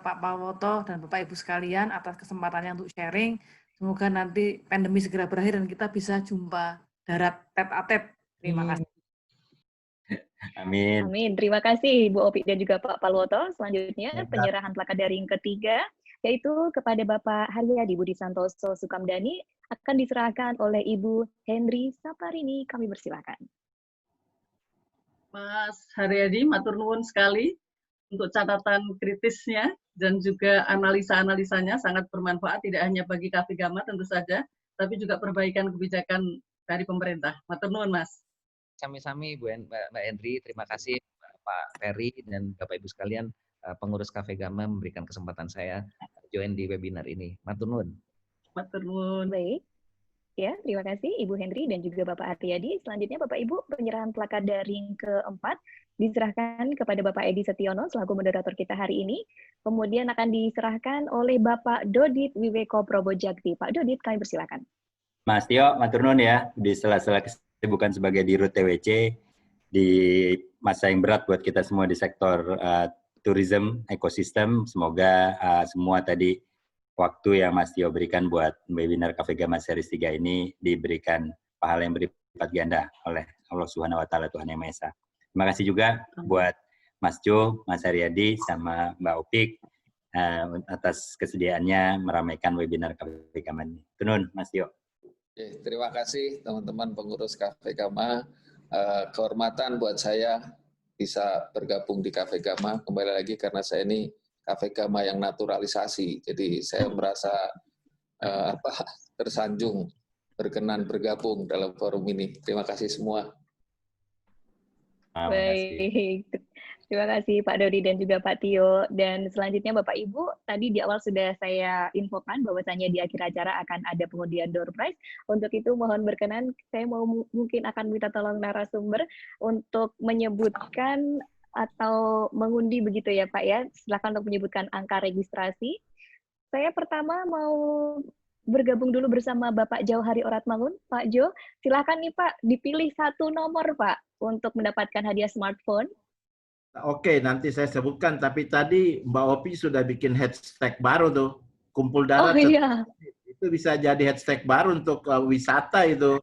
Pak Palwoto dan Bapak Ibu sekalian atas kesempatannya untuk sharing. Semoga nanti pandemi segera berakhir dan kita bisa jumpa darat tete-a-tete. Terima kasih. Amin. Amin. Terima kasih Bu Opik dan juga Pak Palwoto. Selanjutnya penyerahan plakat daring ketiga, yaitu kepada Bapak Haryadi Budi Santoso Sukamdhani akan diserahkan oleh Ibu Henry Saparini. Kami persilakan. Mas Haryadi, matur nuwun sekali untuk catatan kritisnya dan juga analisa-analisanya sangat bermanfaat tidak hanya bagi Cafe Gama tentu saja, tapi juga perbaikan kebijakan dari pemerintah. Matur nuwun, Mas. Sami-sami Mbak Hendri, terima kasih Pak Ferry dan Bapak Ibu sekalian, pengurus Cafe Gama memberikan kesempatan saya join di webinar ini. Matur nuwun. Matur nuwun. Baik. Ya, terima kasih Ibu Hendri dan juga Bapak Aryadi. Selanjutnya Bapak Ibu, penyerahan plakat daring keempat diserahkan kepada Bapak Edi Setiono selaku moderator kita hari ini. Kemudian akan diserahkan oleh Bapak Dodit Wiweko Probojakti. Pak Dodit, kami persilakan. Mas Tio, matur nuwun ya, di sela-sela kesibukan sebagai Dirut TWC, di masa yang berat buat kita semua di sektor tourism, ekosistem, semoga semua tadi waktu yang Mas Tio berikan buat webinar Cafe Gama Series 3 ini diberikan pahala yang berlipat ganda oleh Allah Subhanahu wa Ta'ala, Tuhan Yang Maha Esa. Terima kasih juga buat Mas Jo, Mas Aryadi, sama Mbak Opik atas kesediaannya meramaikan webinar Cafe Gama ini. Tunun, Mas Tio. Oke, terima kasih teman-teman pengurus Cafe Gama. Kehormatan buat saya bisa bergabung di Cafe Gama. Kembali lagi karena saya ini Cafe Gama yang naturalisasi. Jadi saya merasa tersanjung berkenan bergabung dalam forum ini. Terima kasih semua. Baik, terima kasih Pak Dodi dan juga Pak Tio. Dan selanjutnya Bapak Ibu, tadi di awal sudah saya infokan bahwasanya di akhir acara akan ada pengundian door prize. Untuk itu mohon berkenan, saya mungkin akan minta tolong narasumber untuk menyebutkan atau mengundi begitu ya Pak ya. Silakan untuk menyebutkan angka registrasi. Saya pertama mau bergabung dulu bersama Bapak Jauhari Oratmangun. Pak Jo, silakan nih Pak, dipilih satu nomor Pak untuk mendapatkan hadiah smartphone. Oke, nanti saya sebutkan. Tapi tadi Mbak Opi sudah bikin hashtag baru tuh, kumpul darat. Oh iya. Itu bisa jadi hashtag baru untuk wisata itu.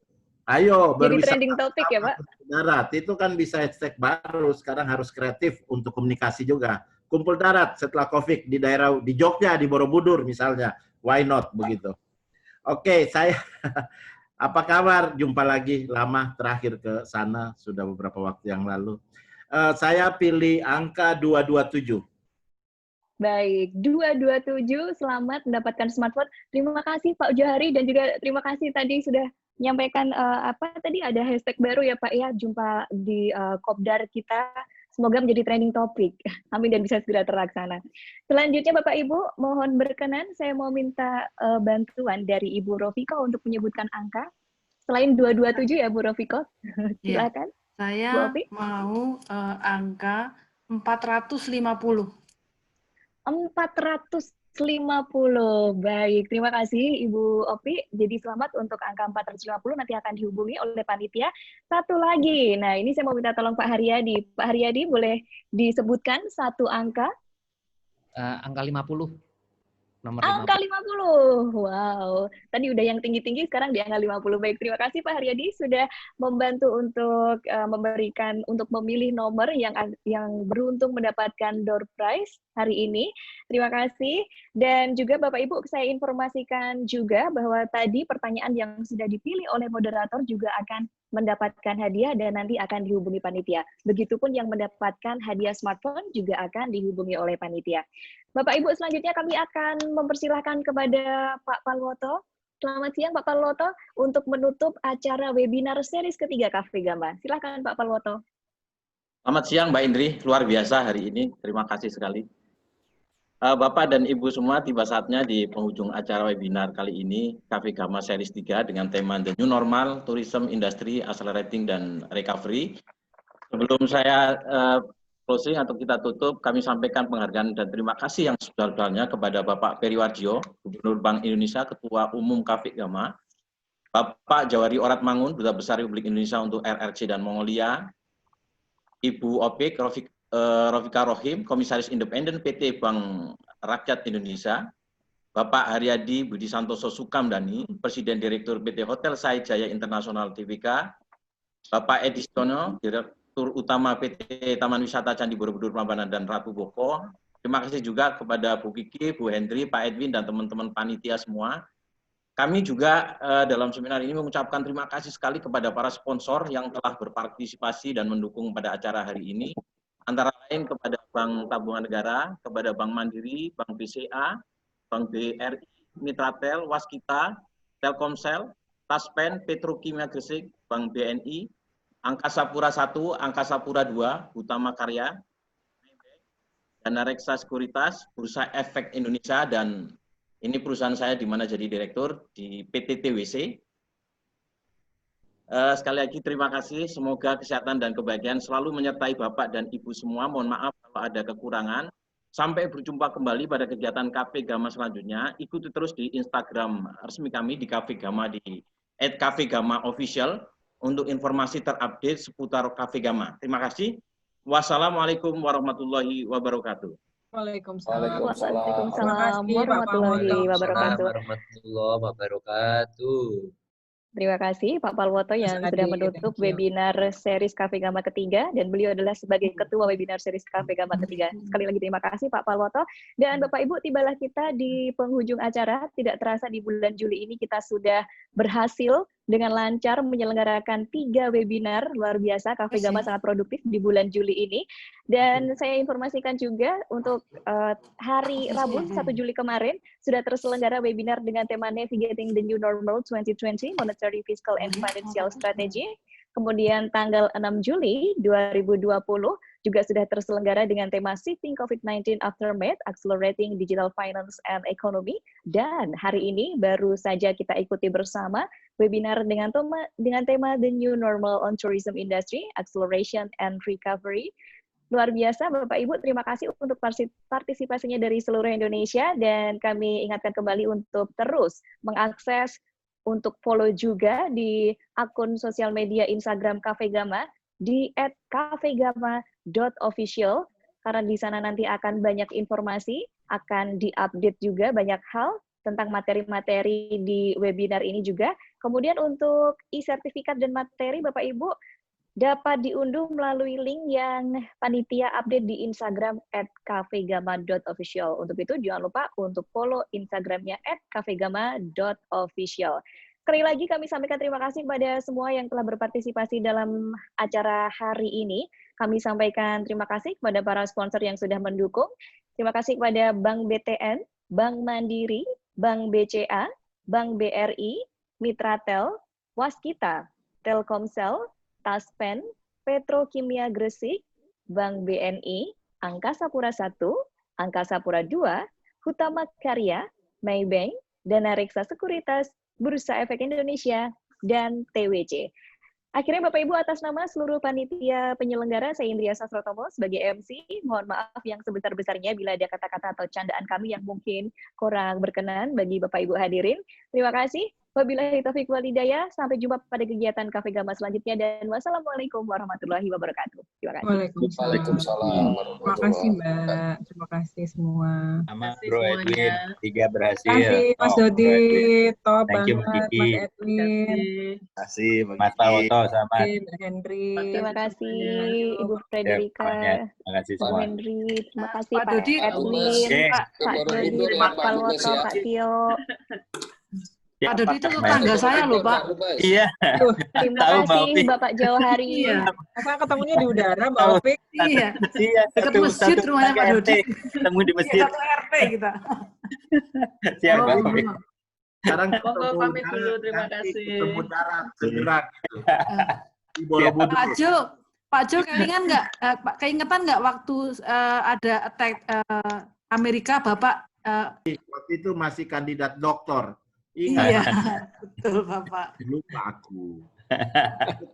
Ayo Jadi berwisata. trending topik ya Pak? Darat, itu kan bisa hashtag baru. Sekarang harus kreatif untuk komunikasi juga. Kumpul darat setelah COVID di daerah, di Jogja, di Borobudur misalnya. Why not, begitu. Oke, saya... Apa kabar? Jumpa lagi, lama terakhir ke sana, sudah beberapa waktu yang lalu. Saya pilih angka 227. Baik, 227, selamat mendapatkan smartphone. Terima kasih Pak Johari dan juga terima kasih tadi sudah menyampaikan tadi ada hashtag baru ya Pak ya, jumpa di Kopdar kita. Semoga menjadi trending topik. Amin dan bisa segera terlaksana. Selanjutnya Bapak Ibu, mohon berkenan saya mau minta bantuan dari Ibu Rofiko untuk menyebutkan angka. Selain 227 ya Bu Rofiko. Silakan. Ya, saya mau angka 450. 450. Baik, terima kasih Ibu Opi. Jadi selamat untuk angka 450 nanti akan dihubungi oleh panitia. Satu lagi. Nah, ini saya mau minta tolong Pak Haryadi. Pak Haryadi boleh disebutkan satu angka? Angka 50. Nomor angka 50. Wow. Tadi udah yang tinggi-tinggi, sekarang di angka 50. Baik, terima kasih Pak Haryadi sudah membantu untuk memberikan, untuk memilih nomor yang beruntung mendapatkan door prize hari ini. Terima kasih. Dan juga Bapak Ibu, saya informasikan juga bahwa tadi pertanyaan yang sudah dipilih oleh moderator juga akan mendapatkan hadiah dan nanti akan dihubungi panitia. Begitupun yang mendapatkan hadiah smartphone juga akan dihubungi oleh panitia. Bapak Ibu, selanjutnya kami akan mempersilahkan kepada Pak Palwoto. Selamat siang Pak Palwoto untuk menutup acara webinar series ketiga Cafe Gama. Silakan Pak Palwoto. Selamat siang Mbak Indri, luar biasa hari ini. Terima kasih sekali. Bapak dan Ibu semua, tiba saatnya di penghujung acara webinar kali ini, Cafe Gama Series 3 dengan tema The New Normal, Tourism Industry, Accelerating, dan Recovery. Sebelum saya closing atau kita tutup, kami sampaikan penghargaan dan terima kasih yang sebesar-besarnya kepada Bapak Peri Warjio, Gubernur Bank Indonesia, Ketua Umum Cafe Gama, Bapak Jauhari Oratmangun, Duta Besar Republik Indonesia untuk RRC dan Mongolia, Ibu Opik Rofika Rohim, Komisaris Independen PT Bank Rakyat Indonesia, Bapak Haryadi Budi Santoso Sukamdani, Presiden Direktur PT Hotel Said Jaya Internasional Tbk, Bapak Edi Stono, Direktur Utama PT Taman Wisata Candi Borobudur Prambanan dan Ratu Boko. Terima kasih juga kepada Bu Kiki, Bu Hendri, Pak Edwin, dan teman-teman panitia semua. Kami juga dalam seminar ini mengucapkan terima kasih sekali kepada para sponsor yang telah berpartisipasi dan mendukung pada acara hari ini. Antara lain kepada Bank Tabungan Negara, kepada Bank Mandiri, Bank BCA, Bank BRI, Mitratel, Waskita, Telkomsel, Taspen, Petrokimia Gresik, Bank BNI, Angkasa Pura I, Angkasa Pura II, Utama Karya, Dana Reksa Sekuritas, Bursa Efek Indonesia, dan ini perusahaan saya di mana jadi direktur di PT TWC. Sekali lagi terima kasih, semoga kesehatan dan kebahagiaan selalu menyertai Bapak dan Ibu semua. Mohon maaf kalau ada kekurangan. Sampai berjumpa kembali pada kegiatan Cafe Gama selanjutnya. Ikuti terus di Instagram resmi kami di Cafe Gama di @cafegama_official untuk informasi terupdate seputar Cafe Gama. Terima kasih. Wassalamualaikum warahmatullahi wabarakatuh. Waalaikumsalam. Waalaikumsalam warahmatullahi wabarakatuh. Warahmatullahi wabarakatuh. Terima kasih Pak Palwoto yang sudah menutup webinar series Cafe Gama ketiga, dan beliau adalah sebagai ketua webinar series Cafe Gama ketiga. Sekali lagi terima kasih Pak Palwoto. Dan Bapak Ibu, tibalah kita di penghujung acara. Tidak terasa di bulan Juli ini kita sudah berhasil dengan lancar menyelenggarakan 3 webinar. Luar biasa, Cafe Gama sangat produktif di bulan Juli ini. Dan saya informasikan juga untuk hari Rabu 1 Juli kemarin sudah terselenggara webinar dengan tema Navigating the New Normal 2020, Monetary, Fiscal, and Financial Strategy. Kemudian tanggal 6 Juli 2020 juga sudah terselenggara dengan tema Shifting COVID-19 Aftermath, Accelerating Digital Finance and Economy. Dan hari ini baru saja kita ikuti bersama webinar dengan tema The New Normal on Tourism Industry, Acceleration and Recovery. Luar biasa Bapak Ibu, terima kasih untuk partisipasinya dari seluruh Indonesia, dan kami ingatkan kembali untuk terus mengakses, untuk follow juga di akun sosial media Instagram Cafe Gama di @cafegama.official, karena di sana nanti akan banyak informasi, akan diupdate juga banyak hal tentang materi-materi di webinar ini juga. Kemudian untuk e-sertifikat dan materi Bapak Ibu dapat diunduh melalui link yang panitia update di Instagram @cafegama.official. Untuk itu jangan lupa untuk follow Instagramnya @cafegama.official. Sekali lagi kami sampaikan terima kasih kepada semua yang telah berpartisipasi dalam acara hari ini. Kami sampaikan terima kasih kepada para sponsor yang sudah mendukung. Terima kasih kepada Bank BTN, Bank Mandiri, Bank BCA, Bank BRI, Mitratel, Waskita, Telkomsel, Taspen, Petrokimia Gresik, Bank BNI, Angkasa Pura I, Angkasa Pura II, Utama Karya, Maybank, Dana Reksa Sekuritas, Bursa Efek Indonesia, dan TWC. Akhirnya Bapak Ibu, atas nama seluruh panitia penyelenggara, saya Indria Sastrotomo sebagai MC, mohon maaf yang sebesar-besarnya bila ada kata-kata atau candaan kami yang mungkin kurang berkenan bagi Bapak Ibu hadirin. Terima kasih. Wabillahi taufiq wal hidayah. Sampai jumpa pada kegiatan Cafe Gama selanjutnya, dan wassalamualaikum warahmatullahi wabarakatuh. Terima kasih. Waalaikumsalam. Terima kasih Mbak. Terima kasih semua. Sama Bro Edwin, 3 berhasil. Terima kasih Mas Dodi, top Thank you, banget Kiki. Mas Edwin. Terima kasih Mas Palwoto sama Mbak Henry. Terima kasih Ibu ya, Frederika, semuanya. Terima kasih Bang semua. Henry, terima kasih Pak Pak Dodi, Edwin, Oke. Pak Dodi, Pak Palwoto, Pak Tio. Ya, Pak Dodi itu Pak tetangga saya loh Pak. Iya. Terima Tahu, Mbak kasih Opik. Bapak Jauhari. Iya. Masa ketemunya di udara Mbak Opik? Iya. Iya, Dekat masjid rumahnya Pak Dodi. Ketemu di Iya, masjid. satu RT kita. Siap, Oh, Mbak Opik. Sekarang Monggo pamit dulu, terima kasih. ketemu darat segera gitu. Di Borobudur. Pak Jo keingetan nggak waktu ada attack Amerika Bapak? Waktu itu masih kandidat doktor. Iya, Ingat, betul Bapak. lupa aku. Itu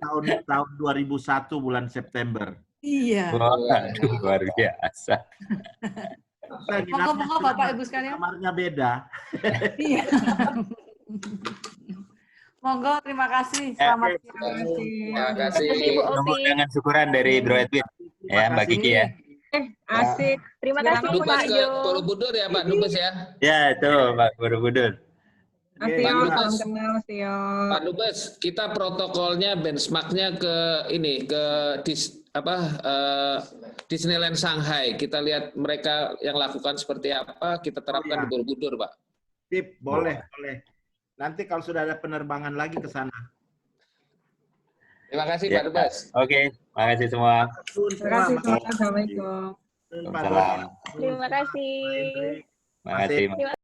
tahun 2001 bulan September. Iya. Waduh, luar biasa. Saya nginapnya Monggo Bapak Ibu sekalian. kamarnya beda. Iya. Monggo, terima kasih. Selamat siang. Terima kasih. Ibu Opi. Dengan syukuran dari Bro Edwin. Ya, Mbak Kiki ya. Asik. Terima kasih Dubes Pak ke Jo. Borobudur ya Pak Dubes ya. Ya, itu Pak Borobudur. Mas Tio, salam kenal Mas Tio. Pak Dubes, kita protokolnya benchmarknya ke ini ke Disneyland Shanghai. Kita lihat mereka yang lakukan seperti apa, kita terapkan di Borobudur, Pak. Tip, boleh. Nanti kalau sudah ada penerbangan lagi ke sana. Terima kasih Ya. Pak Dubes. Oke, makasih semua. Terima kasih semua. Assalamualaikum. Waalaikumsalam. Terima kasih. Makasih. Terima